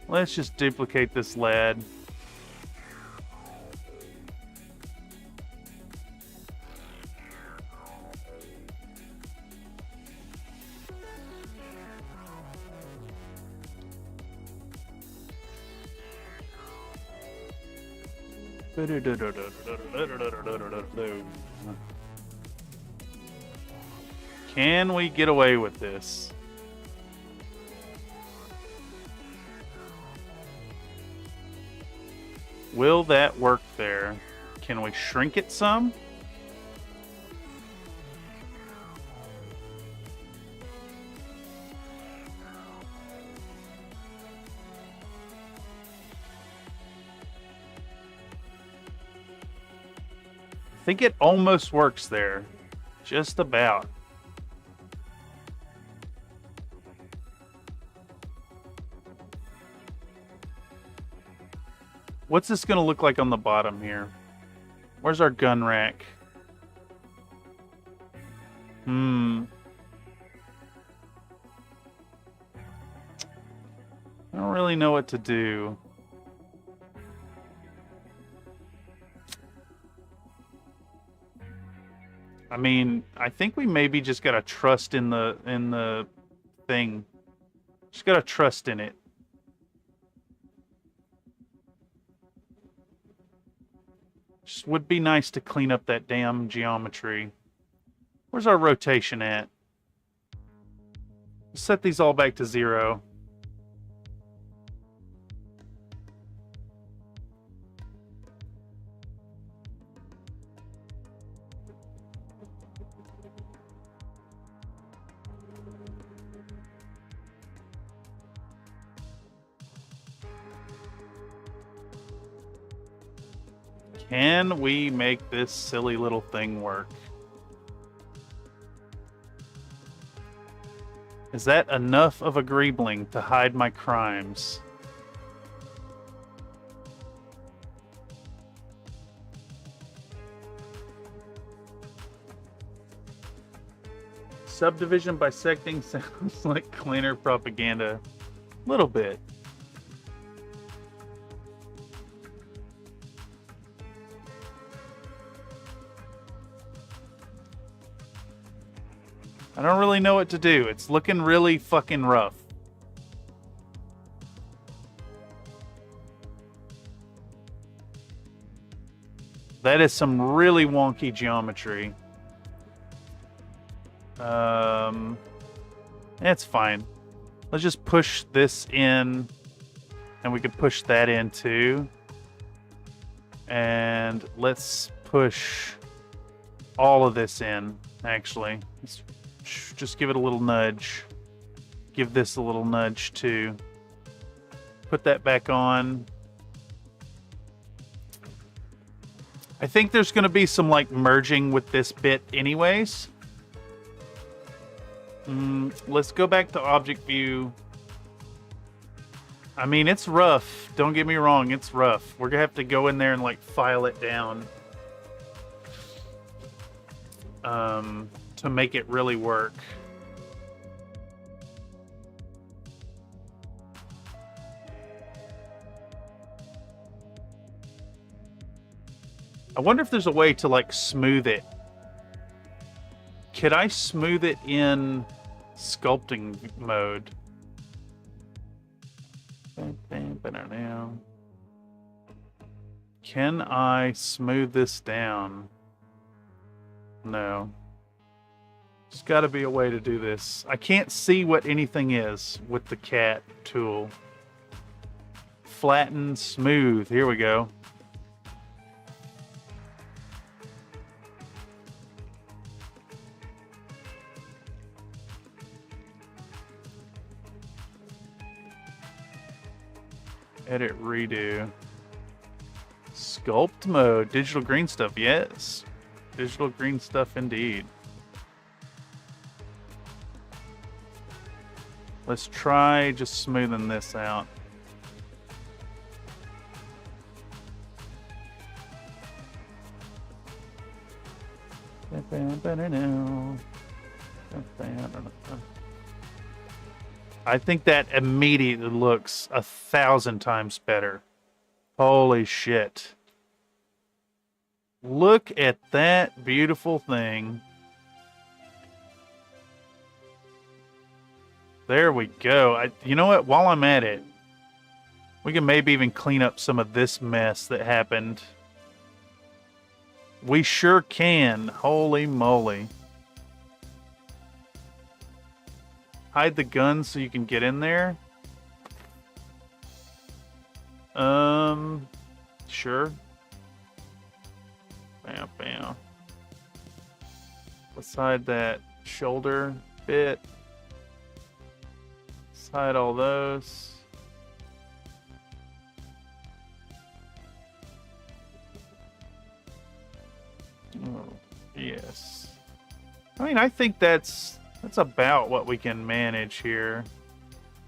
Let's just duplicate this lead. Can we get away with this? Will that work there? Can we shrink it some? I think it almost works there. Just about. What's this going to look like on the bottom here? Where's our gun rack? I don't really know what to do. I mean, I think we maybe just gotta trust in the thing. Just gotta trust in it. Just would be nice to clean up that damn geometry. Where's our rotation at? Let's set these all back to 0. Can we make this silly little thing work? Is that enough of a Greebling to hide my crimes? Subdivision bisecting sounds like cleaner propaganda. A little bit. I don't really know what to do. It's looking really fucking rough. That is some really wonky geometry. It's fine. Let's just push this in, and we could push that in too. And let's push all of this in, actually. Let's just give it a little nudge. Give this a little nudge too. Put that back on. I think there's going to be some like merging with this bit anyways. Let's go back to object view. I mean, it's rough. Don't get me wrong, it's rough. We're going to have to go in there and like file it down to make it really work. I wonder if there's a way to like smooth it. Could I smooth it in sculpting mode? Can I smooth this down? No. There's got to be a way to do this. I can't see what anything is with the cat tool. Flatten, smooth. Here we go. Edit, redo. Sculpt mode. Digital green stuff. Yes. Digital green stuff indeed. Let's try just smoothing this out. I think that immediately looks 1,000 times better. Holy shit. Look at that beautiful thing. There we go. You know what? While I'm at it, we can maybe even clean up some of this mess that happened. We sure can. Holy moly. Hide the gun so you can get in there. Sure. Bam, bam. Let's hide that shoulder bit. Let's hide all those. Oh, yes. I mean, I think that's about what we can manage here.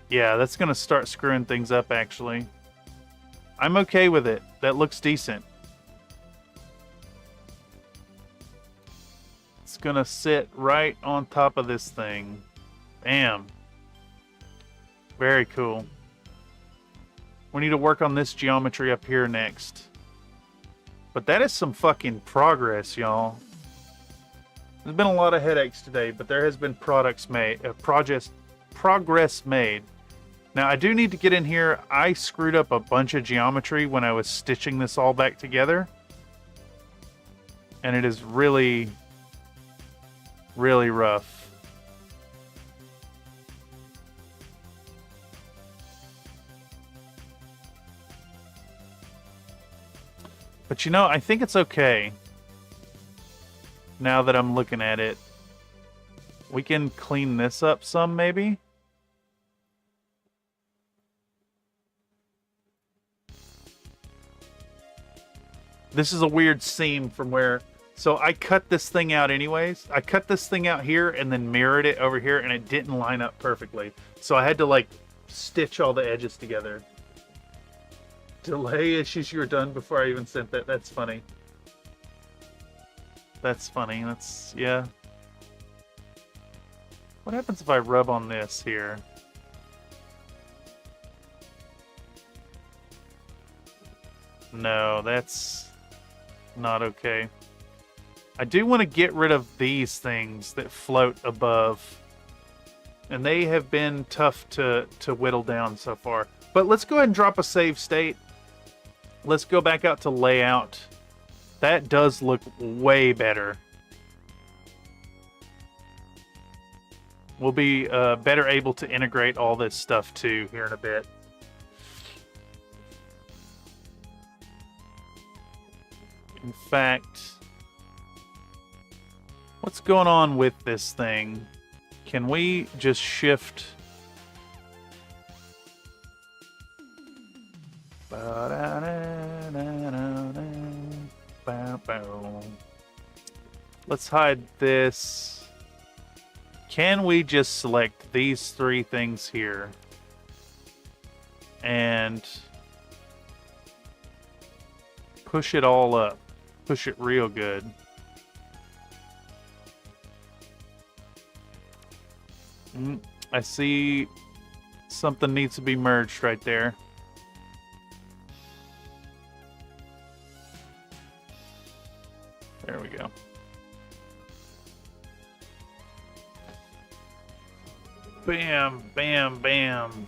Yeah, that's going to start screwing things up, actually. I'm okay with it. That looks decent. It's going to sit right on top of this thing. Bam. Very cool. We need to work on this geometry up here next. But that is some fucking progress, y'all. There's been a lot of headaches today, but there has been progress made. Now, I do need to get in here. I screwed up a bunch of geometry when I was stitching this all back together. And it is really, really rough. But you know, I think it's okay. Now that I'm looking at it, we can clean this up some, maybe? This is a weird seam from where... So I cut this thing out anyways. I cut this thing out here and then mirrored it over here, and it didn't line up perfectly. So I had to, like, stitch all the edges together. Delay issues, you were done before I even sent that. That's funny. That's funny. That's... yeah. What happens if I rub on this here? No, that's... not okay. I do want to get rid of these things that float above. And they have been tough to whittle down so far. But let's go ahead and drop a save state. Let's go back out to layout. That does look way better. We'll be better able to integrate all this stuff too here in a bit. In fact, what's going on with this thing? Can we just shift? Let's hide this. Can we just select these three things here? And push it all up. Push it real good. I see something needs to be merged right there. There we go. Bam, bam, bam,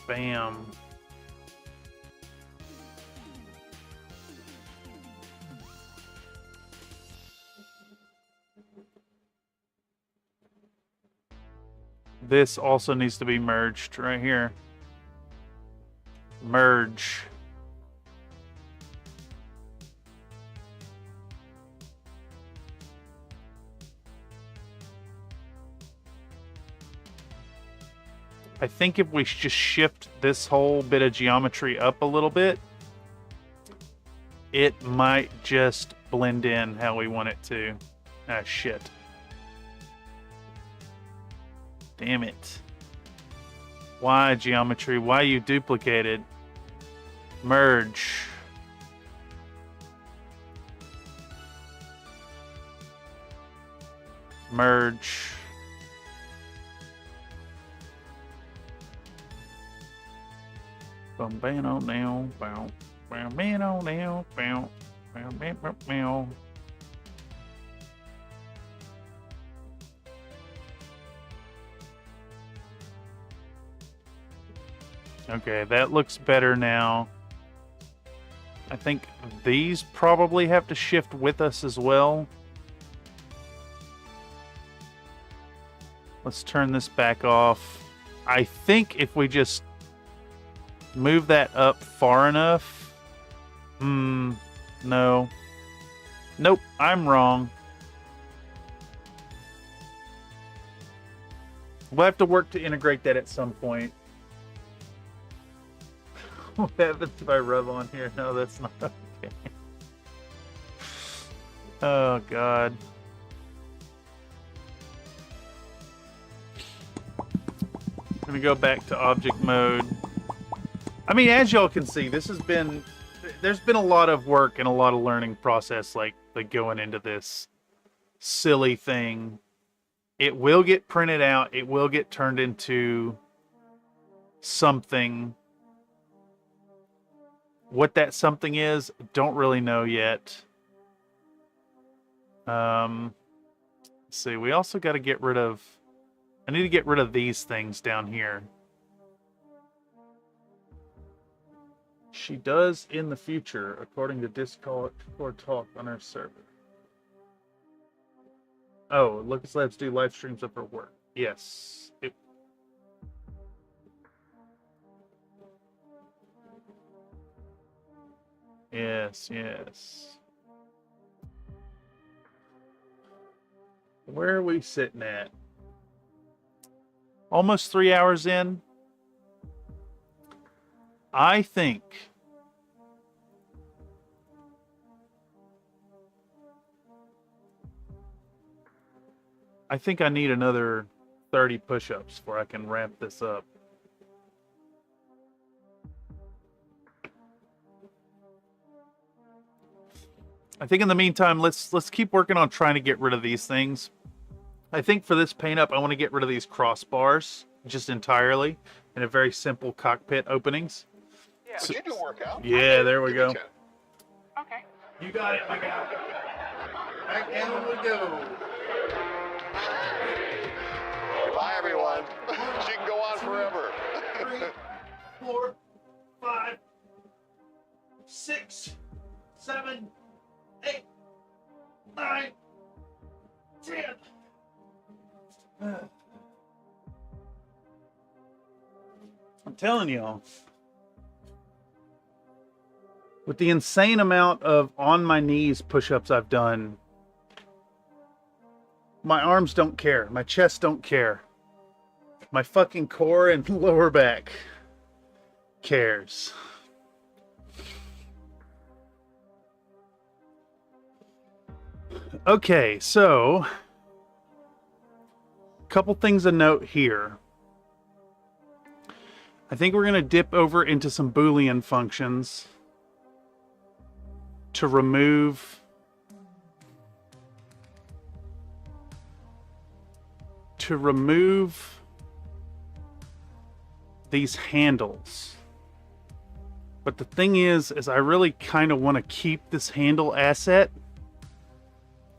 bam. This also needs to be merged right here. Merge. I think if we just shift this whole bit of geometry up a little bit, it might just blend in how we want it to. Ah, shit. Damn it. Why, geometry? Why you duplicated? Merge. Merge. Bum bam on now, bow, bam man on now, bow, bam bam bam bam. Okay, that looks better now. I think these probably have to shift with us as well. Let's turn this back off. I think if we just move that up far enough. No. Nope, I'm wrong. We'll have to work to integrate that at some point. What happens if I rub on here? No, that's not okay. Oh, God. Let me go back to object mode. I mean, as y'all can see, this has been... There's been a lot of work and a lot of learning process, like going into this silly thing. It will get printed out. It will get turned into something. What that something is, don't really know yet. Let's see, we also got to get rid of... I need to get rid of these things down here. She does in the future, according to Discord talk on our server. Oh, Lucas Labs do live streams of her work. Yes. Yes, yes. Where are we sitting at? Almost 3 hours in. I think I need another 30 push-ups before I can ramp this up. I think in the meantime, let's keep working on trying to get rid of these things. I think for this paint up, I want to get rid of these crossbars just entirely in a very simple cockpit openings. Yeah, so, you do work out. Yeah, there we go. Okay. You got it, my guy. Back down we go. Bye, everyone. She can go on forever. 3, 4, 5, 6, 7, 8, 9, 10. I'm telling y'all, with the insane amount of on my knees push-ups I've done, my arms don't care, my chest don't care, my fucking core and lower back cares. Okay, so a couple things to note here. I think we're going to dip over into some Boolean functions to remove these handles. But the thing is I really kind of want to keep this handle asset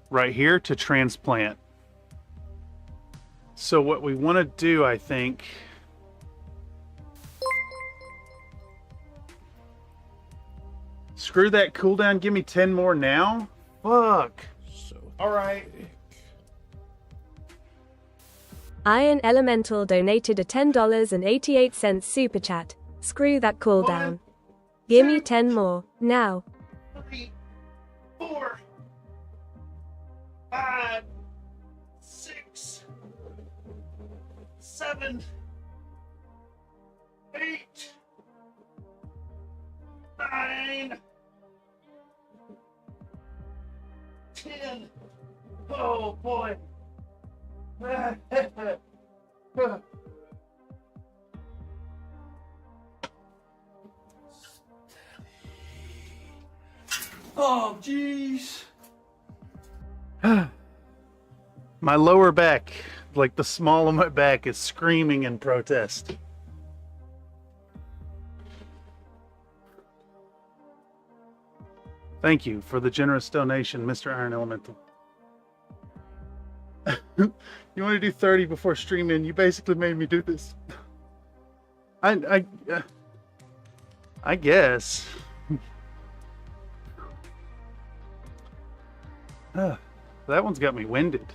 right here to transplant. So what we want to do, I think, screw that cooldown, give me 10 more now? Fuck. Alright. Iron Elemental donated a $10.88 super chat. Screw that cooldown. Give me 10 more, now. 3, 4, 5, 6, 7, 8, 9, 10. Oh boy. Oh, jeez. My lower back, like the small of my back, is screaming in protest. Thank you for the generous donation, Mr. Iron Elemental. You want to do 30 before streaming? You basically made me do this. I guess. That one's got me winded.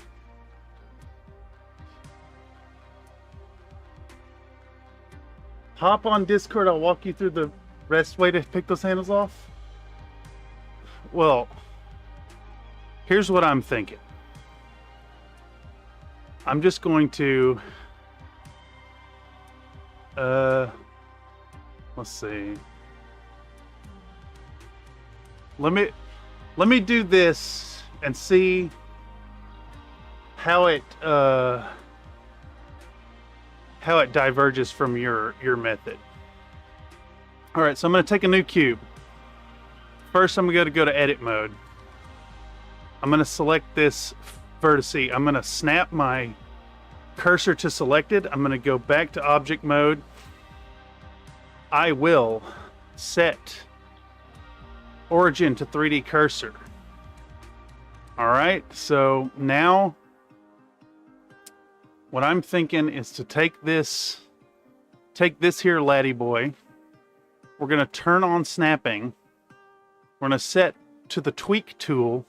Hop on Discord, I'll walk you through the best way to pick those handles off. Well, here's what I'm thinking. I'm just going to let's see. Let me do this and see how it diverges from your method. All right, so I'm going to take a new cube. First, I'm going to go to edit mode. I'm going to select this vertice. I'm going to snap my cursor to selected. I'm going to go back to object mode. I will set origin to 3D cursor. All right, so now what I'm thinking is to take this here laddie boy. We're going to turn on snapping. We're going to set to the tweak tool,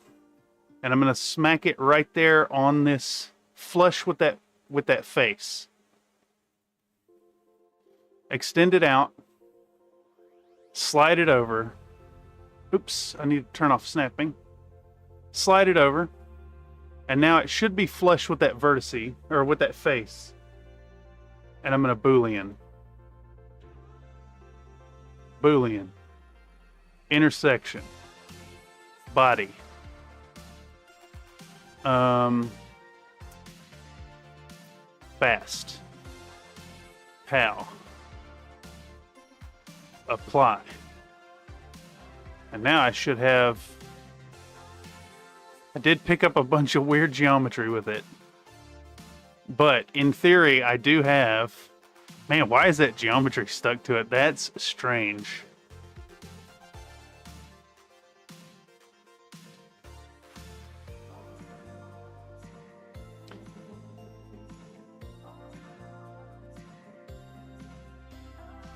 and I'm going to smack it right there on this, flush with that face. Extend it out. Slide it over. Oops, I need to turn off snapping. Slide it over. And now it should be flush with that vertice, or with that face. And I'm going to Boolean. Boolean. Intersection. Body. Fast. How. Apply. And now I should have... I did pick up a bunch of weird geometry with it. But in theory, I do have... Man, why is that geometry stuck to it? That's strange.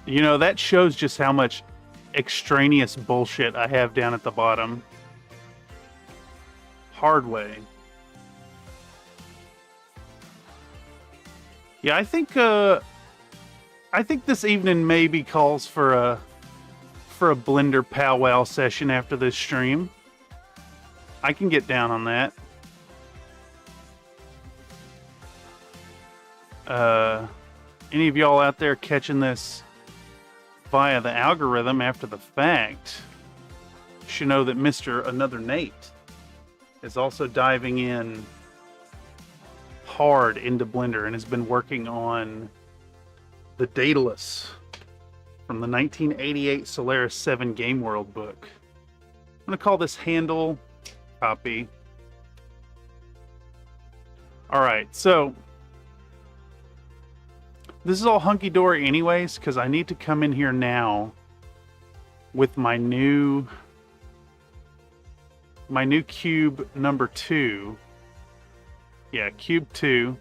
You know, that shows just how much extraneous bullshit I have down at the bottom. Hard way. Yeah, I think this evening maybe calls for a Blender powwow session after this stream. I can get down on that. Any of y'all out there catching this via the algorithm after the fact should know that Mr. Another Nate is also diving in hard into Blender and has been working on the Daedalus from the 1988 Solaris 7 Game World book. I'm going to call this handle copy. Alright, so this is all hunky-dory anyways, because I need to come in here now with my new cube number 2. Yeah, cube 2.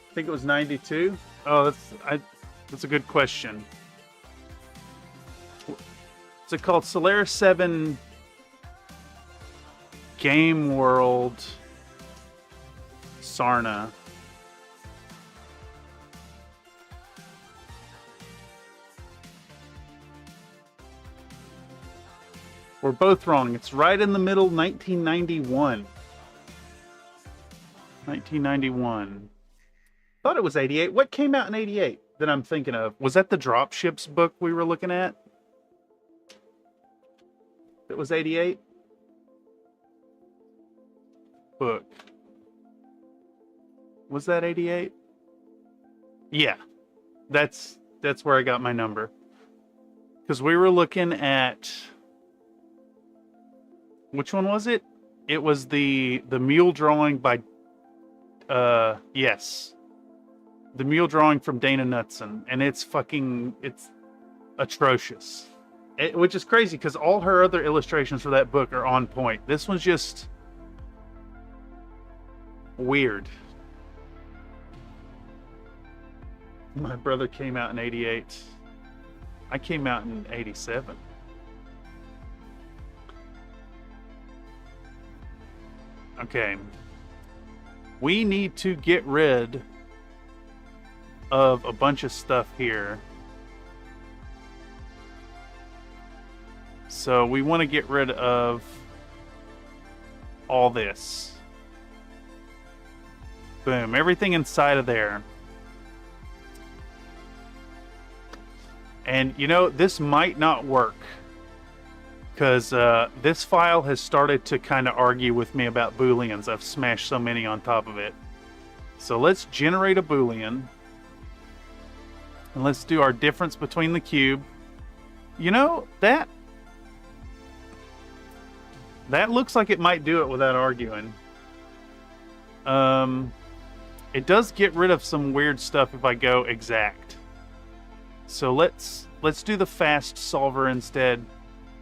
I think it was 92. Oh, that's a good question. Is it called Solaris 7 Game World Sarna? We're both wrong. It's right in the middle, 1991. 1991. Thought it was 88. What came out in 88 that I'm thinking of? Was that the Dropships book we were looking at? It was 88? Book. Was that 88? Yeah. That's where I got my number. Because we were looking at... Which one was it? It was the mule drawing by... yes. The mule drawing from Dana Knudsen. And it's atrocious. Which is crazy, because all her other illustrations for that book are on point. This one's just... weird. My brother came out in 88. I came out in 87. Okay. We need to get rid of a bunch of stuff here. So we want to get rid of all this. Boom. Everything inside of there. And, you know, this might not work. Because this file has started to kind of argue with me about booleans. I've smashed so many on top of it. So let's generate a boolean. And let's do our difference between the cube. You know, that looks like it might do it without arguing. It does get rid of some weird stuff if I go exact. So let's do the fast solver instead.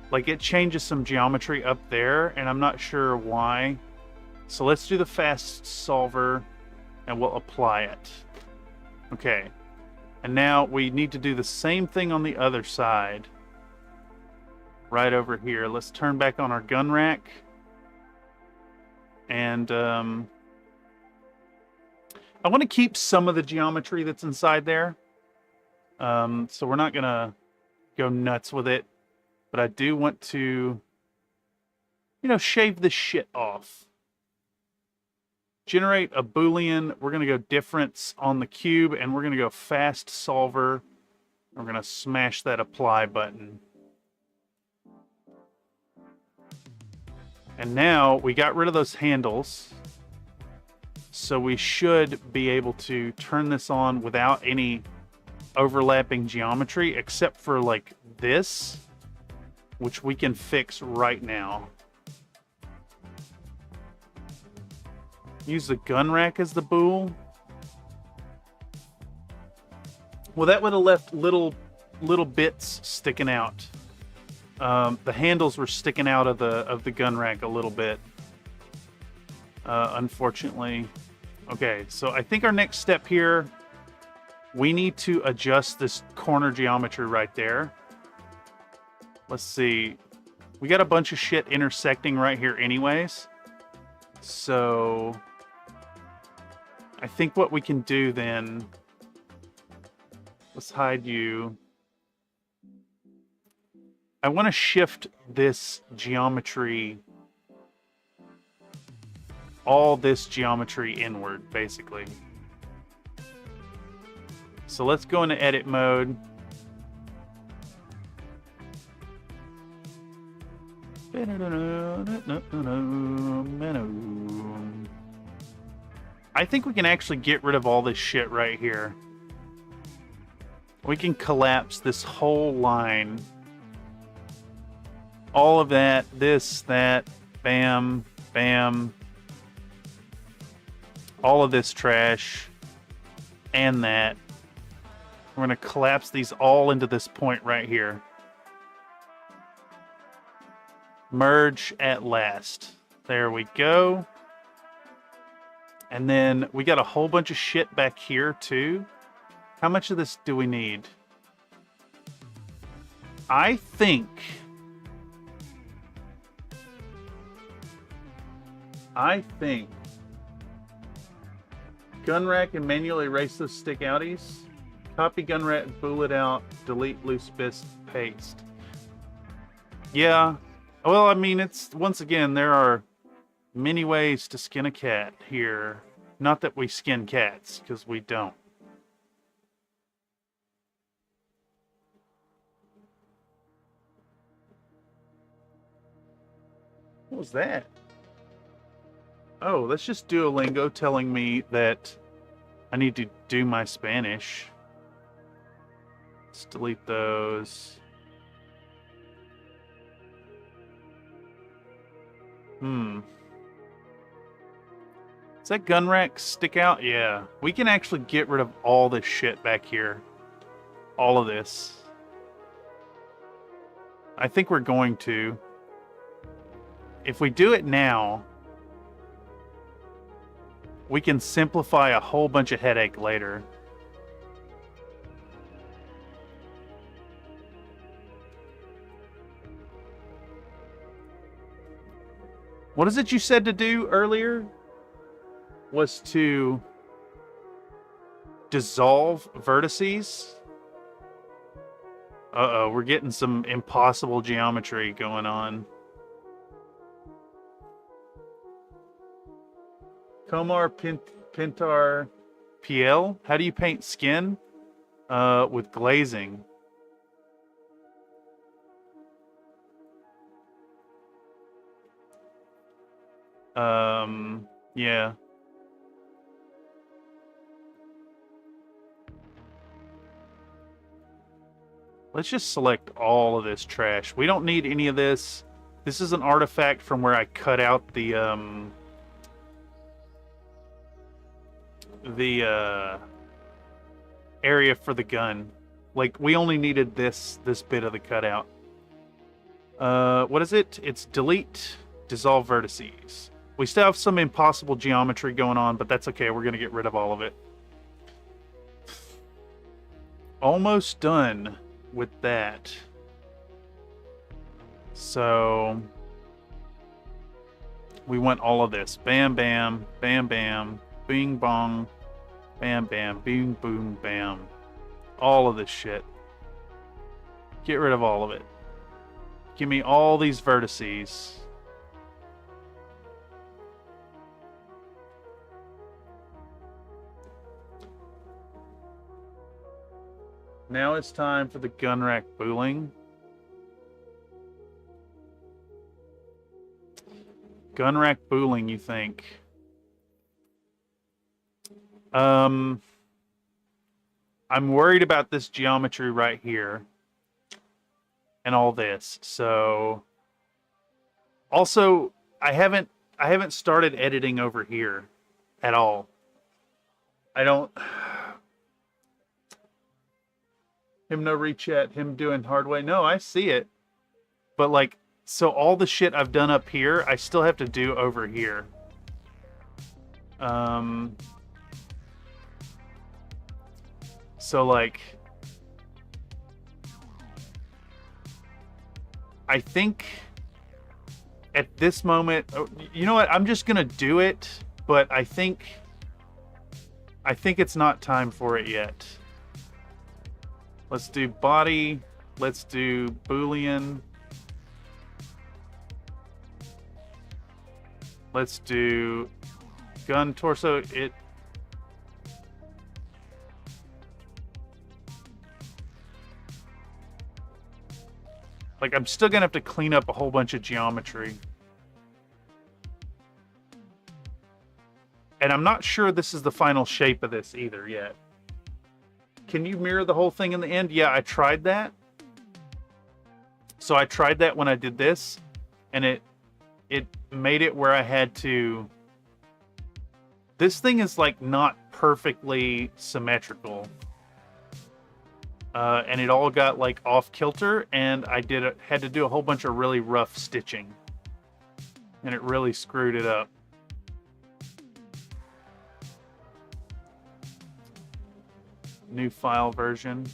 Like, it changes some geometry up there, and I'm not sure why. So let's do the fast solver, and we'll apply it. Okay. And now we need to do the same thing on the other side. Right over here. Let's turn back on our gun rack. And I want to keep some of the geometry that's inside there. So we're not going to go nuts with it. But I do want to, you know, shave this shit off. Generate a boolean. We're going to go difference on the cube, and we're going to go fast solver. We're going to smash that apply button. And now we got rid of those handles. So we should be able to turn this on without any overlapping geometry, except for like this, which we can fix right now. Use the gun rack as the bool. Well, that would have left little bits sticking out. The handles were sticking out of the gun rack a little bit. Unfortunately. Okay, so I think our next step here, we need to adjust this corner geometry right there. Let's see. We got a bunch of shit intersecting right here anyways. So I think what we can do then, let's hide you. I want to shift this geometry, all this geometry inward, basically. So let's go into edit mode. I think we can actually get rid of all this shit right here. We can collapse this whole line. All of that, this, that, bam, bam. All of this trash and that. We're going to collapse these all into this point right here. Merge at last. There we go. And then we got a whole bunch of shit back here too. How much of this do we need? I think gun rack and manually erase those stick outies. Copy gun rack, bullet out, delete loose bits, paste. Yeah. Well, I mean, it's, once again, there are many ways to skin a cat here. Not that we skin cats, because we don't. What was that? Oh, that's just Duolingo telling me that I need to do my Spanish. Let's delete those. Does that gun rack stick out? Yeah. We can actually get rid of all this shit back here. All of this. I think we're going to. If we do it now, we can simplify a whole bunch of headache later. What is it you said to do earlier? Was to dissolve vertices? Uh-oh, we're getting some impossible geometry going on. Komar Pintar PL. How do you paint skin? With glazing. Yeah. Let's just select all of this trash. We don't need any of this. This is an artifact from where I cut out the area for the gun. Like, we only needed this bit of the cutout. What is it? It's delete, dissolve vertices. We still have some impossible geometry going on, but that's okay. We're going to get rid of all of it. Almost done with that. So we want all of this. Bam, bam, bam, bam, bing, bong, bam, bam, bing, boom, bam. All of this shit. Get rid of all of it. Give me all these vertices. Now it's time for the gun rack booling. Gun rack booling, you think? I'm worried about this geometry right here and all this. So also I haven't started editing over here at all. I don't. Him no rechat, him doing hard way. No, I see it. But like, so all the shit I've done up here, I still have to do over here. So like, I think at this moment, you know what? I'm just gonna do it, but I think it's not time for it yet. Let's do body. Let's do Boolean. Let's do gun torso. Like, I'm still gonna have to clean up a whole bunch of geometry. And I'm not sure this is the final shape of this either yet. Can you mirror the whole thing in the end? Yeah, I tried that. So I tried that when I did this, and it made it where I had to... This thing is, like, not perfectly symmetrical. And it all got, like, off-kilter, and I had to do a whole bunch of really rough stitching. And it really screwed it up. New file version.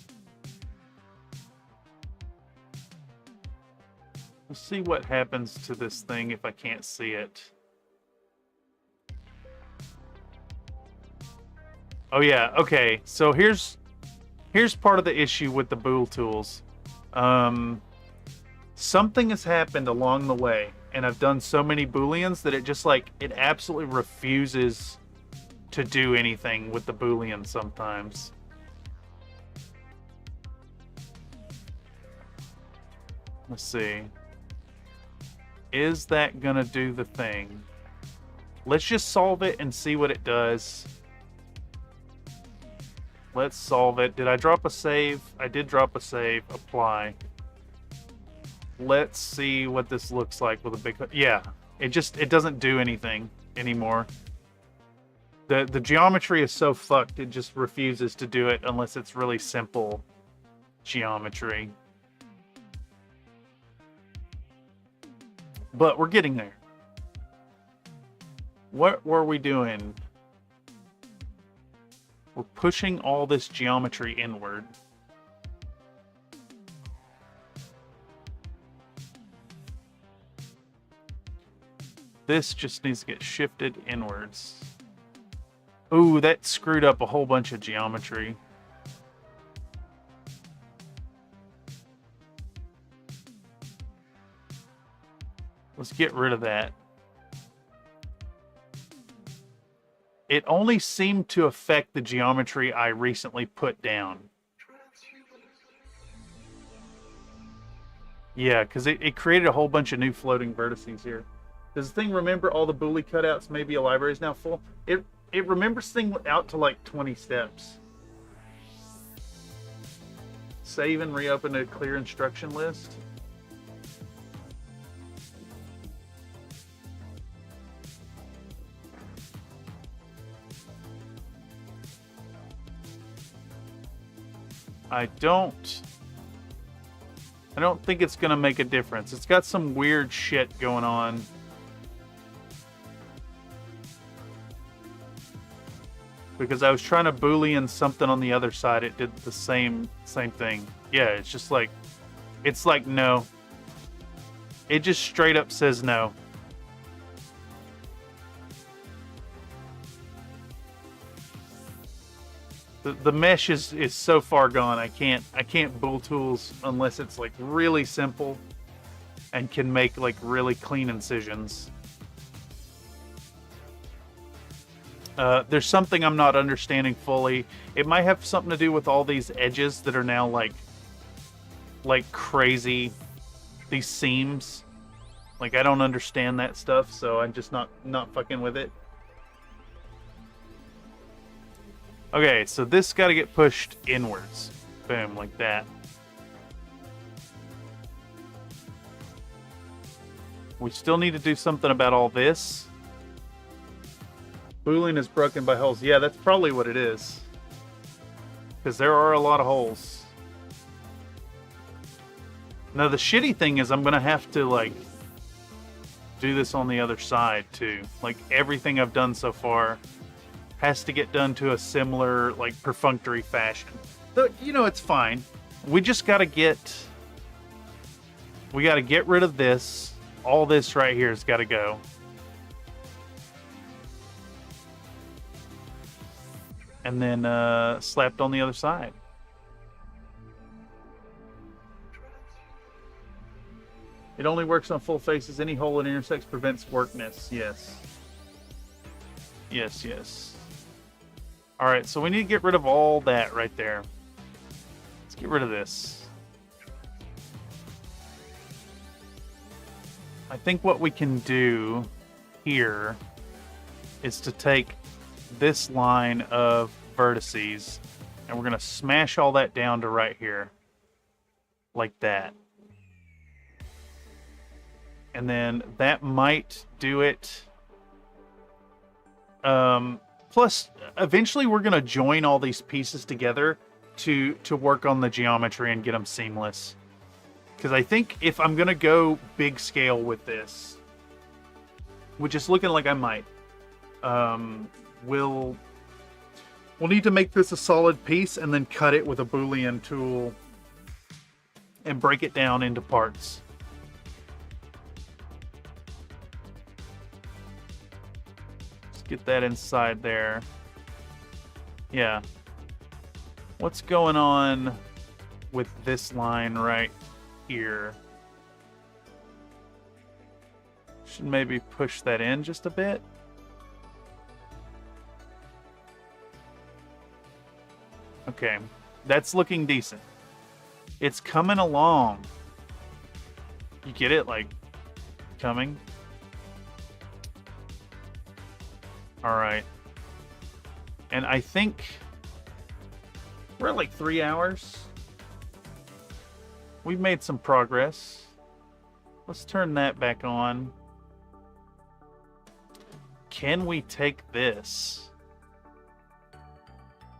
Let's see what happens to this thing if I can't see it. Oh yeah, okay. So here's part of the issue with the Bool tools. Something has happened along the way, and I've done so many Booleans that it just like, it absolutely refuses to do anything with the Boolean sometimes. Let's see. Is that gonna do the thing? Let's just solve it and see what it does. Let's solve it. Did I drop a save? I did drop a save. Apply. Let's see what this looks like with a big... Yeah, it doesn't do anything anymore. The geometry is so fucked, it just refuses to do it unless it's really simple geometry. But we're getting there. What were we doing? We're pushing all this geometry inward. This just needs to get shifted inwards. Ooh, that screwed up a whole bunch of geometry. Let's get rid of that. It only seemed to affect the geometry I recently put down. Yeah, because it created a whole bunch of new floating vertices here. Does the thing remember all the Boolean cutouts? Maybe a library is now full. It remembers things out to like 20 steps. Save and reopen a clear instruction list. I don't think it's gonna make a difference. It's got some weird shit going on. Because I was trying to Boolean something on the other side, it did the same thing. Yeah, it's just like, it's like no. It just straight up says no. The mesh is so far gone. I can't Bool tools unless it's like really simple and can make like really clean incisions. There's something I'm not understanding fully. It might have something to do with all these edges that are now like crazy. These seams. Like I don't understand that stuff, so I'm just not fucking with it. Okay, so this got to get pushed inwards. Boom, like that. We still need to do something about all this. Boolean is broken by holes. Yeah, that's probably what it is. Because there are a lot of holes. Now, the shitty thing is I'm going to have to, like, do this on the other side too. Like everything I've done so far has to get done to a similar, like, perfunctory fashion. But, you know, it's fine. We just gotta get rid of this. All this right here has got to go. And then slapped on the other side. It only works on full faces. Any hole it intersects prevents workness. Yes. Yes, yes. Alright, so we need to get rid of all that right there. Let's get rid of this. I think what we can do here is to take this line of vertices and we're going to smash all that down to right here. Like that. And then that might do it. Plus, eventually we're going to join all these pieces together to work on the geometry and get them seamless. Because I think if I'm going to go big scale with this, which is looking like I might, we'll need to make this a solid piece and then cut it with a Boolean tool and break it down into parts. Get that inside there. Yeah. What's going on with this line right here? Should maybe push that in just a bit. Okay. That's looking decent. It's coming along. You get it? Like, coming? All right. And I think we're at like 3 hours. We've made some progress. Let's turn that back on. Can we take this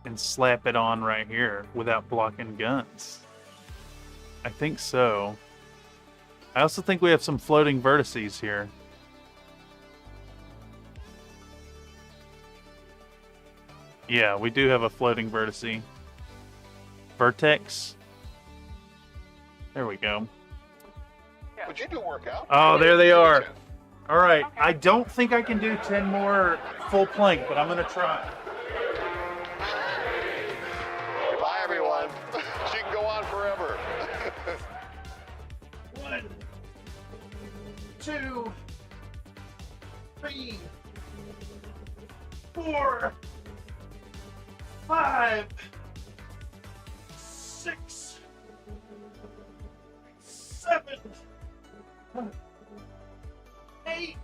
and slap it on right here without blocking guns? I think so. I also think we have some floating vertices here. Yeah, we do have a floating vertice. Vertex. There we go. But you do work out. Oh, there they are. All right. I don't think I can do 10 more full plank, but I'm going to try. Bye, everyone. She can go on forever. 1, 2, 3, 4, 5, 6, 7, 8,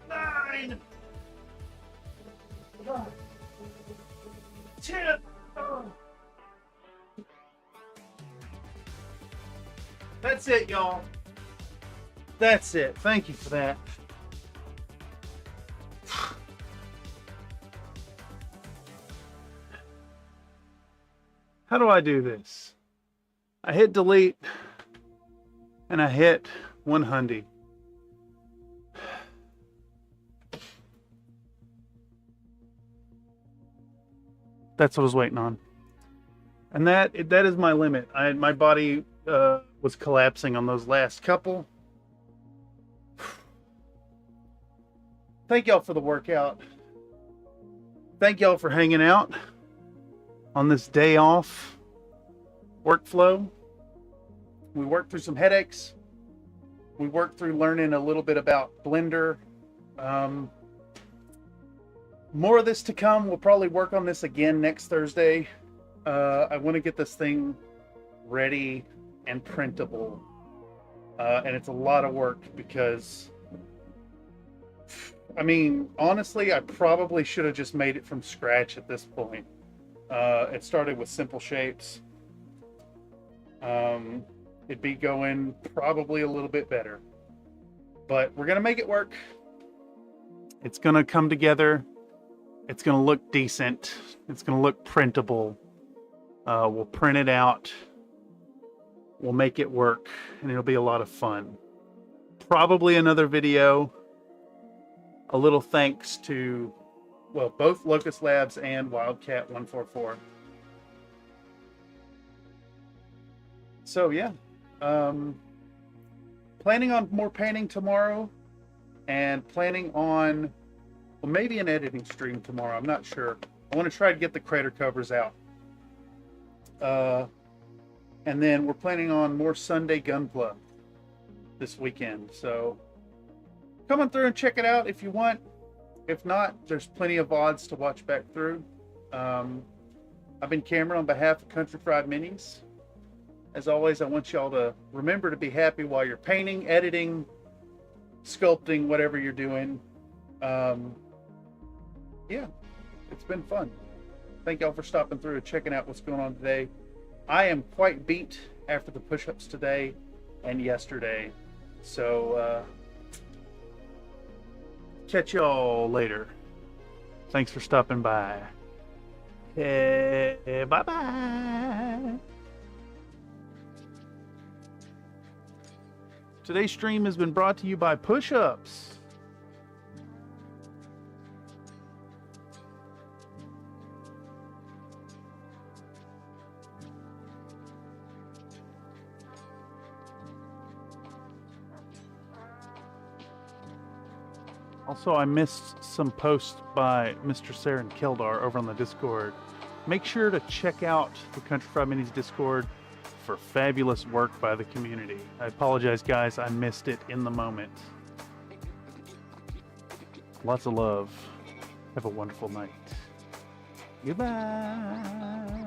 9, 10. That's it, y'all. That's it. Thank you for that. How do I do this? I hit delete and I hit 100. That's what I was waiting on. And that is my limit. My body was collapsing on those last couple. Thank y'all for the workout. Thank y'all for hanging out on this day off workflow. We worked through some headaches. We worked through learning a little bit about Blender. More of this to come. We'll probably work on this again next Thursday. I want to get this thing ready and printable. And it's a lot of work because, I mean, honestly, I probably should have just made it from scratch at this point. It started with simple shapes. It'd be going probably a little bit better. But we're going to make it work. It's going to come together. It's going to look decent. It's going to look printable. We'll print it out. We'll make it work. And it'll be a lot of fun. probably another video. A little thanks to, well, both Locust Labs and Wildcat 144. So yeah, planning on more painting tomorrow, and planning on, well, maybe an editing stream tomorrow. I'm not sure. I want to try to get the crater covers out. And then we're planning on more Sunday Gunpla this weekend. So come on through and check it out if you want. If not, there's plenty of VODs to watch back through. I've been Cameron on behalf of Country Fried Minis. As always, I want y'all to remember to be happy while you're painting, editing, sculpting, whatever you're doing. Yeah, it's been fun. Thank y'all for stopping through and checking out what's going on today. I am quite beat after the push-ups today and yesterday. So, catch y'all later. Thanks for stopping by. Hey, bye-bye. Today's stream has been brought to you by push-ups. Also, I missed some posts by Mr. Saren Kildar over on the Discord. Make sure to check out the Country Fried Minis Discord for fabulous work by the community. I apologize, guys. I missed it in the moment. Lots of love. Have a wonderful night. Goodbye.